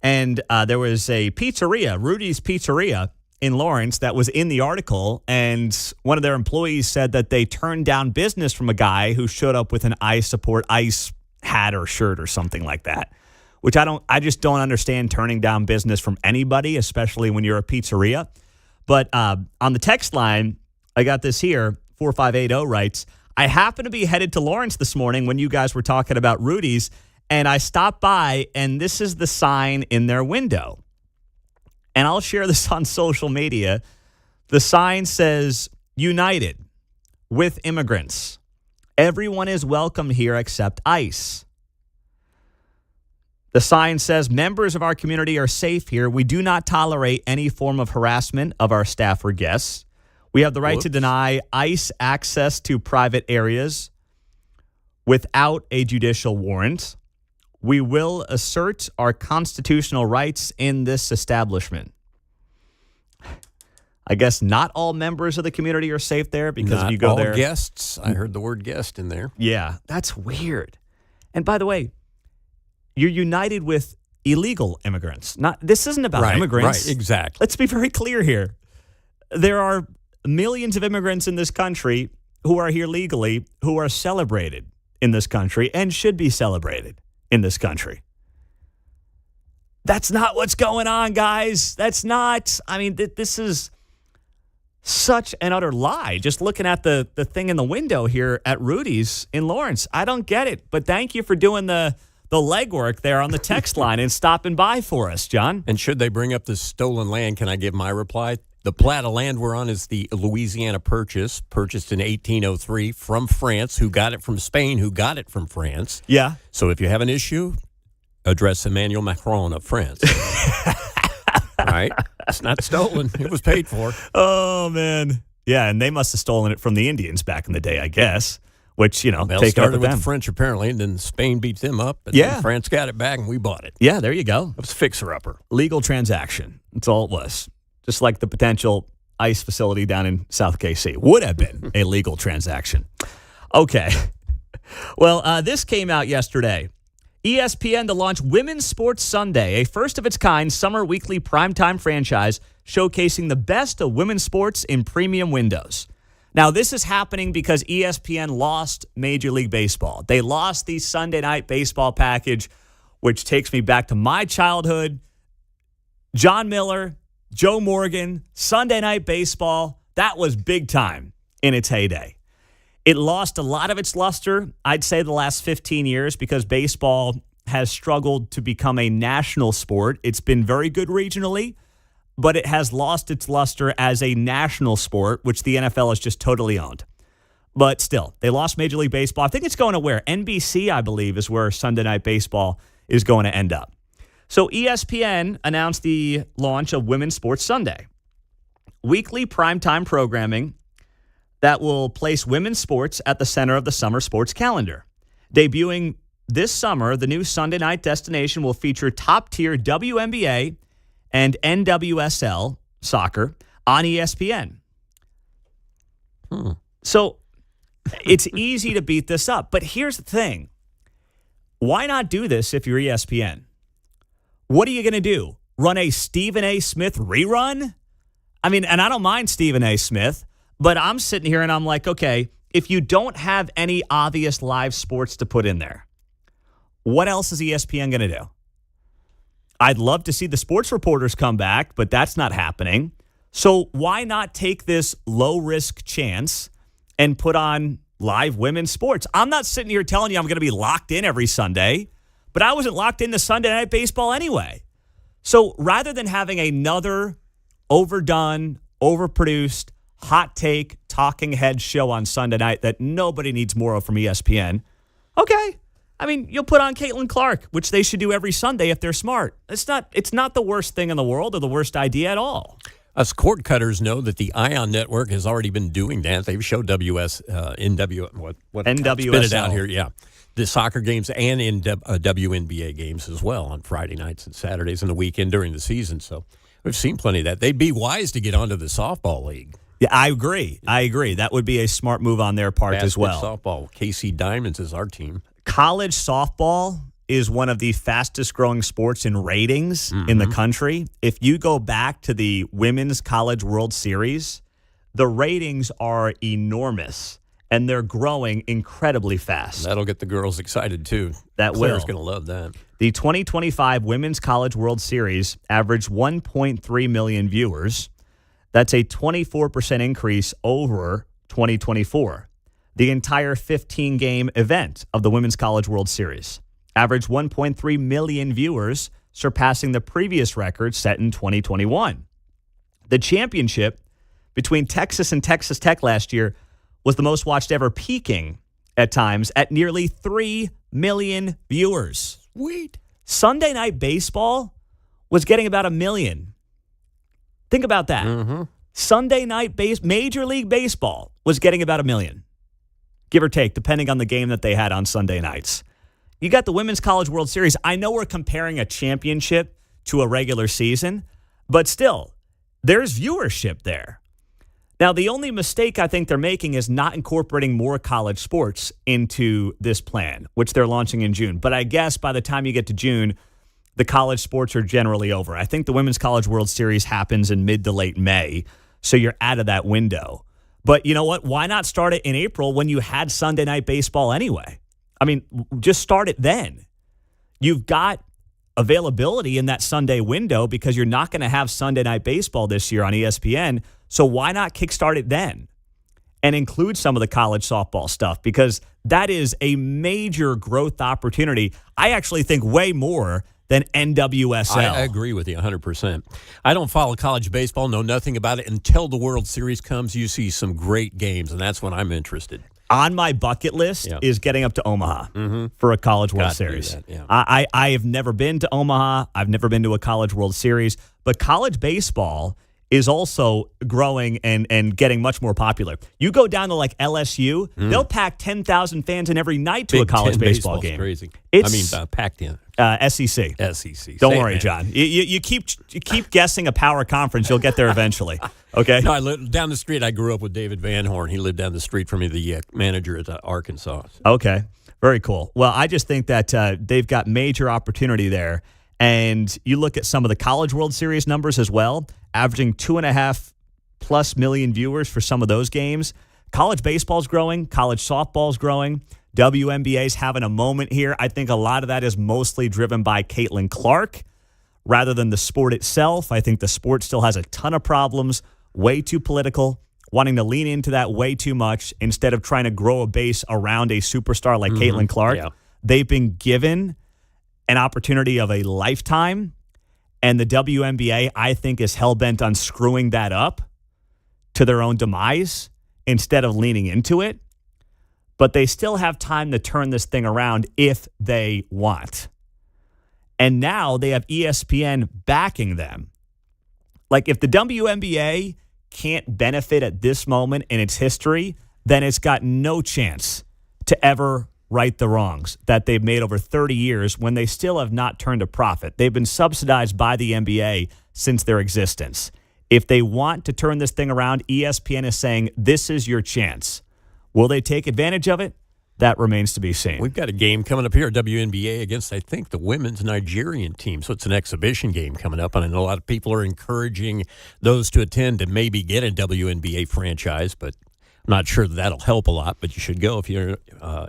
And there was a pizzeria, Rudy's Pizzeria in Lawrence, that was in the article. And one of their employees said that they turned down business from a guy who showed up with an ICE hat or shirt or something like that, which I just don't understand turning down business from anybody, especially when you're a pizzeria. But on the text line, I got this here, 4580 writes, I happened to be headed to Lawrence this morning when you guys were talking about Rudy's, and I stopped by, and this is the sign in their window. And I'll share this on social media. The sign says, United with immigrants. Everyone is welcome here except ICE. The sign says, members of our community are safe here. We do not tolerate any form of harassment of our staff or guests. We have the right to deny ICE access to private areas without a judicial warrant. We will assert our constitutional rights in this establishment. I guess not all members of the community are safe there because if you go there. Not all guests. I heard the word guest in there. Yeah, that's weird. And by the way, you're united with illegal immigrants. This isn't about immigrants. Right, exactly. Let's be very clear here. There are millions of immigrants in this country who are here legally, who are celebrated in this country and should be celebrated in this country. That's not what's going on, guys. That's not. I mean, this is such an utter lie. Just looking at the thing in the window here at Rudy's in Lawrence. I don't get it. But thank you for doing the legwork there on the text line and stopping by for us, John. And should they bring up the stolen land, can I give my reply? The plat of land we're on is the Louisiana Purchase, purchased in 1803 from France, who got it from Spain, who got it from France. Yeah. So if you have an issue, address Emmanuel Macron of France. Right? It's not stolen. It was paid for. Oh, man. Yeah, and they must have stolen it from the Indians back in the day, I guess, which, Well, take it up started with with them. the French, apparently, and then Spain beat them up. And Yeah. then France got it back, and we bought it. Yeah, there you go. It was fixer-upper. Legal transaction. That's all it was. Just like the potential ICE facility down in South KC. Would have been a legal transaction. Okay. Well, this came out yesterday. ESPN to launch Women's Sports Sunday, a first-of-its-kind summer weekly primetime franchise showcasing the best of women's sports in premium windows. Now, this is happening because ESPN lost Major League Baseball. They lost the Sunday night baseball package, which takes me back to my childhood. John Miller, Joe Morgan, Sunday Night Baseball, that was big time in its heyday. It lost a lot of its luster, I'd say, the last 15 years because baseball has struggled to become a national sport. It's been very good regionally, but it has lost its luster as a national sport, which the NFL has just totally owned. But still, they lost Major League Baseball. I think it's going to where? NBC, I believe, is where Sunday Night Baseball is going to end up. So ESPN announced the launch of Women's Sports Sunday, weekly primetime programming that will place women's sports at the center of the summer sports calendar. Debuting this summer, the new Sunday night destination will feature top-tier WNBA and NWSL soccer on ESPN. So it's easy to beat this up. But here's the thing. Why not do this if you're ESPN? What are you going to do? Run a Stephen A. Smith rerun? I mean, and I don't mind Stephen A. Smith, but I'm sitting here and I'm like, okay, if you don't have any obvious live sports to put in there, what else is ESPN going to do? I'd love to see the sports reporters come back, but that's not happening. So why not take this low-risk chance and put on live women's sports? I'm not sitting here telling you I'm going to be locked in every Sunday, but I wasn't locked into Sunday Night Baseball anyway. So rather than having another overdone, overproduced, hot take, talking head show on Sunday night that nobody needs more of from ESPN, okay, I mean, you'll put on Caitlin Clark, which they should do every Sunday if they're smart. It's not the worst thing in the world or the worst idea at all. Us cord cutters know that the Ion Network has already been doing that. They've showed NWSL. Spit it out here, yeah. The soccer games and WNBA games as well on Friday nights and Saturdays and the weekend during the season. So we've seen plenty of that. They'd be wise to get onto the softball league. Yeah, I agree. That would be a smart move on their part as well. Softball. KC Diamonds is our team. College softball is one of the fastest growing sports in ratings in the country. If you go back to the Women's College World Series, the ratings are enormous, and they're growing incredibly fast. That'll get the girls excited, too. That Claire's will. going to love that. The 2025 Women's College World Series averaged 1.3 million viewers. That's a 24% increase over 2024. The entire 15-game event of the Women's College World Series averaged 1.3 million viewers, surpassing the previous record set in 2021. The championship between Texas and Texas Tech last year was the most watched ever, peaking at times at nearly 3 million viewers. Sweet. Sunday Night Baseball was getting about 1 million. Think about that. Sunday Night Major League Baseball was getting about 1 million, give or take, depending on the game that they had on Sunday nights. You got the Women's College World Series. I know we're comparing a championship to a regular season, but still, there's viewership there. Now, the only mistake I think they're making is not incorporating more college sports into this plan, which they're launching in June. But I guess by the time you get to June, the college sports are generally over. I think the Women's College World Series happens in mid to late May, so you're out of that window. But you know what? Why not start it in April when you had Sunday Night Baseball anyway? I mean, just start it then. You've got availability in that Sunday window because you're not going to have Sunday Night Baseball this year on ESPN. So why not kickstart it then and include some of the college softball stuff? Because that is a major growth opportunity. I actually think way more than NWSL. I agree with you 100%. I don't follow college baseball, know nothing about it. Until the World Series comes, you see some great games, and that's when I'm interested. On my bucket list is getting up to Omaha for a College World Series. I have never been to Omaha. I've never been to a College World Series. But college baseball is also growing and getting much more popular. You go down to like LSU, they'll pack 10,000 fans in every night to Big a college Ten baseball baseball's game. crazy. Packed in. SEC. SEC. Don't Say worry, it, John. You keep guessing a power conference. You'll get there eventually. Okay. No, I lived down the street. I grew up with David Van Horn. He lived down the street from me, the manager at Arkansas. Okay. Very cool. Well, I just think that they've got major opportunity there. And you look at some of the College World Series numbers as well, averaging 2.5+ million viewers for some of those games. College baseball's growing. College softball's growing. WNBA's having a moment here. I think a lot of that is mostly driven by Caitlin Clark rather than the sport itself. I think the sport still has a ton of problems, way too political, wanting to lean into that way too much instead of trying to grow a base around a superstar like Caitlin Clark. Yeah. They've been given an opportunity of a lifetime, and the WNBA, I think, is hell-bent on screwing that up to their own demise instead of leaning into it. But they still have time to turn this thing around if they want. And now they have ESPN backing them. Like, if the WNBA can't benefit at this moment in its history, then it's got no chance to ever right the wrongs that they've made over 30 years when they still have not turned a profit. They've been subsidized by the NBA since their existence. If they want to turn this thing around, ESPN is saying, this is your chance. Will they take advantage of it? That remains to be seen. We've got a game coming up here at WNBA against, I think, the women's Nigerian team. So it's an exhibition game coming up. And I know a lot of people are encouraging those to attend to maybe get a WNBA franchise, but I'm not sure that'll help a lot. But you should go if you're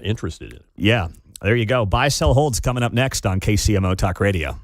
interested in it. Yeah, there you go. Buy, sell, holds coming up next on KCMO Talk Radio.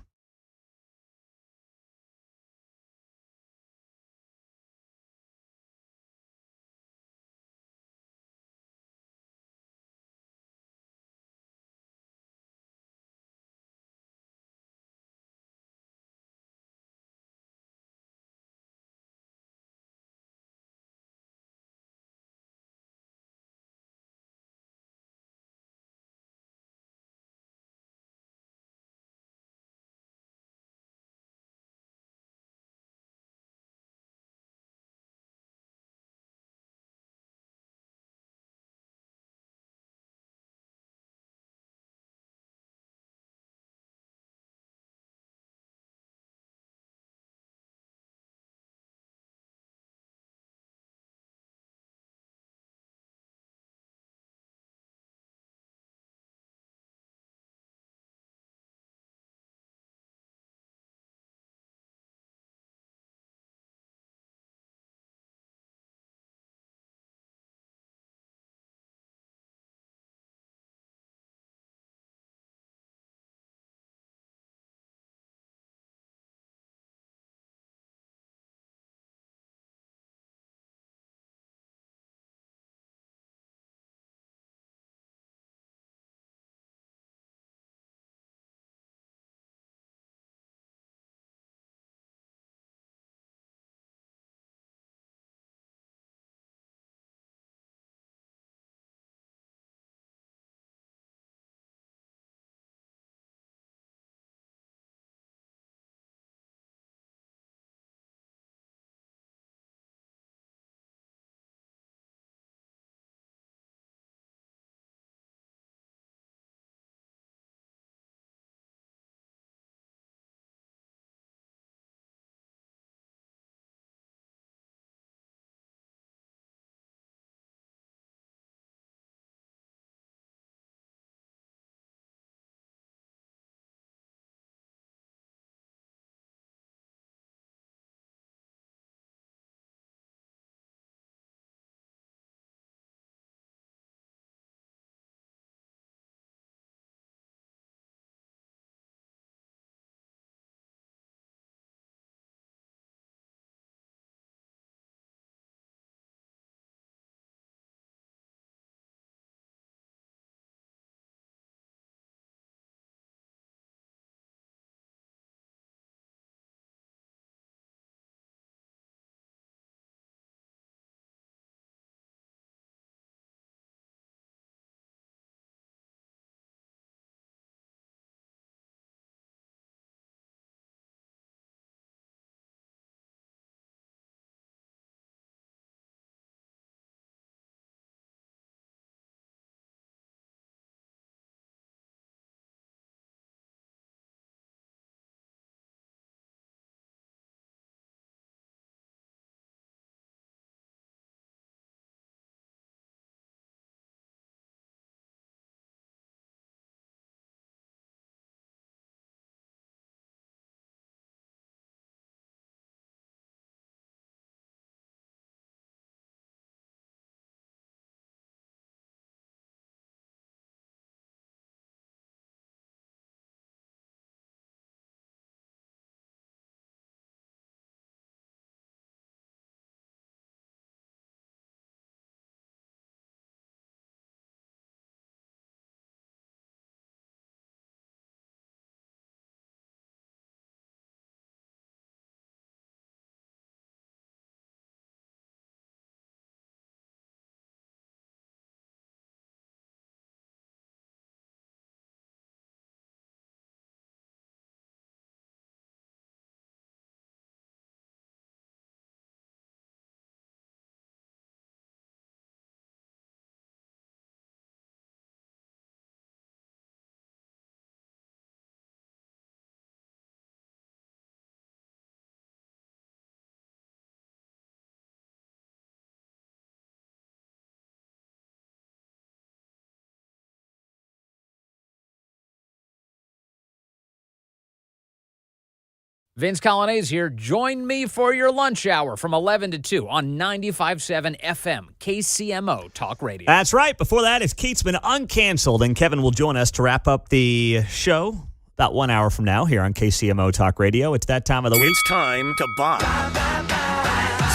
Vince Colonnese here. Join me for your lunch hour from 11 to 2 on 95.7 FM, KCMO Talk Radio. That's right. Before that, it's Keatsman Uncanceled, and Kevin will join us to wrap up the show about 1 hour from now here on KCMO Talk Radio. It's that time of the week. It's time to buy,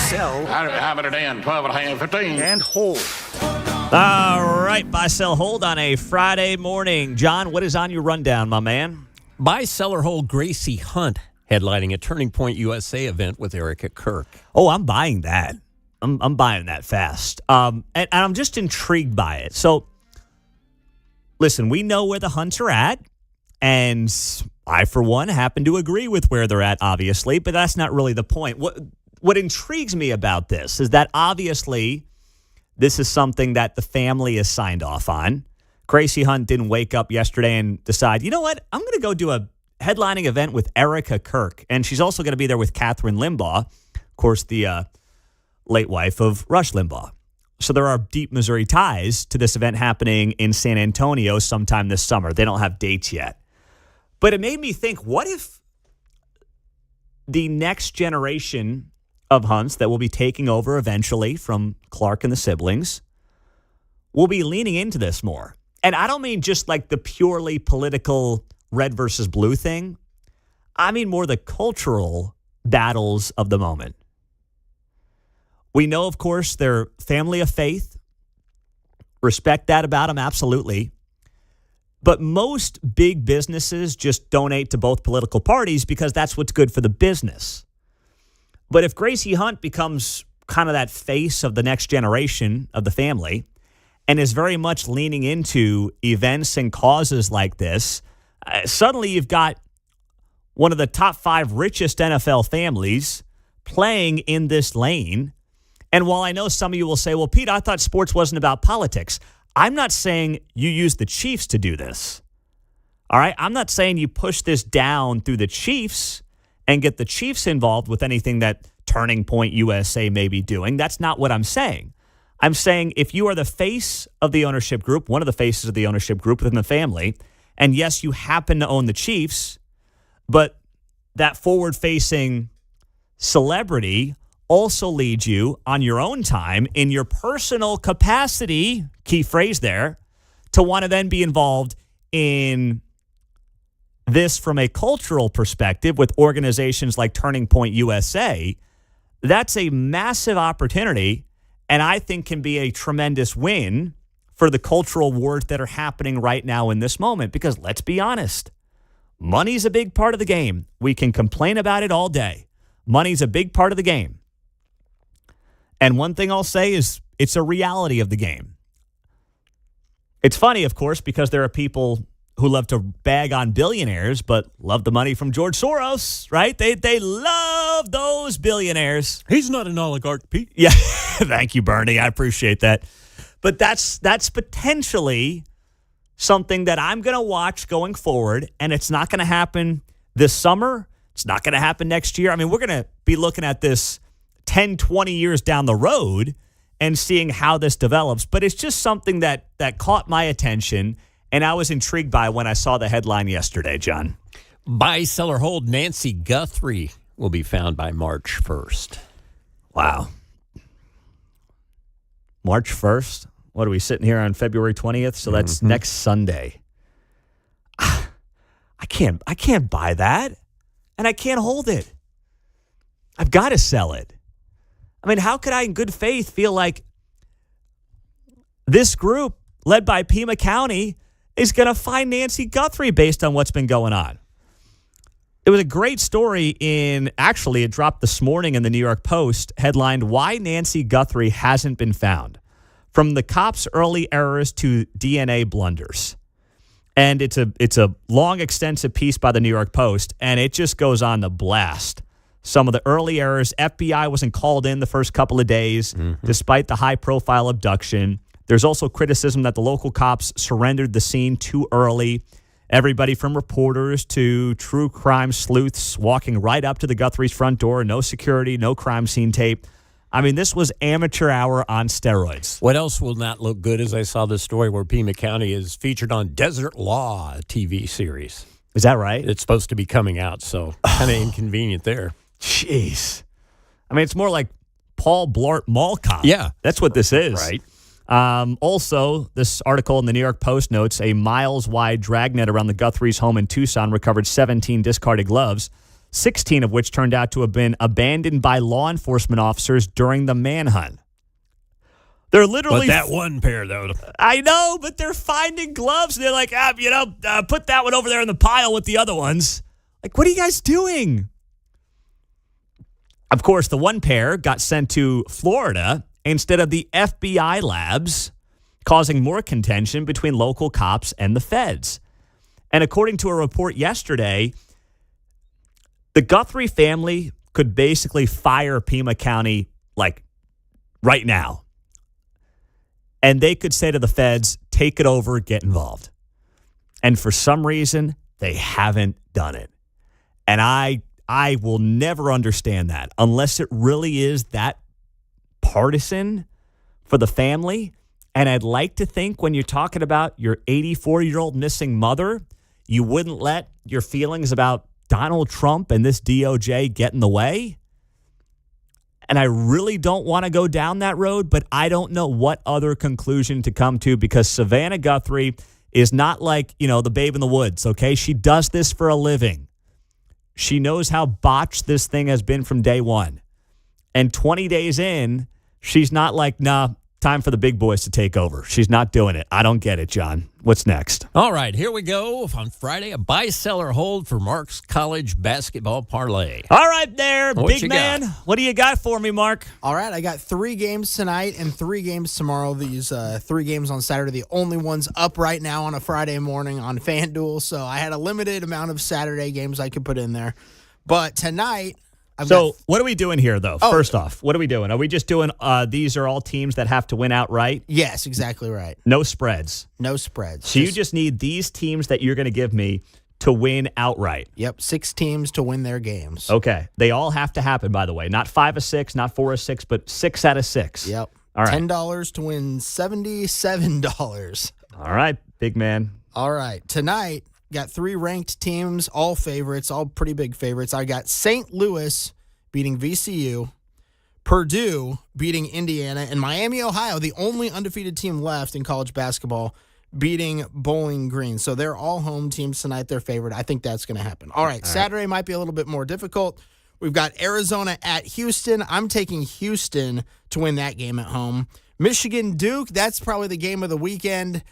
sell, How about a day 12 and a half, 15? and hold. All right. Buy, sell, hold on a Friday morning. John, what is on your rundown, my man? Buy, sell, or hold Gracie Hunt headlining a Turning Point USA event with Erica Kirk. Oh, I'm buying that. I'm buying that fast. And I'm just intrigued by it. So, listen, we know where the Hunts are at. And I, for one, happen to agree with where they're at, obviously. But that's not really the point. What intrigues me about this is that, obviously, this is something that the family has signed off on. Gracie Hunt didn't wake up yesterday and decide, you know what, I'm going to go do a headlining event with Erica Kirk. And she's also going to be there with Catherine Limbaugh, of course, the late wife of Rush Limbaugh. So there are deep Missouri ties to this event happening in San Antonio sometime this summer. They don't have dates yet. But it made me think, what if the next generation of Hunts that will be taking over eventually from Clark and the siblings will be leaning into this more? And I don't mean just like the purely political red versus blue thing. I mean more the cultural battles of the moment. We know, of course, they're family of faith. Respect that about them, absolutely. But most big businesses just donate to both political parties because that's what's good for the business. But if Gracie Hunt becomes kind of that face of the next generation of the family and is very much leaning into events and causes like this, suddenly you've got one of the top 5 richest NFL families playing in this lane. And while I know some of you will say, well, Pete, I thought sports wasn't about politics. I'm not saying you use the Chiefs to do this. All right? I'm not saying you push this down through the Chiefs and get the Chiefs involved with anything that Turning Point USA may be doing. That's not what I'm saying. I'm saying if you are the face of the ownership group, one of the faces of the ownership group within the family, and yes, you happen to own the Chiefs, but that forward-facing celebrity also leads you on your own time in your personal capacity, key phrase there, to want to then be involved in this from a cultural perspective with organizations like Turning Point USA. That's a massive opportunity, and I think can be a tremendous win for the cultural wars that are happening right now in this moment. Because let's be honest, money's a big part of the game. We can complain about it all day. Money's a big part of the game. And one thing I'll say is it's a reality of the game. It's funny, of course, because there are people who love to bag on billionaires, but love the money from George Soros, right? They love those billionaires. He's not an oligarch, Pete. Yeah, thank you, Bernie. I appreciate that. But that's potentially something that I'm going to watch going forward, and it's not going to happen this summer. It's not going to happen next year. I mean, we're going to be looking at this 10, 20 years down the road and seeing how this develops. But it's just something that caught my attention, and I was intrigued by when I saw the headline yesterday, John. Buy, sell, or hold Nancy Guthrie will be found by March 1st. Wow. March 1st? What are we sitting here on February 20th? So that's next Sunday. I can't buy that, and I can't hold it. I've got to sell it. I mean, how could I in good faith feel like this group led by Pima County is going to find Nancy Guthrie based on what's been going on? It was a great story actually, it dropped this morning in the New York Post, headlined, Why Nancy Guthrie Hasn't Been Found. From the cops' early errors to DNA blunders. And it's a long, extensive piece by the New York Post, and it just goes on to blast some of the early errors. FBI wasn't called in the first couple of days, despite the high-profile abduction. There's also criticism that the local cops surrendered the scene too early. Everybody from reporters to true crime sleuths walking right up to the Guthrie's front door, no security, no crime scene tape. I mean, this was amateur hour on steroids. What else will not look good is I saw this story where Pima County is featured on Desert Law, a TV series. Is that right? It's supposed to be coming out, so kind of inconvenient there. Jeez. I mean, it's more like Paul Blart Mall Cop. Yeah. That's what this is. Right. Also, this article in the New York Post notes a miles-wide dragnet around the Guthrie's home in Tucson recovered 17 discarded gloves, 16 of which turned out to have been abandoned by law enforcement officers during the manhunt. They're literally... But that one pair, though. I know, but they're finding gloves. And they're like, put that one over there in the pile with the other ones. Like, what are you guys doing? Of course, the one pair got sent to Florida instead of the FBI labs, causing more contention between local cops and the feds. And according to a report yesterday, the Guthrie family could basically fire Pima County, like, right now. And they could say to the feds, take it over, get involved. And for some reason, they haven't done it. And I will never understand that unless it really is that partisan for the family. And I'd like to think when you're talking about your 84-year-old missing mother, you wouldn't let your feelings about Donald Trump and this DOJ get in the way. And I really don't want to go down that road, but I don't know what other conclusion to come to because Savannah Guthrie is not like, the babe in the woods, okay? She does this for a living. She knows how botched this thing has been from day one. And 20 days in, she's not like, nah, time for the big boys to take over. She's not doing it. I don't get it, John. What's next? All right, here we go. On Friday, a buy-seller hold for Mark's college basketball parlay. All right there, What big you man. got? What do you got for me, Mark? All right, I got 3 games tonight and 3 games tomorrow. These 3 games on Saturday, the only ones up right now on a Friday morning on FanDuel. So I had a limited amount of Saturday games I could put in there. But tonight, what are we doing here, though? First off, what are we doing? Are we just doing these are all teams that have to win outright? Yes, exactly right. No spreads. No spreads. So you just need these teams that you're going to give me to win outright. Yep, 6 teams to win their games. Okay. They all have to happen, by the way. Not 5 of 6, not 4 of 6, but 6 out of 6. Yep. All right. $10 to win $77. All right, big man. All right. Tonight, got 3 ranked teams, all favorites, all pretty big favorites. I got St. Louis beating VCU, Purdue beating Indiana, and Miami, Ohio, the only undefeated team left in college basketball, beating Bowling Green. So they're all home teams tonight. They're favored. I think that's going to happen. All right. Saturday might be a little bit more difficult. We've got Arizona at Houston. I'm taking Houston to win that game at home. Michigan, Duke, that's probably the game of the weekend.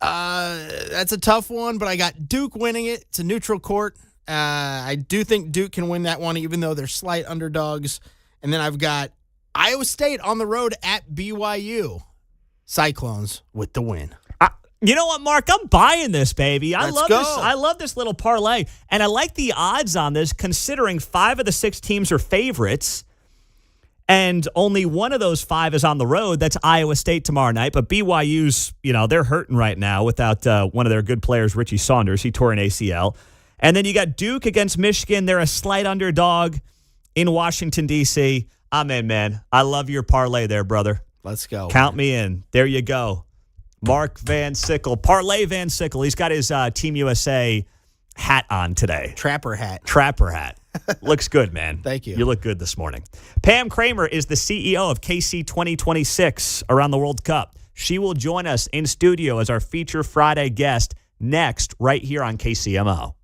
That's a tough one, but I got Duke winning it. It's a neutral court. I do think Duke can win that one, even though they're slight underdogs. And then I've got Iowa State on the road at BYU. Cyclones with the win. You know what, Mark? I'm buying this, baby. I Let's go. I love this little parlay, and I like the odds on this, considering 5 of the 6 teams are favorites, and only one of those 5 is on the road. That's Iowa State tomorrow night. But BYU's, they're hurting right now without one of their good players, Richie Saunders. He tore an ACL. And then you got Duke against Michigan. They're a slight underdog in Washington, D.C. I'm in, man. I love your parlay there, brother. Let's go. Count me in. There you go. Mark Van Sickle. Parlay Van Sickle. He's got his Team USA hat on today. Trapper hat. Looks good, man. Thank you. You look good this morning. Pam Kramer is the CEO of KC 2026 around the World Cup. She will join us in studio as our feature Friday guest next right here on KCMO.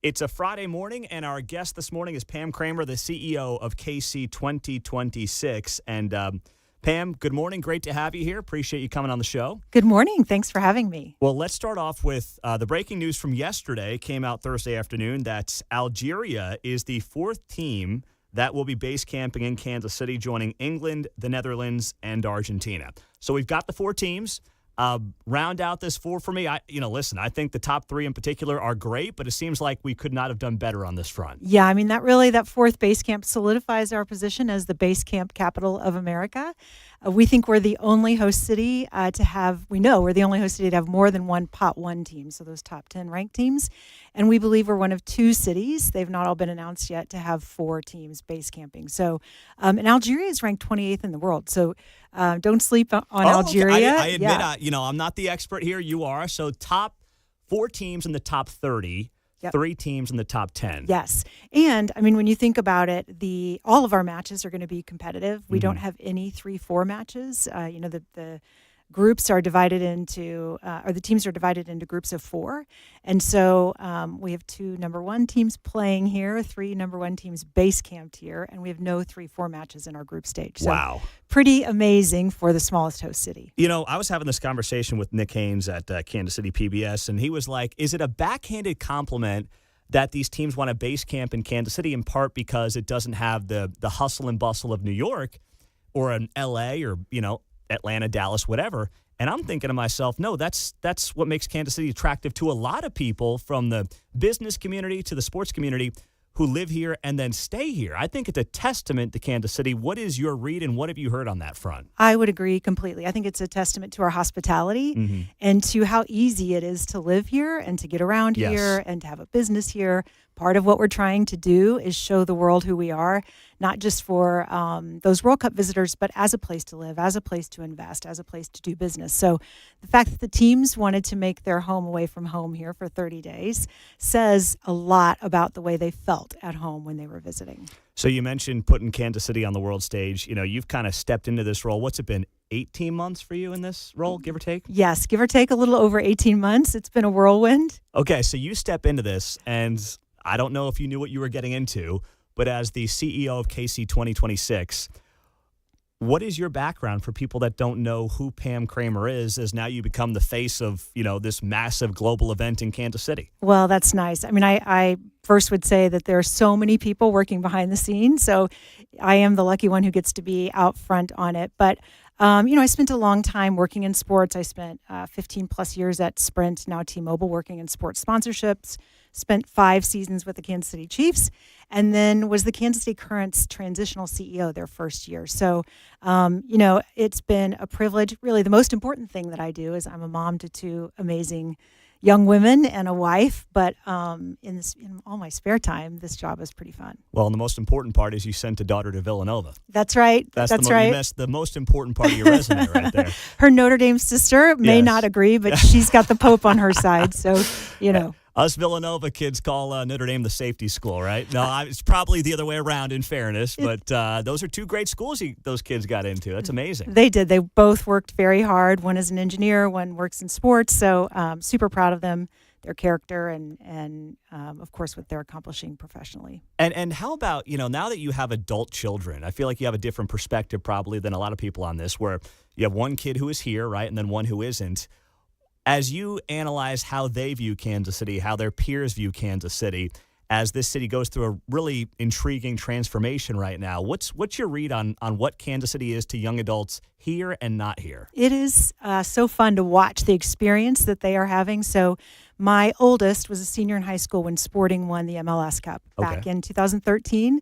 It's a Friday morning, and our guest this morning is Pam Kramer, the CEO of KC 2026. And Pam, good morning. Great to have you here. Appreciate you coming on the show. Good morning. Thanks for having me. Well, let's start off with the breaking news from yesterday. Came out Thursday afternoon that Algeria is the fourth team that will be base camping in Kansas City, joining England, the Netherlands, and Argentina. So we've got the four teams. Round out this four for me. Listen, I think the top three in particular are great, but it seems like we could not have done better on this front. Yeah, I mean, that fourth base camp solidifies our position as the base camp capital of America. We think we're the only host city we're the only host city to have more than one Pot 1 team, so those top 10 ranked teams. And we believe we're one of two cities, they've not all been announced yet, to have four teams base camping. So, and Algeria is ranked 28th in the world. So don't sleep on Algeria. Okay. I admit, I'm not the expert here. You are. So top four teams in the top 30. Yep. 3 teams in the top 10. Yes. And I mean, when you think about it, all of our matches are going to be competitive. We don't have any 3-4 matches. The groups are divided into, the teams are divided into groups of 4. And so we have 2 number 1 teams playing here, 3 number 1 teams base camped here, and we have no 3-4 matches in our group stage. So wow. Pretty amazing for the smallest host city. I was having this conversation with Nick Haynes at Kansas City PBS, and he was like, is it a backhanded compliment that these teams want to base camp in Kansas City, in part because it doesn't have the hustle and bustle of New York or an L.A. or, Atlanta, Dallas, whatever? And I'm thinking to myself, no, that's what makes Kansas City attractive to a lot of people, from the business community to the sports community, who live here and then stay here. I think it's a testament to Kansas City. What is your read, and what have you heard on that front? I would agree completely. I think it's a testament to our hospitality and to how easy it is to live here and to get around here and to have a business here. Part of what we're trying to do is show the world who we are, not just for those World Cup visitors, but as a place to live, as a place to invest, as a place to do business. So the fact that the teams wanted to make their home away from home here for 30 days says a lot about the way they felt at home when they were visiting. So you mentioned putting Kansas City on the world stage. You've kind of stepped into this role. What's it been, 18 months for you in this role, give or take? Yes, give or take a little over 18 months. It's been a whirlwind. Okay, so you step into this, and I don't know if you knew what you were getting into, but as the CEO of KC 2026, what is your background for people that don't know who Pam Kramer is, as now you become the face of, this massive global event in Kansas City? Well, that's nice. I mean, I first would say that there are so many people working behind the scenes, so I am the lucky one who gets to be out front on it. But I spent a long time working in sports. I spent 15 plus years at Sprint, now T-Mobile, working in sports sponsorships. Spent 5 seasons with the Kansas City Chiefs, and then was the Kansas City Currents transitional CEO their first year. So, it's been a privilege. Really, the most important thing that I do is I'm a mom to 2 amazing young women and a wife, but in all my spare time, this job is pretty fun. Well, and the most important part is you sent a daughter to Villanova. That's right. That's right. You missed the most important part of your resume right there. Her Notre Dame sister may not agree, but she's got the Pope on her side, so, Us Villanova kids call Notre Dame the safety school, right? No, it's probably the other way around, in fairness. But those are 2 great schools those kids got into. That's amazing. They did. They both worked very hard. One is an engineer, one works in sports. So super proud of them, their character, and of course, what they're accomplishing professionally. And how about, now that you have adult children, I feel like you have a different perspective probably than a lot of people on this, where you have one kid who is here, right, and then one who isn't. As you analyze how they view Kansas City, how their peers view Kansas City, as this city goes through a really intriguing transformation right now, what's your read on what Kansas City is to young adults here and not here? It is so fun to watch the experience that they are having. So my oldest was a senior in high school when Sporting won the MLS Cup back in 2013.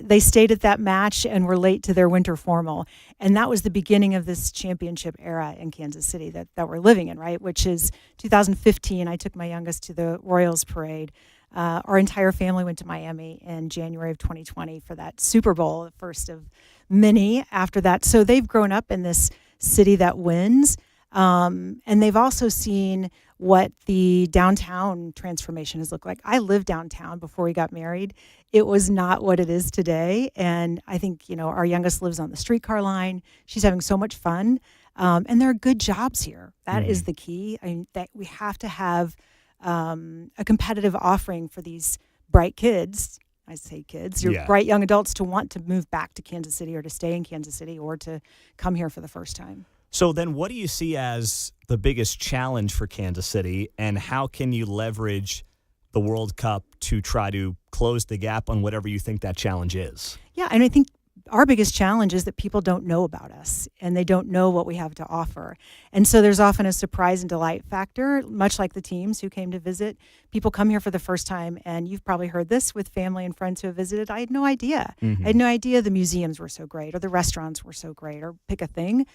They stayed at that match and were late to their winter formal. And that was the beginning of this championship era in Kansas City that we're living in, right? Which is 2015. I took my youngest to the Royals parade. Our entire family went to Miami in January of 2020 for that Super Bowl, the first of many after that. So they've grown up in this city that wins. And they've also seen what the downtown transformation has looked like. I lived downtown before we got married. It was not what it is today. And I think, our youngest lives on the streetcar line. She's having so much fun. And there are good jobs here. That is the key. I mean, that we have to have a competitive offering for these bright kids. I say kids, your bright young adults to want to move back to Kansas City or to stay in Kansas City or to come here for the first time. So then what do you see as the biggest challenge for Kansas City, and how can you leverage the World Cup to try to close the gap on whatever you think that challenge is? Yeah, and I think our biggest challenge is that people don't know about us and they don't know what we have to offer. And so there's often a surprise and delight factor, much like the teams who came to visit. People come here for the first time, and you've probably heard this with family and friends who have visited. I had no idea. I had no idea the museums were so great or the restaurants were so great, or pick a thing.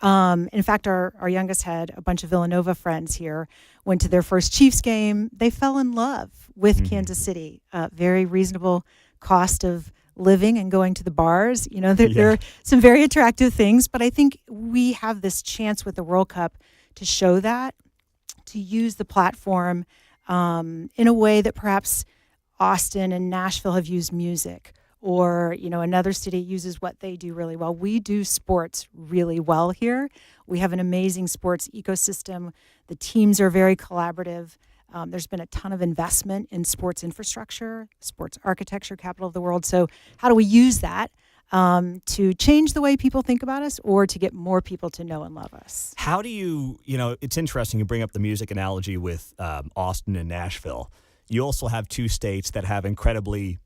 In fact, our youngest had a bunch of Villanova friends here, went to their first Chiefs game. They fell in love with Kansas City. Very reasonable cost of living and going to the bars. You know, there are some very attractive things, but I think we have this chance with the World Cup to show that, to use the platform in a way that perhaps Austin and Nashville have used music, or, you know, another city uses what they do really well. We do sports really well here. We have an amazing sports ecosystem. The teams are very collaborative. There's been a ton of investment in sports infrastructure, sports architecture, capital of the world. So how do we use that to change the way people think about us, or to get more people to know and love us? How do you know, it's interesting you bring up the music analogy with Austin and Nashville. You also have two states that have incredibly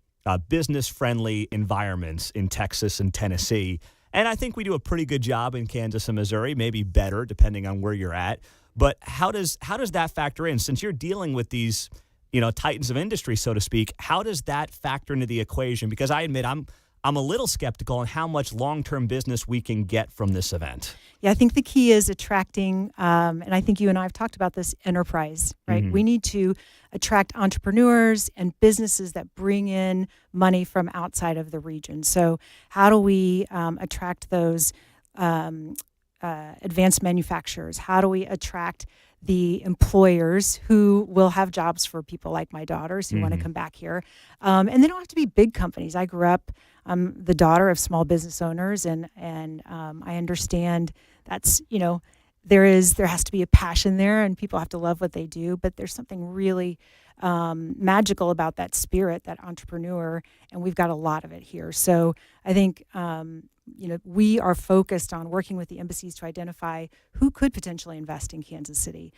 business-friendly environments in Texas and Tennessee. And I think we do a pretty good job in Kansas and Missouri, maybe better depending on where you're at. But how does that factor in? Since you're dealing with these, you know, titans of industry, so to speak, how does that factor into the equation? Because I admit I'm a little skeptical on how much long-term business we can get from this event. Yeah, I think the key is attracting, and I think you and I have talked about this, enterprise, right? We need to attract entrepreneurs and businesses that bring in money from outside of the region. So how do we attract those advanced manufacturers? How do we attract the employers who will have jobs for people like my daughters who want to come back here? And they don't have to be big companies. I grew up, I'm the daughter of small business owners, and I understand that's, you know, there has to be a passion there, and people have to love what they do, but there's something really magical about that spirit, that entrepreneur, and we've got a lot of it here. So I think you know, we are focused on working with the embassies to identify who could potentially invest in Kansas City,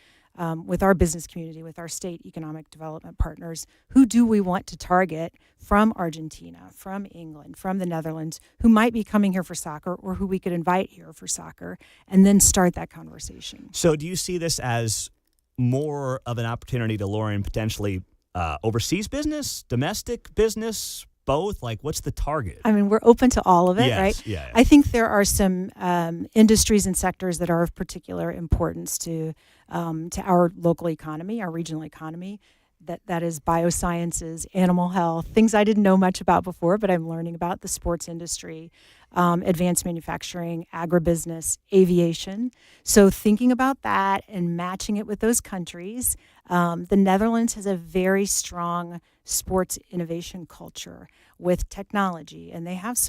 with our business community, with our state economic development partners. Who do we want to target from Argentina, from England, from the Netherlands, who might be coming here for soccer, or who we could invite here for soccer, and then start that conversation. So do you see this as more of an opportunity to lure in potentially overseas business, domestic business, both? Like, what's the target? I mean, we're open to all of it, Yes, right? yeah. I think there are some industries and sectors that are of particular importance to our local economy, our regional economy. That is biosciences, animal health, things I didn't know much about before, but I'm learning about: the sports industry, advanced manufacturing, agribusiness, aviation. So thinking about that and matching it with those countries. The Netherlands has a very strong sports innovation culture with technology, and they have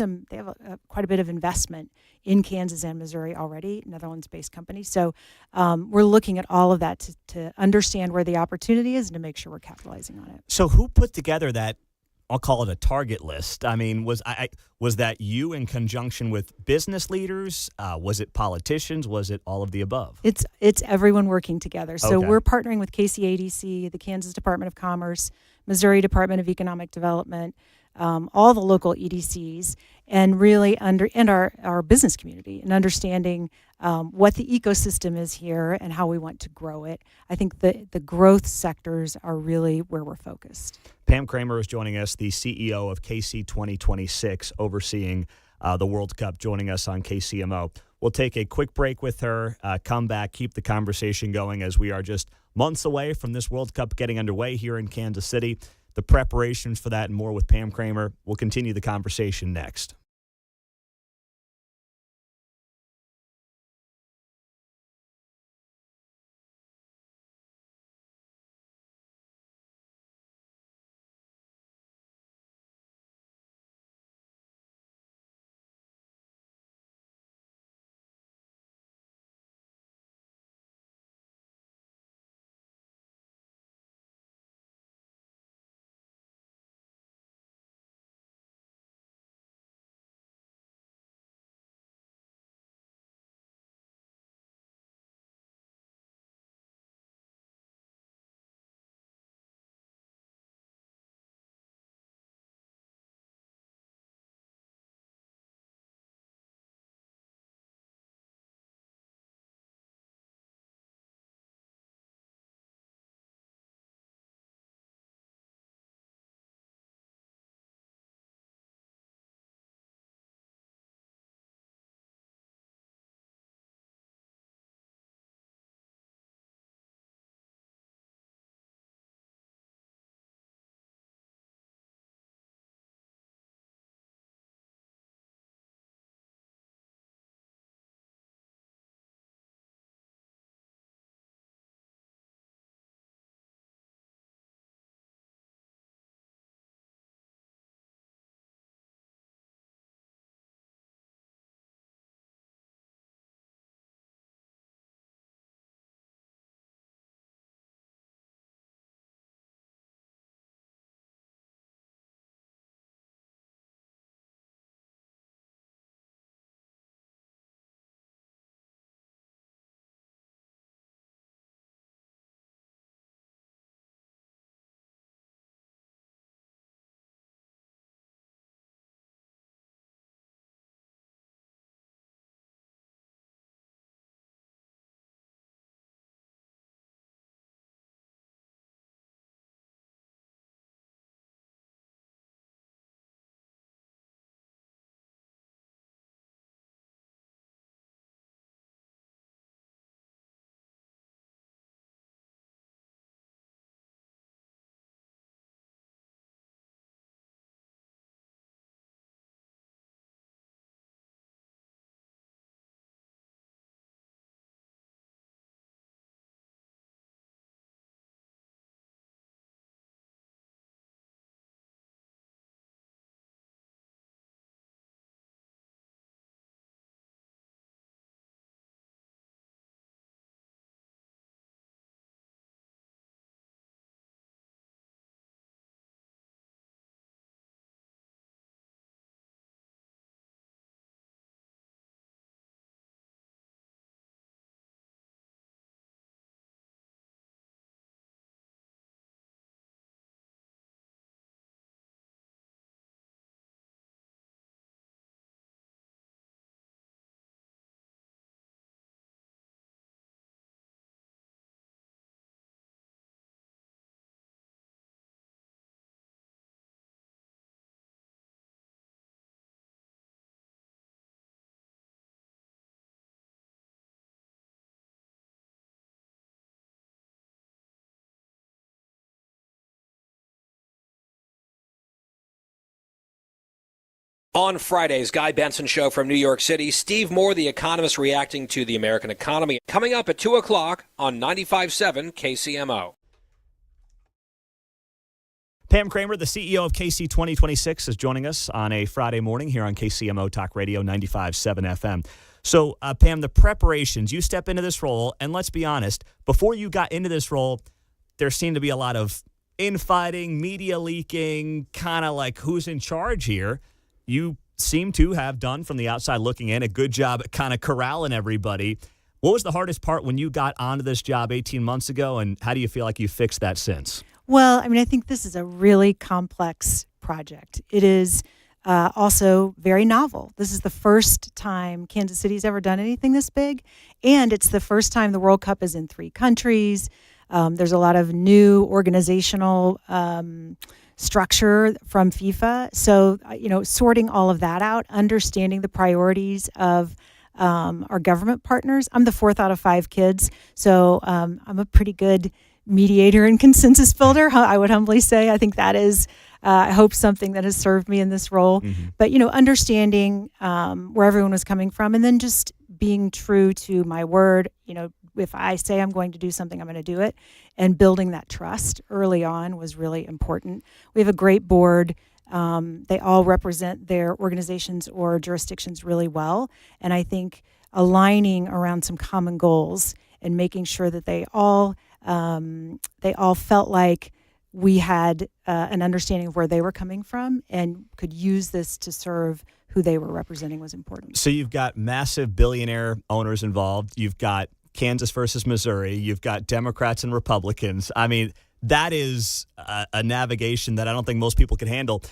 quite a bit of investment in Kansas and Missouri already, Netherlands-based companies. So we're looking at all of that to understand where the opportunity is and to make sure we're capitalizing on it. So who put together that, I'll call it a target list? I mean, was that you in conjunction with business leaders? Was it politicians? Was it all of the above? It's everyone working together. So Okay. we're partnering with KCADC, the Kansas Department of Commerce, Missouri Department of Economic Development, all the local EDCs, and really our business community, and understanding what the ecosystem is here and how we want to grow it. I think the growth sectors are really where we're focused. Pam Kramer is joining us, the CEO of KC 2026, overseeing the World Cup, joining us on KCMO. We'll take a quick break with her, come back, keep the conversation going, as we are just months away from this World Cup getting underway here in Kansas City. The preparations for that and more with Pam Kramer. We'll continue the conversation next. On Friday's Guy Benson Show from New York City, Steve Moore, the economist, reacting to the American economy. Coming up at 2 o'clock on 95.7 KCMO. Pam Kramer, the CEO of KC 2026, is joining us on a Friday morning here on KCMO Talk Radio 95.7 FM. So, Pam, the preparations, you step into this role, and let's be honest, before you got into this role, there seemed to be a lot of infighting, media leaking, kind of like who's in charge here. You seem to have done, from the outside looking in, a good job at kind of corralling everybody. What was the hardest part when you got onto this job 18 months ago, and how do you feel like you fixed that since? Well, I mean, I think this is a really complex project. It is also very novel. This is the first time Kansas City's ever done anything this big, and it's the first time the World Cup is in 3 countries. There's a lot of new organizational structure from FIFA. So, sorting all of that out, understanding the priorities of our government partners. I'm the 4th out of 5 kids, so I'm a pretty good mediator and consensus builder, I would humbly say. I think that is, I hope, something that has served me in this role. Mm-hmm. But, understanding where everyone was coming from, and then just being true to my word. If I say I'm going to do something, I'm going to do it. And building that trust early on was really important. We have a great board. They all represent their organizations or jurisdictions really well. And I think aligning around some common goals and making sure that they all felt like we had an understanding of where they were coming from and could use this to serve who they were representing was important. So you've got massive billionaire owners involved. You've got Kansas versus Missouri. You've got Democrats and Republicans. I mean, that is a navigation that I don't think most people can handle.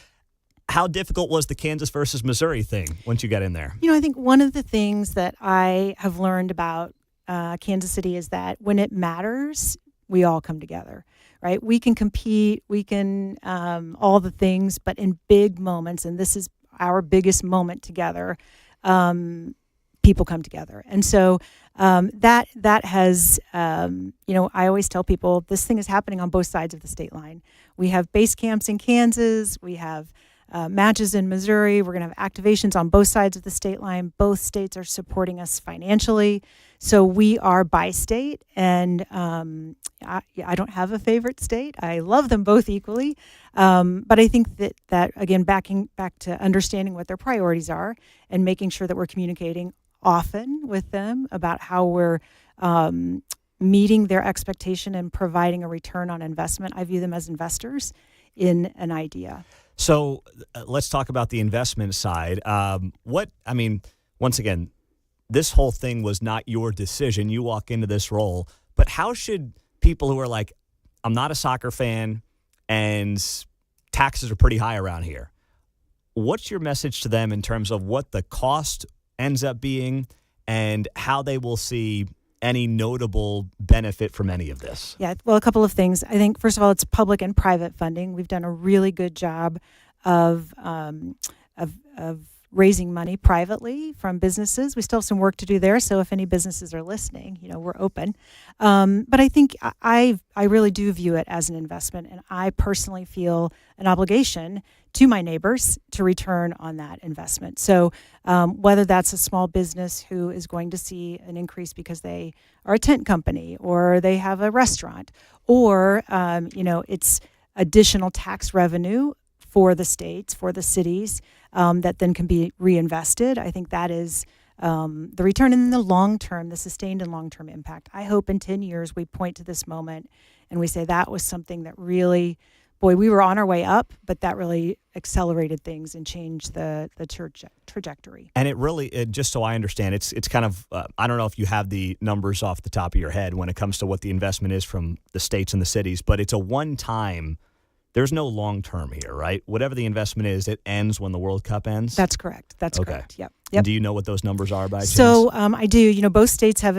How difficult was the Kansas versus Missouri thing once you got in there? I think one of the things that I have learned about Kansas City is that when it matters, we all come together, right? We can compete, we can all the things, but in big moments, and this is our biggest moment together, people come together. And so that has, I always tell people this thing is happening on both sides of the state line. We have base camps in Kansas. We have matches in Missouri. We're going to have activations on both sides of the state line. Both states are supporting us financially. So we are bi-state, and I don't have a favorite state. I love them both equally. But I think that again, backing back to understanding what their priorities are and making sure that we're communicating often with them about how we're meeting their expectation and providing a return on investment. I view them as investors in an idea. So let's talk about the investment side. Once again, this whole thing was not your decision. You walk into this role, but how should people who are like, I'm not a soccer fan and taxes are pretty high around here, what's your message to them in terms of what the cost ends up being and how they will see any notable benefit from any of this? Yeah, well, a couple of things. I think, first of all, it's public and private funding. We've done a really good job of raising money privately from businesses. We still have some work to do there, so if any businesses are listening, we're open. But I think I really do view it as an investment, and I personally feel an obligation to my neighbors to return on that investment. So whether that's a small business who is going to see an increase because they are a tent company or they have a restaurant, or it's additional tax revenue for the states, for the cities, that then can be reinvested. I think that is the return in the long term, the sustained and long-term impact. I hope in 10 years we point to this moment and we say that was something that really, we were on our way up, but that really accelerated things and changed the trajectory. And it really, just so I understand, it's kind of, I don't know if you have the numbers off the top of your head when it comes to what the investment is from the states and the cities, but it's a one-time. There's no long term here, right? Whatever the investment is, it ends when the World Cup ends? That's correct. That's correct. Yep. And do you know what those numbers are by chance? So I do. Both states have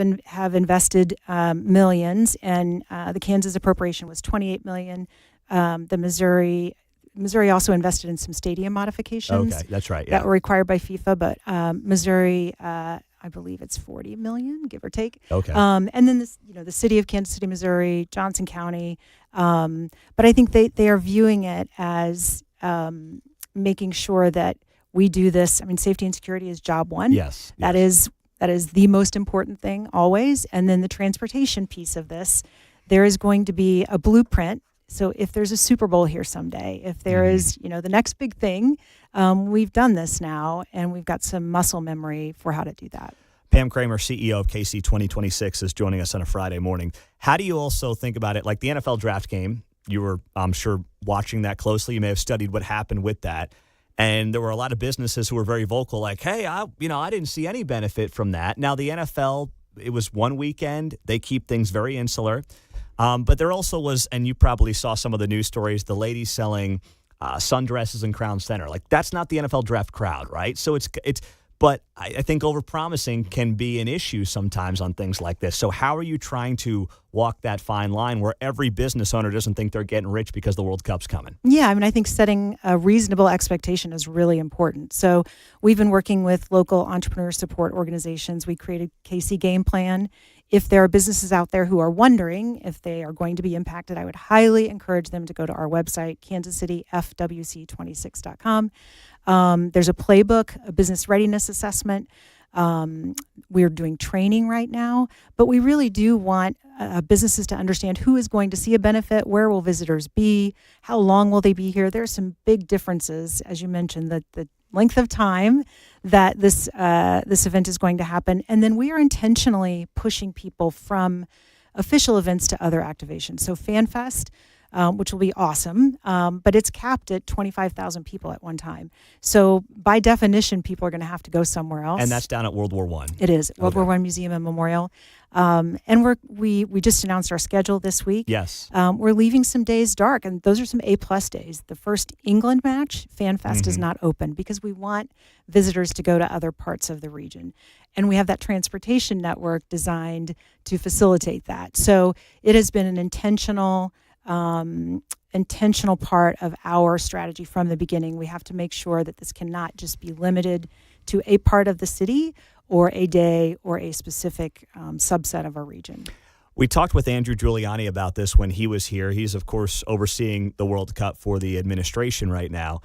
invested millions, and the Kansas appropriation was $28 million. The Missouri also invested in some stadium modifications. Okay, that's right. Yeah. That were required by FIFA, but Missouri, I believe it's $40 million, give or take. Okay. And then the city of Kansas City, Missouri, Johnson County. But I think they are viewing it as making sure that we do this. I mean, safety and security is job one. Yes. That is the most important thing always. And then the transportation piece of this, there is going to be a blueprint. So if there's a Super Bowl here someday, if there is, the next big thing, we've done this now, and we've got some muscle memory for how to do that. Pam Kramer, CEO of KC 2026, is joining us on a Friday morning. How do you also think about it, like the NFL draft game? You were, I'm sure, watching that closely. You may have studied what happened with that. And there were a lot of businesses who were very vocal, like, hey, I didn't see any benefit from that. Now, the NFL, it was one weekend. They keep things very insular. But there also was, and you probably saw some of the news stories, the ladies selling sundresses in Crown Center. Like, that's not the NFL draft crowd, right? So but I think overpromising can be an issue sometimes on things like this. So how are you trying to walk that fine line where every business owner doesn't think they're getting rich because the World Cup's coming? Yeah, I mean, I think setting a reasonable expectation is really important. So we've been working with local entrepreneur support organizations. We created KC Game Plan. If there are businesses out there who are wondering if they are going to be impacted, I would highly encourage them to go to our website, kansascityfwc26.com. There's a playbook, a business readiness assessment. We're doing training right now, but we really do want businesses to understand who is going to see a benefit, where will visitors be, how long will they be here. There's some big differences, as you mentioned, the length of time that this event is going to happen. And then we are intentionally pushing people from official events to other activations. So FanFest, which will be awesome, but it's capped at 25,000 people at one time. So by definition, people are going to have to go somewhere else. And that's down at World War I. It is, World War I Museum and Memorial. And we just announced our schedule this week. Yes. We're leaving some days dark, and those are some A-plus days. The first England match, FanFest, is not open because we want visitors to go to other parts of the region. And we have that transportation network designed to facilitate that. So it has been an intentional part of our strategy from the beginning. We have to make sure that this cannot just be limited to a part of the city or a day or a specific subset of our region. We talked with Andrew Giuliani about this when he was here. He's, of course, overseeing the World Cup for the administration right now,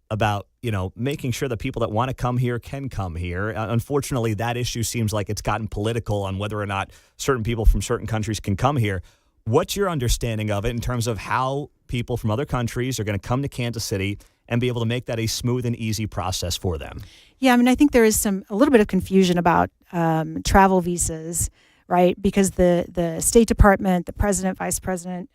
about, making sure that people that want to come here can come here. Unfortunately, that issue seems like it's gotten political on whether or not certain people from certain countries can come here. What's your understanding of it in terms of how people from other countries are going to come to Kansas City and be able to make that a smooth and easy process for them? Yeah, I mean, I think there is a little bit of confusion about travel visas, right? Because the State Department, the President, Vice President,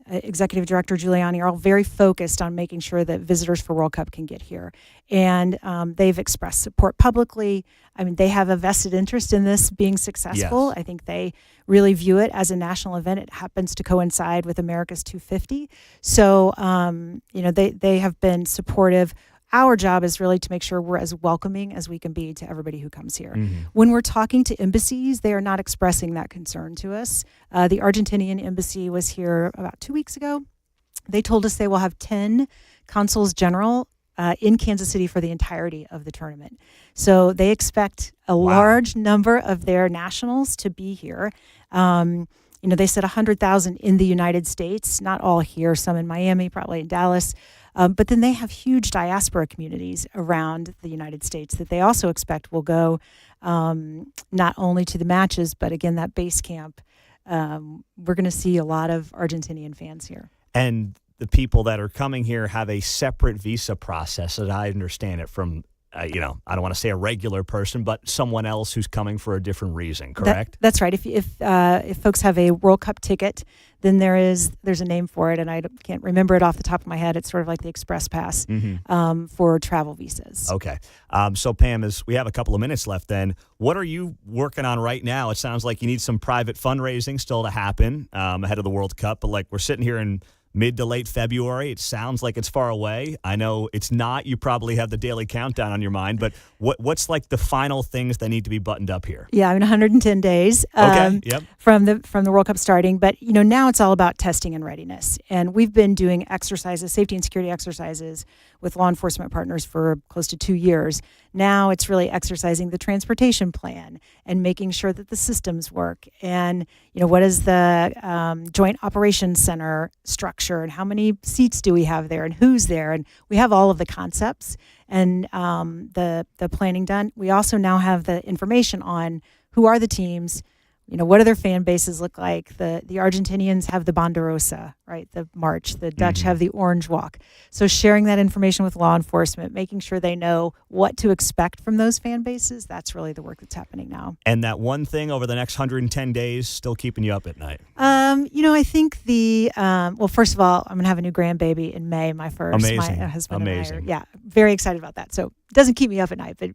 Executive Director Giuliani are all very focused on making sure that visitors for World Cup can get here. And they've expressed support publicly. I mean, they have a vested interest in this being successful. Yes. I think they really view it as a national event. It happens to coincide with America's 250. So, they have been supportive. Our job is really to make sure we're as welcoming as we can be to everybody who comes here. Mm-hmm. When we're talking to embassies, they are not expressing that concern to us. The Argentinian embassy was here about 2 weeks ago. They told us they will have 10 consuls general in Kansas City for the entirety of the tournament. So they expect a large number of their nationals to be here. They said 100,000 in the United States, not all here, some in Miami, probably in Dallas. But then they have huge diaspora communities around the United States that they also expect will go not only to the matches, but again, that base camp. We're going to see a lot of Argentinian fans here. And the people that are coming here have a separate visa process, as I understand it, from I don't want to say a regular person, but someone else who's coming for a different reason, correct? That's right. If folks have a World Cup ticket, then there's a name for it, and I can't remember it off the top of my head. It's sort of like the Express Pass for travel visas. Okay. So Pam, as we have a couple of minutes left then, what are you working on right now? It sounds like you need some private fundraising still to happen ahead of the World Cup, but like we're sitting here in mid to late February. It sounds like it's far away. I know it's not. You probably have the daily countdown on your mind, but what's like the final things that need to be buttoned up here? Yeah, 110 days from the World Cup starting. But now it's all about testing and readiness. And we've been doing exercises, safety and security exercises with law enforcement partners for close to 2 years. Now it's really exercising the transportation plan and making sure that the systems work. And what is the Joint Operations Center structure, and how many seats do we have there, and who's there? And we have all of the concepts. and the planning done. We also now have the information on who are the teams. What do their fan bases look like? The Argentinians have the Banderosa, right? The march. The Dutch have the Orange Walk. So sharing that information with law enforcement, making sure they know what to expect from those fan bases, that's really the work that's happening now. And that one thing over the next 110 days still keeping you up at night? I think well, first of all, I'm going to have a new grandbaby in May, my first. Amazing. My husband Amazing. and I are, very excited about that. So it doesn't keep me up at night, but,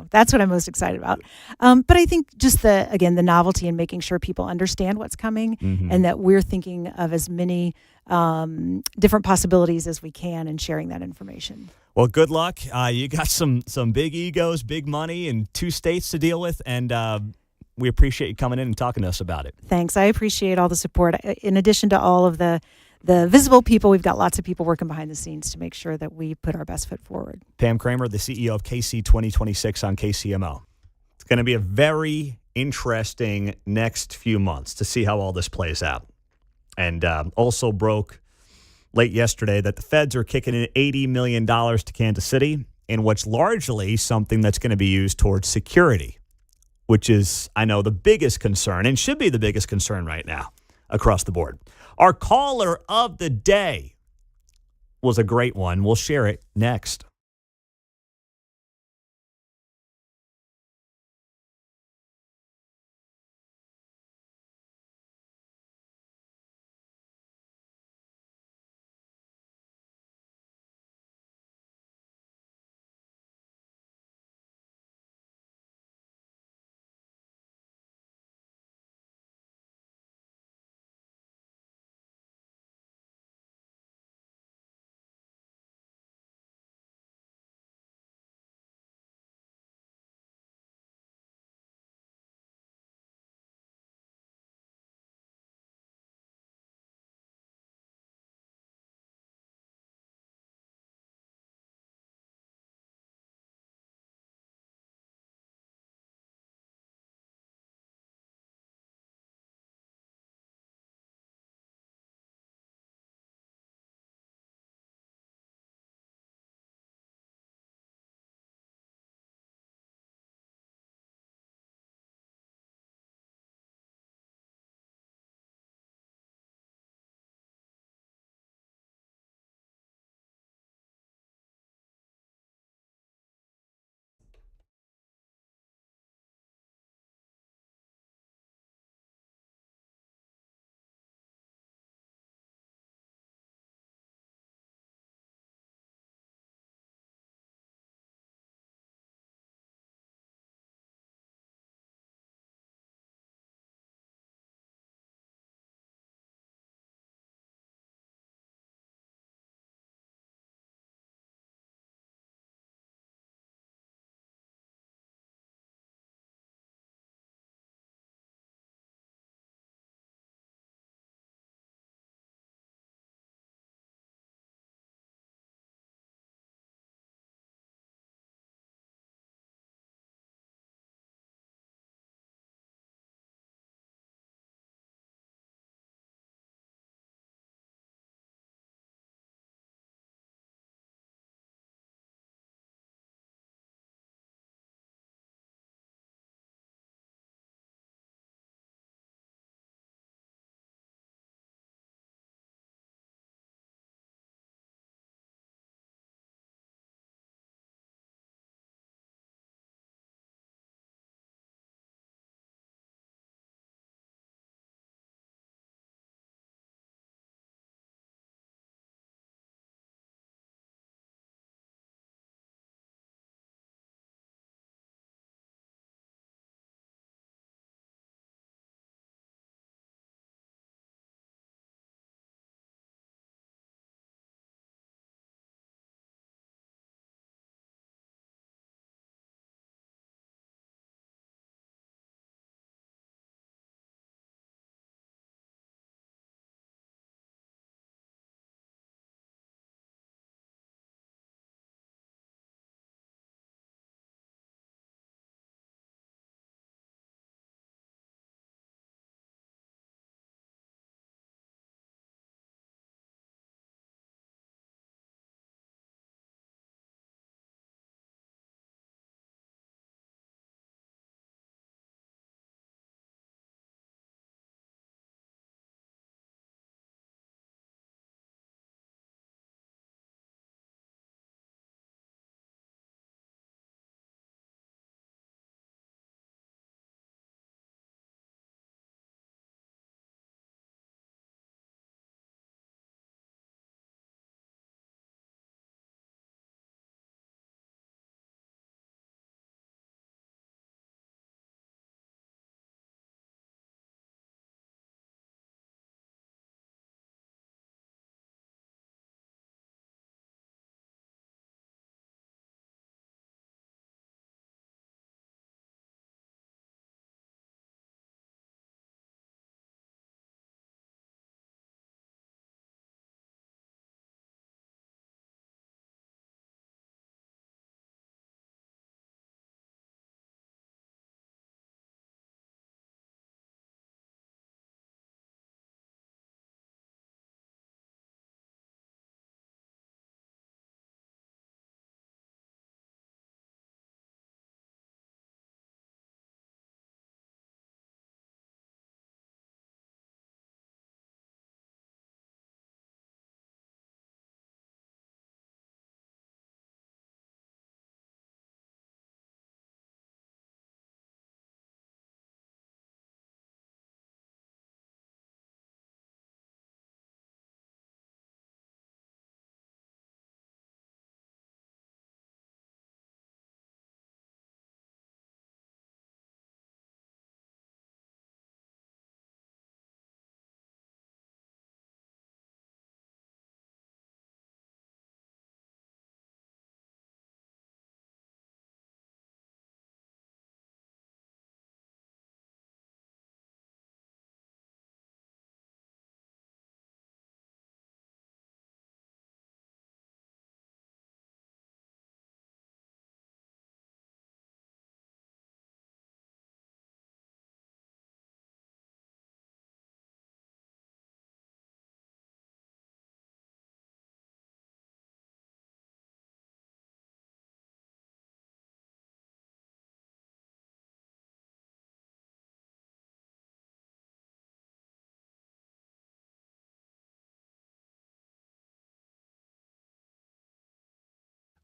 that's what I'm most excited about. But I think just the novelty and making sure people understand what's coming and that we're thinking of as many different possibilities as we can and sharing that information. Well, good luck. You got some big egos, big money, and 2 states to deal with, and we appreciate you coming in and talking to us about it. Thanks. I appreciate all the support. In addition to all of the visible people, we've got lots of people working behind the scenes to make sure that we put our best foot forward. Pam Kramer, the CEO of KC 2026 on KCMO. It's going to be a very interesting next few months to see how all this plays out. And also broke late yesterday that the feds are kicking in $80 million to Kansas City in what's largely something that's going to be used towards security, which is, I know, the biggest concern and should be the biggest concern right now across the board. Our caller of the day was a great one. We'll share it next.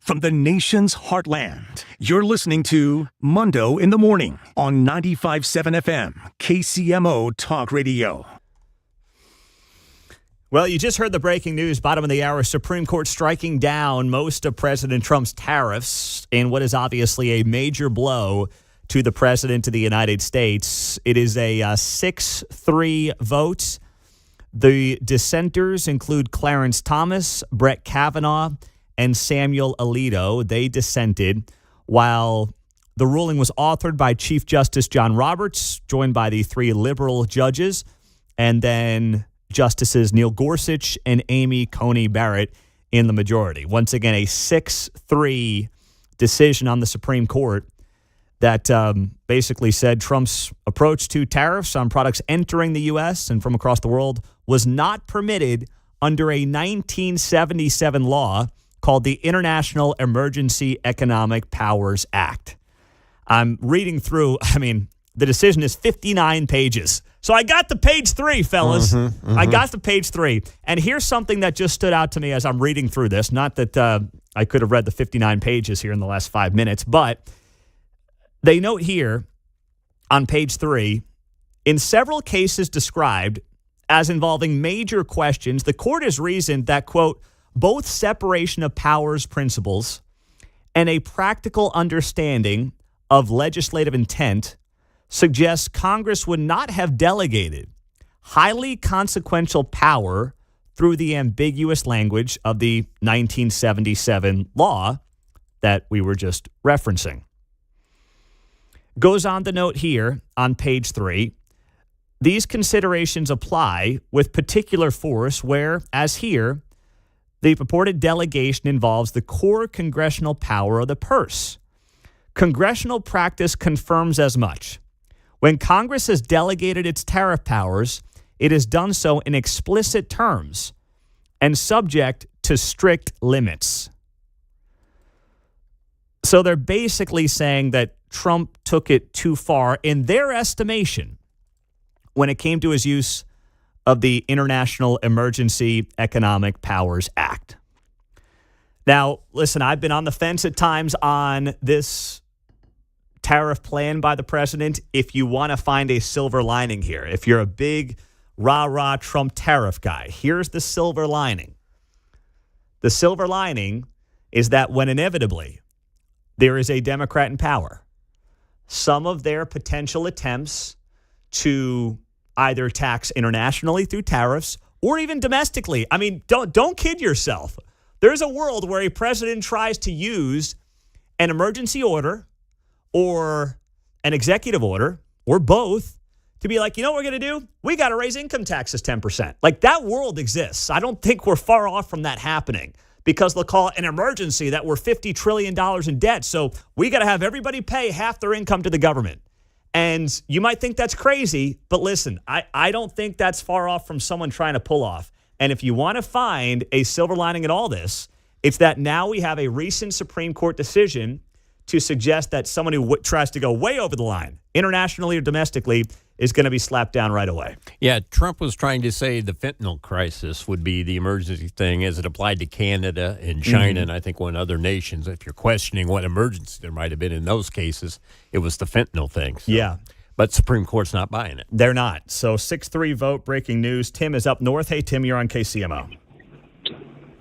from the nation's heartland. You're listening to Mundo in the Morning on 95.7 FM, KCMO Talk Radio. Well, you just heard the breaking news, bottom of the hour. Supreme Court striking down most of President Trump's tariffs in what is obviously a major blow to the President of the United States. It is a 6-3 vote. The dissenters include Clarence Thomas, Brett Kavanaugh, and Samuel Alito. They dissented, while the ruling was authored by Chief Justice John Roberts, joined by the 3 liberal judges, and then Justices Neil Gorsuch and Amy Coney Barrett in the majority. Once again, a 6-3 decision on the Supreme Court that basically said Trump's approach to tariffs on products entering the U.S. and from across the world was not permitted under a 1977 law called the International Emergency Economic Powers Act. I'm reading through, the decision is 59 pages. So I got to page 3, fellas. I got to page 3. And here's something that just stood out to me as I'm reading through this. Not that I could have read the 59 pages here in the last 5 minutes, but they note here on page 3, in several cases described as involving major questions, the court has reasoned that, quote, both separation of powers principles and a practical understanding of legislative intent suggests Congress would not have delegated highly consequential power through the ambiguous language of the 1977 law that we were just referencing. Goes on to note here on page 3, these considerations apply with particular force where, as here, the purported delegation involves the core congressional power of the purse. Congressional practice confirms as much. When Congress has delegated its tariff powers, it has done so in explicit terms and subject to strict limits. So they're basically saying that Trump took it too far in their estimation when it came to his use of the International Emergency Economic Powers Act. Now, listen, I've been on the fence at times on this tariff plan by the president. If you want to find a silver lining here, if you're a big rah-rah Trump tariff guy, here's the silver lining. The silver lining is that when inevitably there is a Democrat in power, some of their potential attempts to either tax internationally through tariffs or even domestically. Don't kid yourself. There's a world where a president tries to use an emergency order or an executive order or both to be like, you know what we're going to do? We got to raise income taxes 10%. Like, that world exists. I don't think we're far off from that happening because they'll call it an emergency that we're $50 trillion in debt. So we got to have everybody pay half their income to the government. And you might think that's crazy, but listen, I don't think that's far off from someone trying to pull off. And if you want to find a silver lining in all this, it's that now we have a recent Supreme Court decision to suggest that someone who tries to go way over the line, internationally or domestically, is going to be slapped down right away. Yeah, Trump was trying to say the fentanyl crisis would be the emergency thing as it applied to Canada and China and I think one other nations. If you're questioning what emergency there might have been in those cases, it was the fentanyl thing. So. Yeah. But Supreme Court's not buying it. They're not. So 6-3 vote, breaking news. Tim is up north. Hey, Tim, you're on KCMO.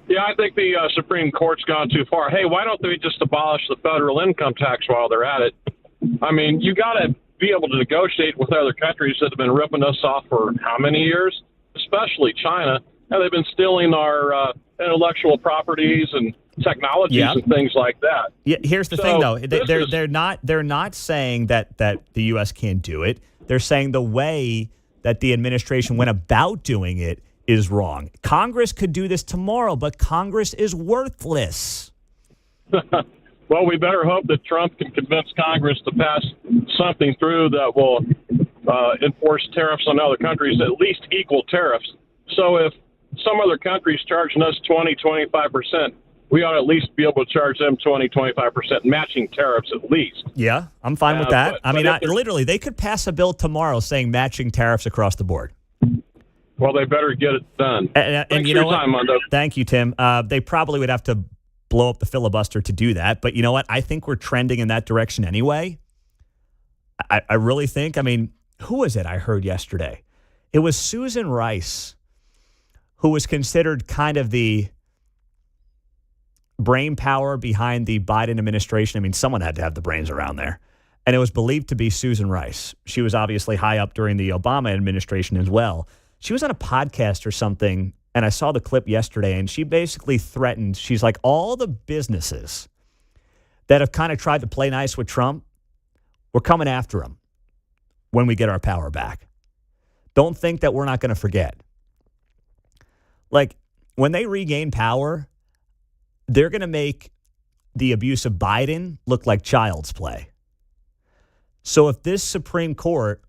Yeah, I think the Supreme Court's gone too far. Hey, why don't they just abolish the federal income tax while they're at it? You got to be able to negotiate with other countries that have been ripping us off for how many years, especially China. And they've been stealing our intellectual properties and technologies and things like that. Yeah, here's the thing, though. They're not saying that the U.S. can't do it. They're saying the way that the administration went about doing it is wrong. Congress could do this tomorrow, but Congress is worthless. Well, we better hope that Trump can convince Congress to pass something through that will enforce tariffs on other countries, at least equal tariffs. So if some other country's charging us 20-25%, we ought to at least be able to charge them 20-25% matching tariffs at least. Yeah, I'm fine with that. Literally, they could pass a bill tomorrow saying matching tariffs across the board. Well, they better get it done. And Thanks you for know your time, Mundo. Thank you, Tim. They probably would have to blow up the filibuster to do that. But you know what? I think we're trending in that direction anyway. I really think, I mean, who was it I heard yesterday? It was Susan Rice, who was considered kind of the brain power behind the Biden administration. I mean, someone had to have the brains around there. And it was believed to be Susan Rice. She was obviously high up during the Obama administration as well. She was on a podcast or something, and I saw the clip yesterday, and she basically threatened, she's like, all the businesses that have kind of tried to play nice with Trump, we're coming after them when we get our power back. Don't think that we're not going to forget. Like, when they regain power, they're going to make the abuse of Biden look like child's play. So if this Supreme Court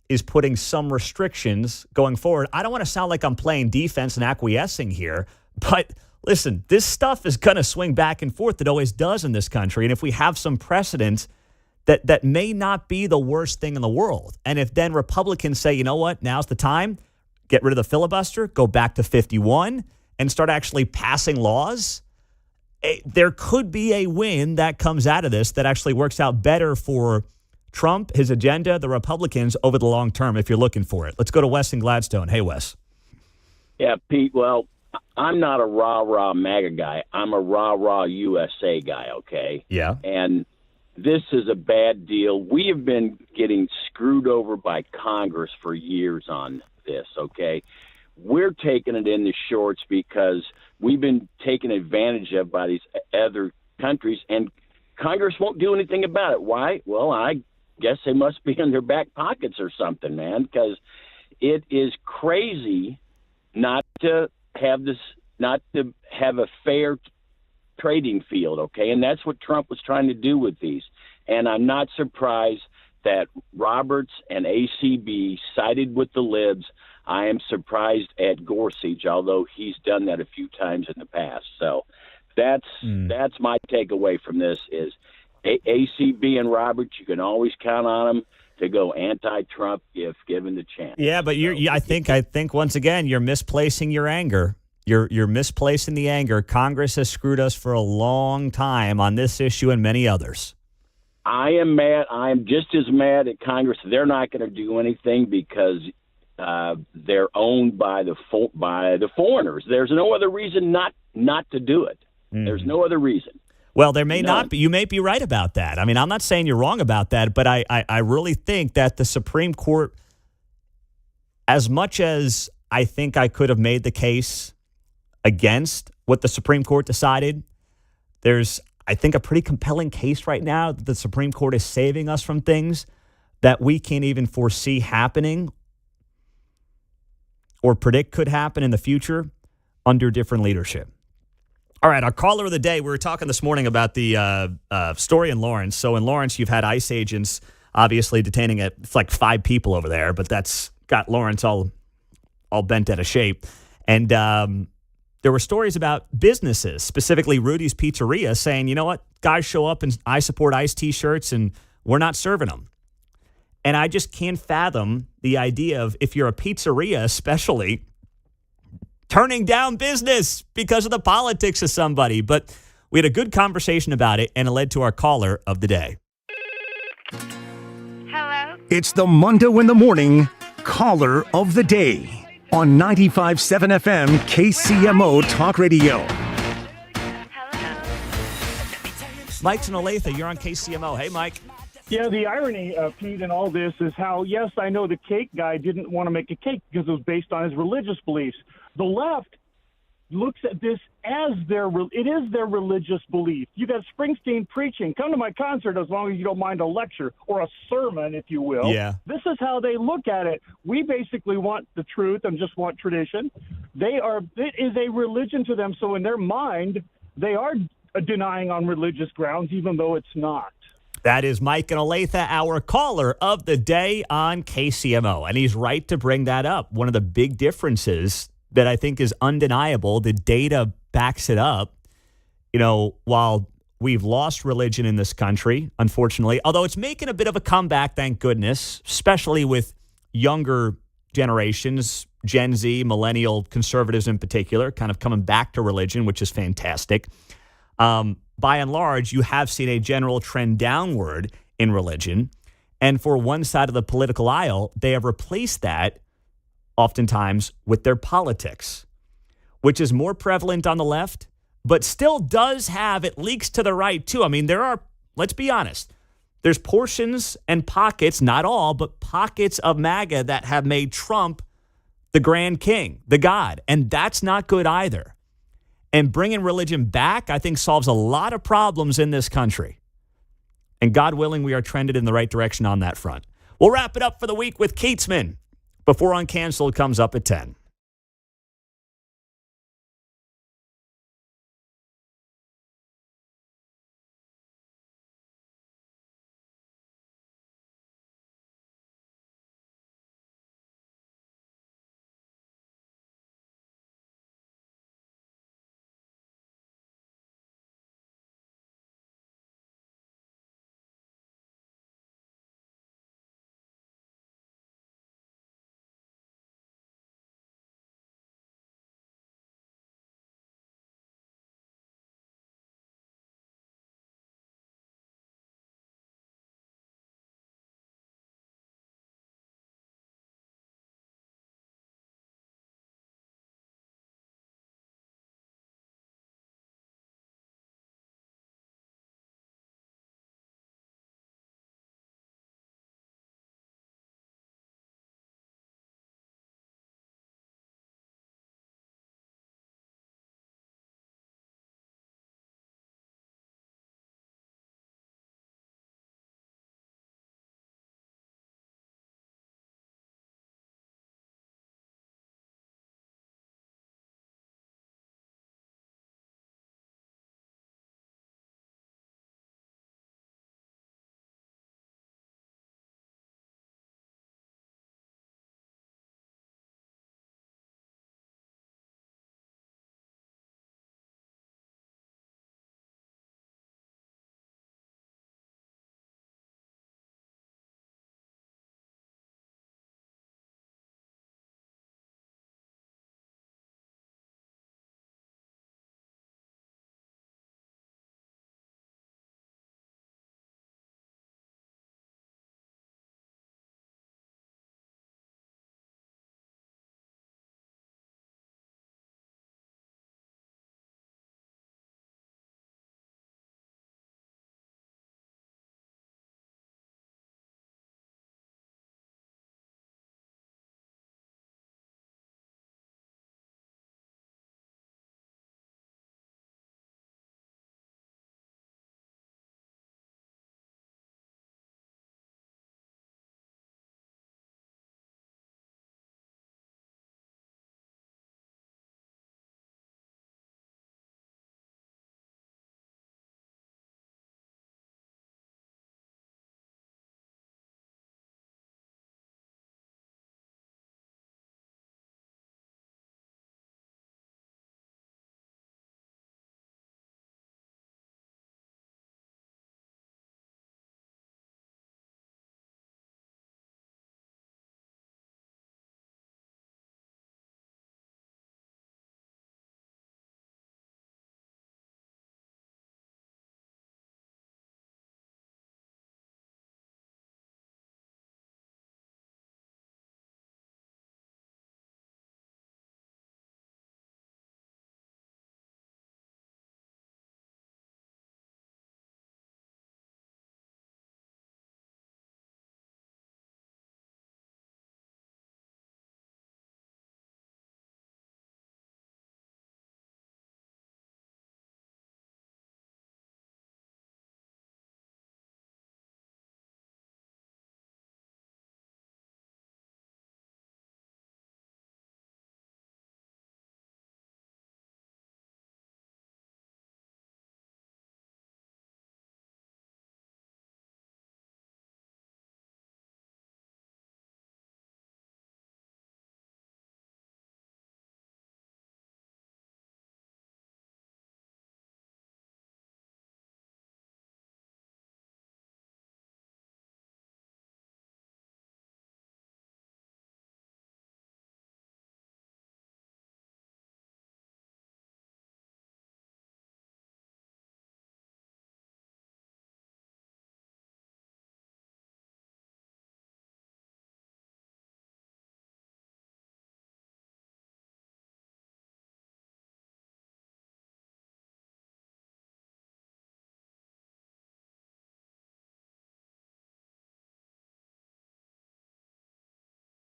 is putting some restrictions going forward, I don't want to sound like I'm playing defense and acquiescing here, but listen, this stuff is going to swing back and forth. It always does in this country. And if we have some precedent, that may not be the worst thing in the world. And if then Republicans say, you know what, now's the time, get rid of the filibuster, go back to 51, and start actually passing laws, there could be a win that comes out of this that actually works out better for Trump, his agenda, the Republicans over the long term, if you're looking for it. Let's go to Wes in Gladstone. Hey, Wes. Yeah, Pete, well, I'm not a rah-rah MAGA guy. I'm a rah-rah USA guy, okay? Yeah. And this is a bad deal. We have been getting screwed over by Congress for years on this, okay? We're taking it in the shorts because we've been taken advantage of by these other countries, and Congress won't do anything about it. Why? Well, I guess they must be in their back pockets or something, man, because it is crazy not to have a fair trading field, okay? And that's what Trump was trying to do with these. And I'm not surprised that Roberts and ACB sided with the libs. I am surprised at Gorsuch, although he's done that a few times in the past. So that's my takeaway from this is ACB and Roberts, you can always count on them to go anti-Trump if given the chance. Yeah, but I think once again you're misplacing your anger. You're misplacing the anger. Congress has screwed us for a long time on this issue and many others. I am mad. I am just as mad at Congress. They're not going to do anything because they're owned by the foreigners. There's no other reason not to do it. There's no other reason. Well, there may not be. You may be right about that. I mean, I'm not saying you're wrong about that, but I really think that the Supreme Court, as much as I think I could have made the case against what the Supreme Court decided, there's, I think, a pretty compelling case right now that the Supreme Court is saving us from things that we can't even foresee happening or predict could happen in the future under different leadership. All right, our caller of the day, we were talking this morning about the story in Lawrence. So in Lawrence, you've had ICE agents obviously detaining it's like 5 people over there, but that's got Lawrence all bent out of shape. And there were stories about businesses, specifically Rudy's Pizzeria, saying, you know what, guys show up in I Support ICE T-shirts and we're not serving them. And I just can't fathom the idea of, if you're a pizzeria especially, turning down business because of the politics of somebody. But we had a good conversation about it, and it led to our caller of the day. Hello? It's the Mundo in the Morning Caller of the Day on 95.7 FM KCMO Talk Radio. Mike's in Olathe. You're on KCMO. Hey, Mike. Yeah, the irony, Pete, in all this is how, yes, I know the cake guy didn't want to make a cake because it was based on his religious beliefs. The left looks at this as it is their religious belief. You got Springsteen preaching, come to my concert as long as you don't mind a lecture or a sermon, if you will. Yeah. This is how they look at it. We basically want the truth and just want tradition. It is a religion to them, so in their mind, they are denying on religious grounds, even though it's not. That is Mike and Olathe, our caller of the day on KCMO. And he's right to bring that up. One of the big differences that I think is undeniable, the data backs it up, while we've lost religion in this country, unfortunately, although it's making a bit of a comeback, thank goodness, especially with younger generations, Gen Z, millennial conservatives in particular, kind of coming back to religion, which is fantastic. By and large, you have seen a general trend downward in religion. And for one side of the political aisle, they have replaced that oftentimes with their politics, which is more prevalent on the left, but still does have, it leaks to the right too. I mean, there are, let's be honest, there's portions and pockets, not all, but pockets of MAGA that have made Trump the grand king, the God. And that's not good either. And bringing religion back, I think, solves a lot of problems in this country. And God willing, we are trended in the right direction on that front. We'll wrap it up for the week with Keatsman before Uncanceled comes up at 10.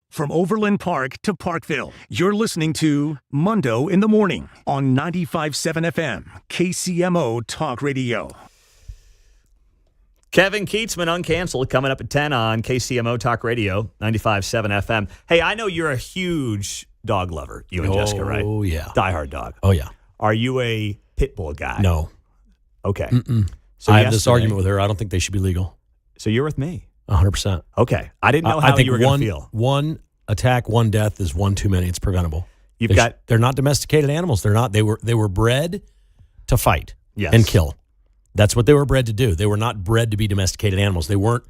From Overland Park to Parkville, you're listening to Mundo in the Morning on 95.7 FM, KCMO Talk Radio. Kevin Keatsman, Uncanceled, coming up at 10 on KCMO Talk Radio, 95.7 FM. Hey, I know you're a huge dog lover, you and Jessica, right? Oh, yeah. Diehard dog. Oh, yeah. Are you a pit bull guy? No. Okay. So I have this argument with her. I don't think they should be legal. So you're with me. 100%. Okay. I didn't know how you were going to feel. One attack, one death is one too many. It's preventable. They're not domesticated animals. They're not. They were bred to fight and kill. That's what they were bred to do. They were not bred to be domesticated animals. They weren't.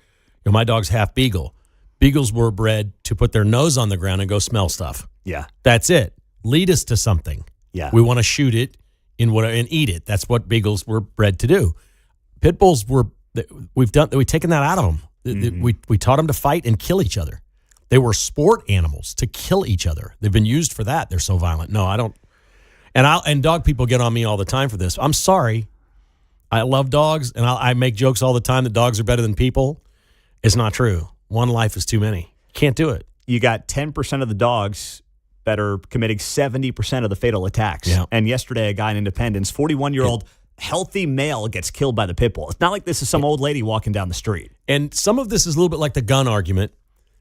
My dog's half beagle. Beagles were bred to put their nose on the ground and go smell stuff. Yeah. That's it. Lead us to something. Yeah. We want to shoot it and eat it. That's what beagles were bred to do. Pit bulls we've taken that out of them. We taught them to fight and kill each other. They were sport animals to kill each other. They've been used for that. They're so violent. No, I don't. And dog people get on me all the time for this. I'm sorry. I love dogs, and I make jokes all the time that dogs are better than people. It's not true. One life is too many. Can't do it. You got 10% of the dogs that are committing 70% of the fatal attacks. Yeah. And yesterday, a guy in Independence, 41-year-old healthy male, gets killed by the pit bull. It's not like this is some old lady walking down the street. And some of this is a little bit like the gun argument.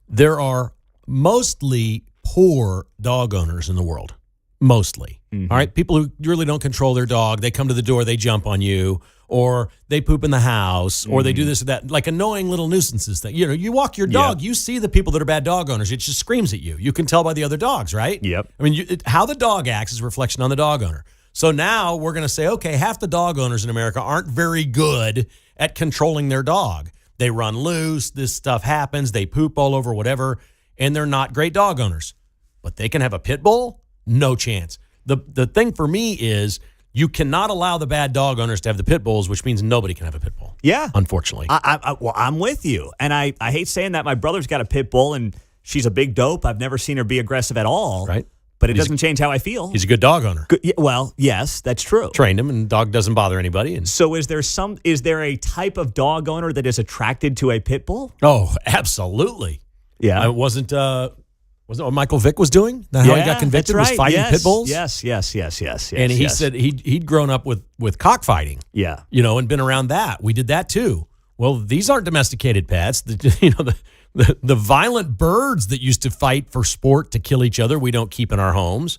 There are mostly poor dog owners in the world. Mostly. All right? People who really don't control their dog. They come to the door, they jump on you, or they poop in the house, or they do this or that, like annoying little nuisances that, you walk your dog, you see the people that are bad dog owners. It just screams at you. You can tell by the other dogs, right? Yep. I mean, how the dog acts is a reflection on the dog owner. So now we're going to say, okay, half the dog owners in America aren't very good at controlling their dog. They run loose, this stuff happens, they poop all over, whatever, and they're not great dog owners. But they can have a pit bull? No chance. The thing for me is you cannot allow the bad dog owners to have the pit bulls, which means nobody can have a pit bull. Yeah. Unfortunately. Well, I'm with you. And I hate saying that. My brother's got a pit bull, and she's a big dope. I've never seen her be aggressive at all. Right. But it doesn't change how I feel. He's a good dog owner. Good, well, yes, that's true. Trained him, and the dog doesn't bother anybody. And so is there a type of dog owner that is attracted to a pit bull? Oh, absolutely. Yeah. It wasn't what Michael Vick was doing? How he got convicted was fighting pit bulls? Yes. And he said he'd grown up with cockfighting. Yeah. And been around that. We did that too. Well, these aren't domesticated pets. The violent birds that used to fight for sport to kill each other, we don't keep in our homes.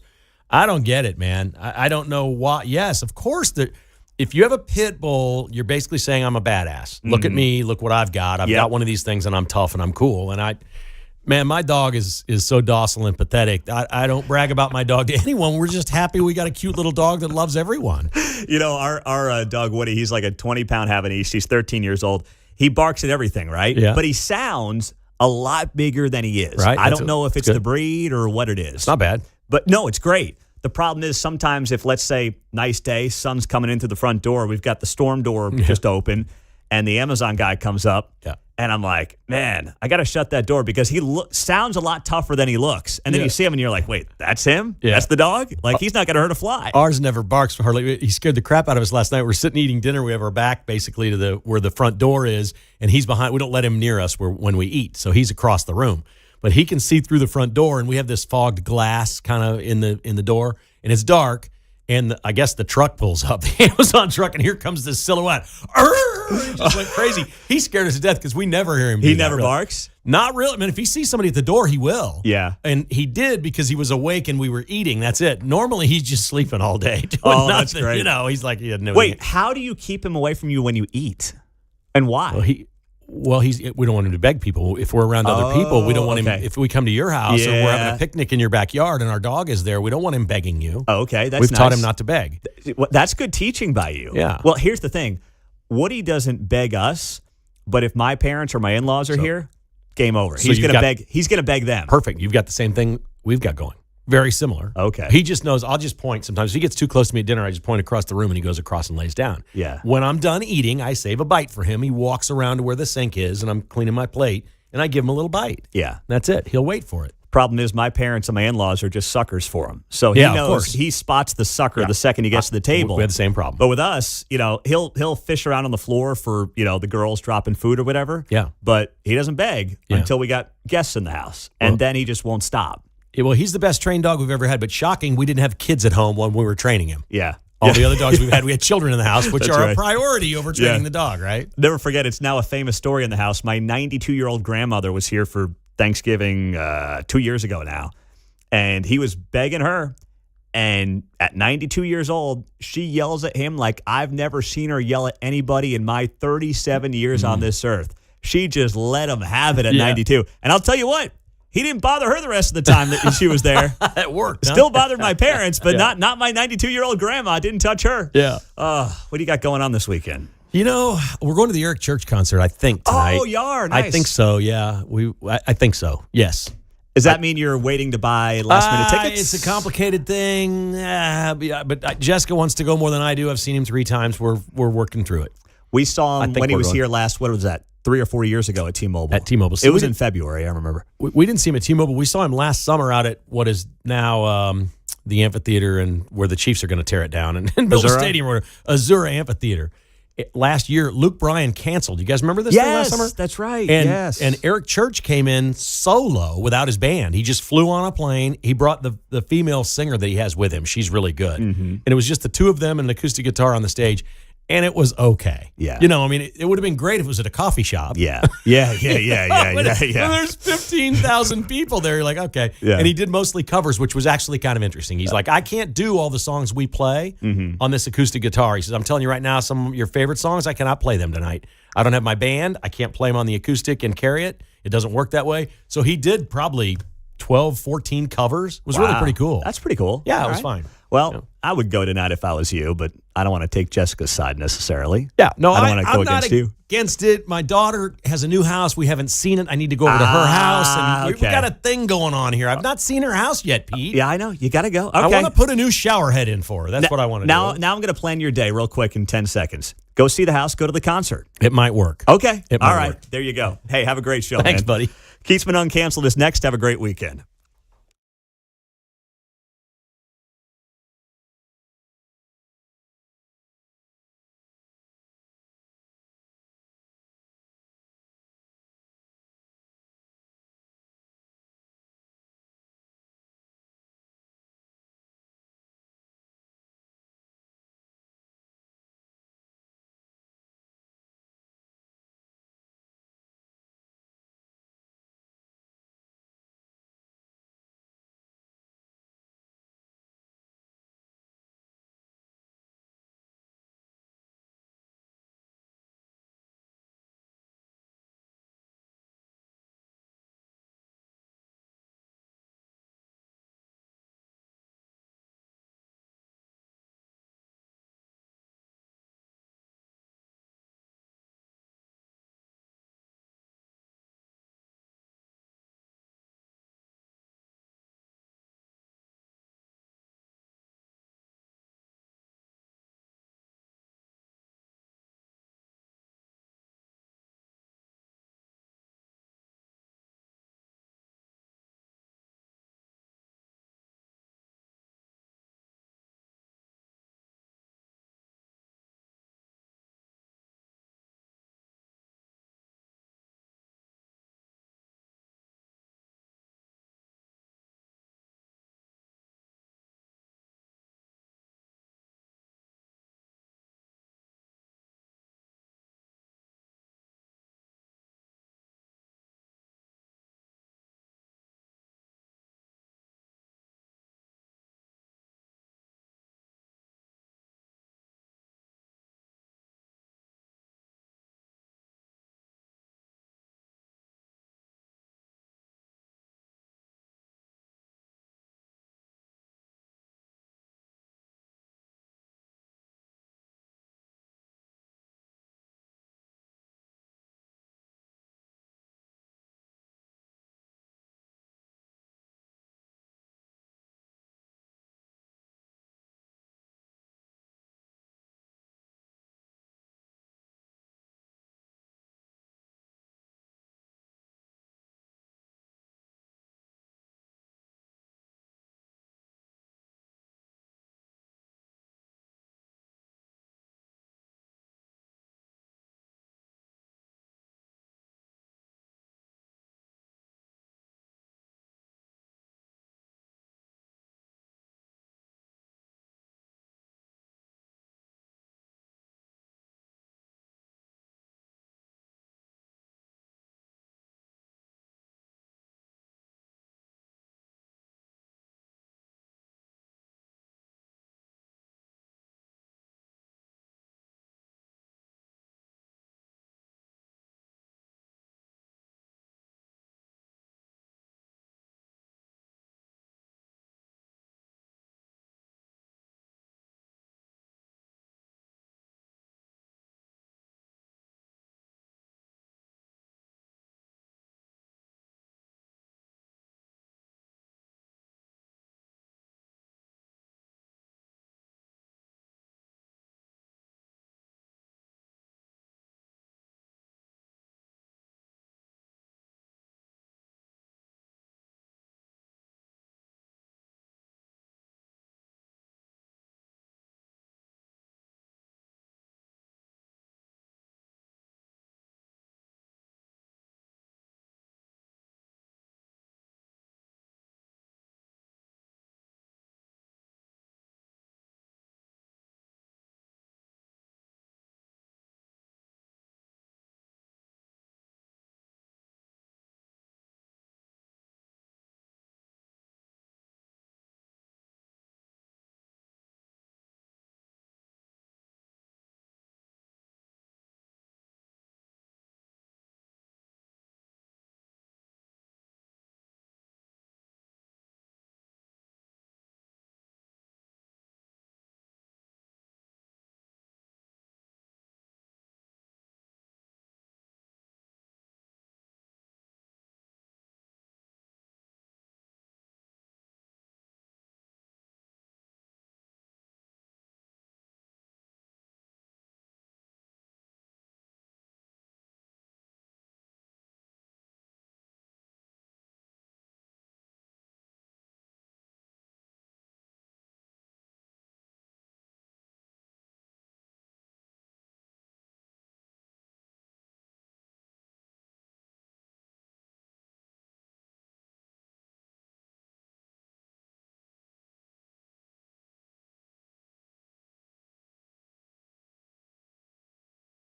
I don't get it, man. I don't know why. Yes, of course, if you have a pit bull, you're basically saying I'm a badass. Look at me. Look what I've got. I've got one of these things, and I'm tough, and I'm cool. And my dog is so docile and pathetic. I don't brag about my dog to anyone. We're just happy we got a cute little dog that loves everyone. Our dog, Woody, he's like a 20-pound Havanese. He's 13 years old. He barks at everything, right? Yeah. But he sounds a lot bigger than he is. Right. I don't know if it's the breed or what it is. It's not bad. But no, it's great. The problem is sometimes if, let's say, nice day, sun's coming into the front door, we've got the storm door just open, and the Amazon guy comes up, and I'm like, man, I got to shut that door because he sounds a lot tougher than he looks. And then you see him, and you're like, wait, that's him? Yeah. That's the dog? Like, he's not going to hurt a fly. Ours never barks for hardly. He scared the crap out of us last night. We're sitting eating dinner. We have our back basically to where the front door is, and he's behind. We don't let him near us when we eat, so he's across the room. But he can see through the front door, and we have this fogged glass kind of in the door, and it's dark. And I guess the truck pulls up, the Amazon truck, and here comes this silhouette. He just went crazy. He scared us to death because we never hear him. He never barks? Not really. I mean, if he sees somebody at the door, he will. Yeah. And he did because he was awake and we were eating. That's it. Normally, he's just sleeping all day. Doing nothing. That's great. He's like, he doesn't know. Wait, how do you keep him away from you when you eat? And why? Well, we don't want him to beg people. If we're around other people, we don't want him. If we come to your house or we're having a picnic in your backyard and our dog is there, we don't want him begging you. Oh, okay, that's We've nice. taught him not to beg. That's good teaching by you. Yeah. Well, here's the thing. Woody doesn't beg us, but if my parents or my in-laws are here, game over. So he's going to beg. He's going to beg them. Perfect. You've got the same thing we've got going. Very similar. Okay. He just knows. I'll just point sometimes. If he gets too close to me at dinner, I just point across the room and he goes across and lays down. Yeah. When I'm done eating, I save a bite for him. He walks around to where the sink is and I'm cleaning my plate and I give him a little bite. Yeah. That's it. He'll wait for it. Problem is, my parents and my in-laws are just suckers for him. So he Yeah, of knows course. he spots the sucker the second he gets to the table. We had the same problem. But with us, he'll fish around on the floor for, the girls dropping food or whatever. Yeah. But he doesn't beg Yeah. until we got guests in the house. And then he just won't stop. Yeah, well, he's the best trained dog we've ever had, but shocking, we didn't have kids at home when we were training him. Yeah. All the other dogs we had children in the house, which That's are right. a priority over training the dog, right? Never forget, it's now a famous story in the house. My 92-year-old grandmother was here for Thanksgiving 2 years ago now. And he was begging her. And at 92 years old, she yells at him like I've never seen her yell at anybody in my 37 years on this earth. She just let him have it at 92. And I'll tell you what, he didn't bother her the rest of the time that she was there. It worked. Huh? Still bothered my parents, but not my 92-year-old grandma. Didn't touch her. Yeah. What do you got going on this weekend? We're going to the Eric Church concert, I think, tonight. Oh, you are? Nice. I think so, yeah. I think so, yes. Does that mean you're waiting to buy last-minute tickets? It's a complicated thing, but Jessica wants to go more than I do. I've seen him 3 times. We're working through it. We saw him when he was here last, what was that, 3 or 4 years ago at T-Mobile. At T-Mobile. It was in February, I remember. We didn't see him at T-Mobile. We saw him last summer out at what is now the amphitheater and where the Chiefs are going to tear it down and build a stadium, or Azura Amphitheater. Last year, Luke Bryan canceled. You guys remember this thing last summer? Yes, that's right. And Eric Church came in solo without his band. He just flew on a plane. He brought the female singer that he has with him. She's really good. Mm-hmm. And it was just the two of them and an acoustic guitar on the stage. And it was okay. Yeah. It would have been great if it was at a coffee shop. Yeah. When Yeah. there's 15,000 people there, you're like, okay. Yeah. And he did mostly covers, which was actually kind of interesting. He's like, I can't do all the songs we play on this acoustic guitar. He says, I'm telling you right now, some of your favorite songs, I cannot play them tonight. I don't have my band. I can't play them on the acoustic and carry it. It doesn't work that way. So he did probably 12, 14 covers. It was really pretty cool. That's pretty cool. Yeah, All it was right. fine. Well, I would go tonight if I was you, but I don't want to take Jessica's side necessarily. Yeah, no, I don't want to go I'm not against you. against it. My daughter has a new house. We haven't seen it. I need to go over to her house, and we got a thing going on here. I've not seen her house yet, Pete. Yeah, I know. You got to go. Okay. I want to put a new shower head in for her. That's what I want to do. Now I'm going to plan your day real quick in 10 seconds. Go see the house. Go to the concert. It might work. Okay. It All might right. work. There you go. Hey, have a great show, Thanks, man. buddy. Keatsman Uncanceled is next. Have a great weekend.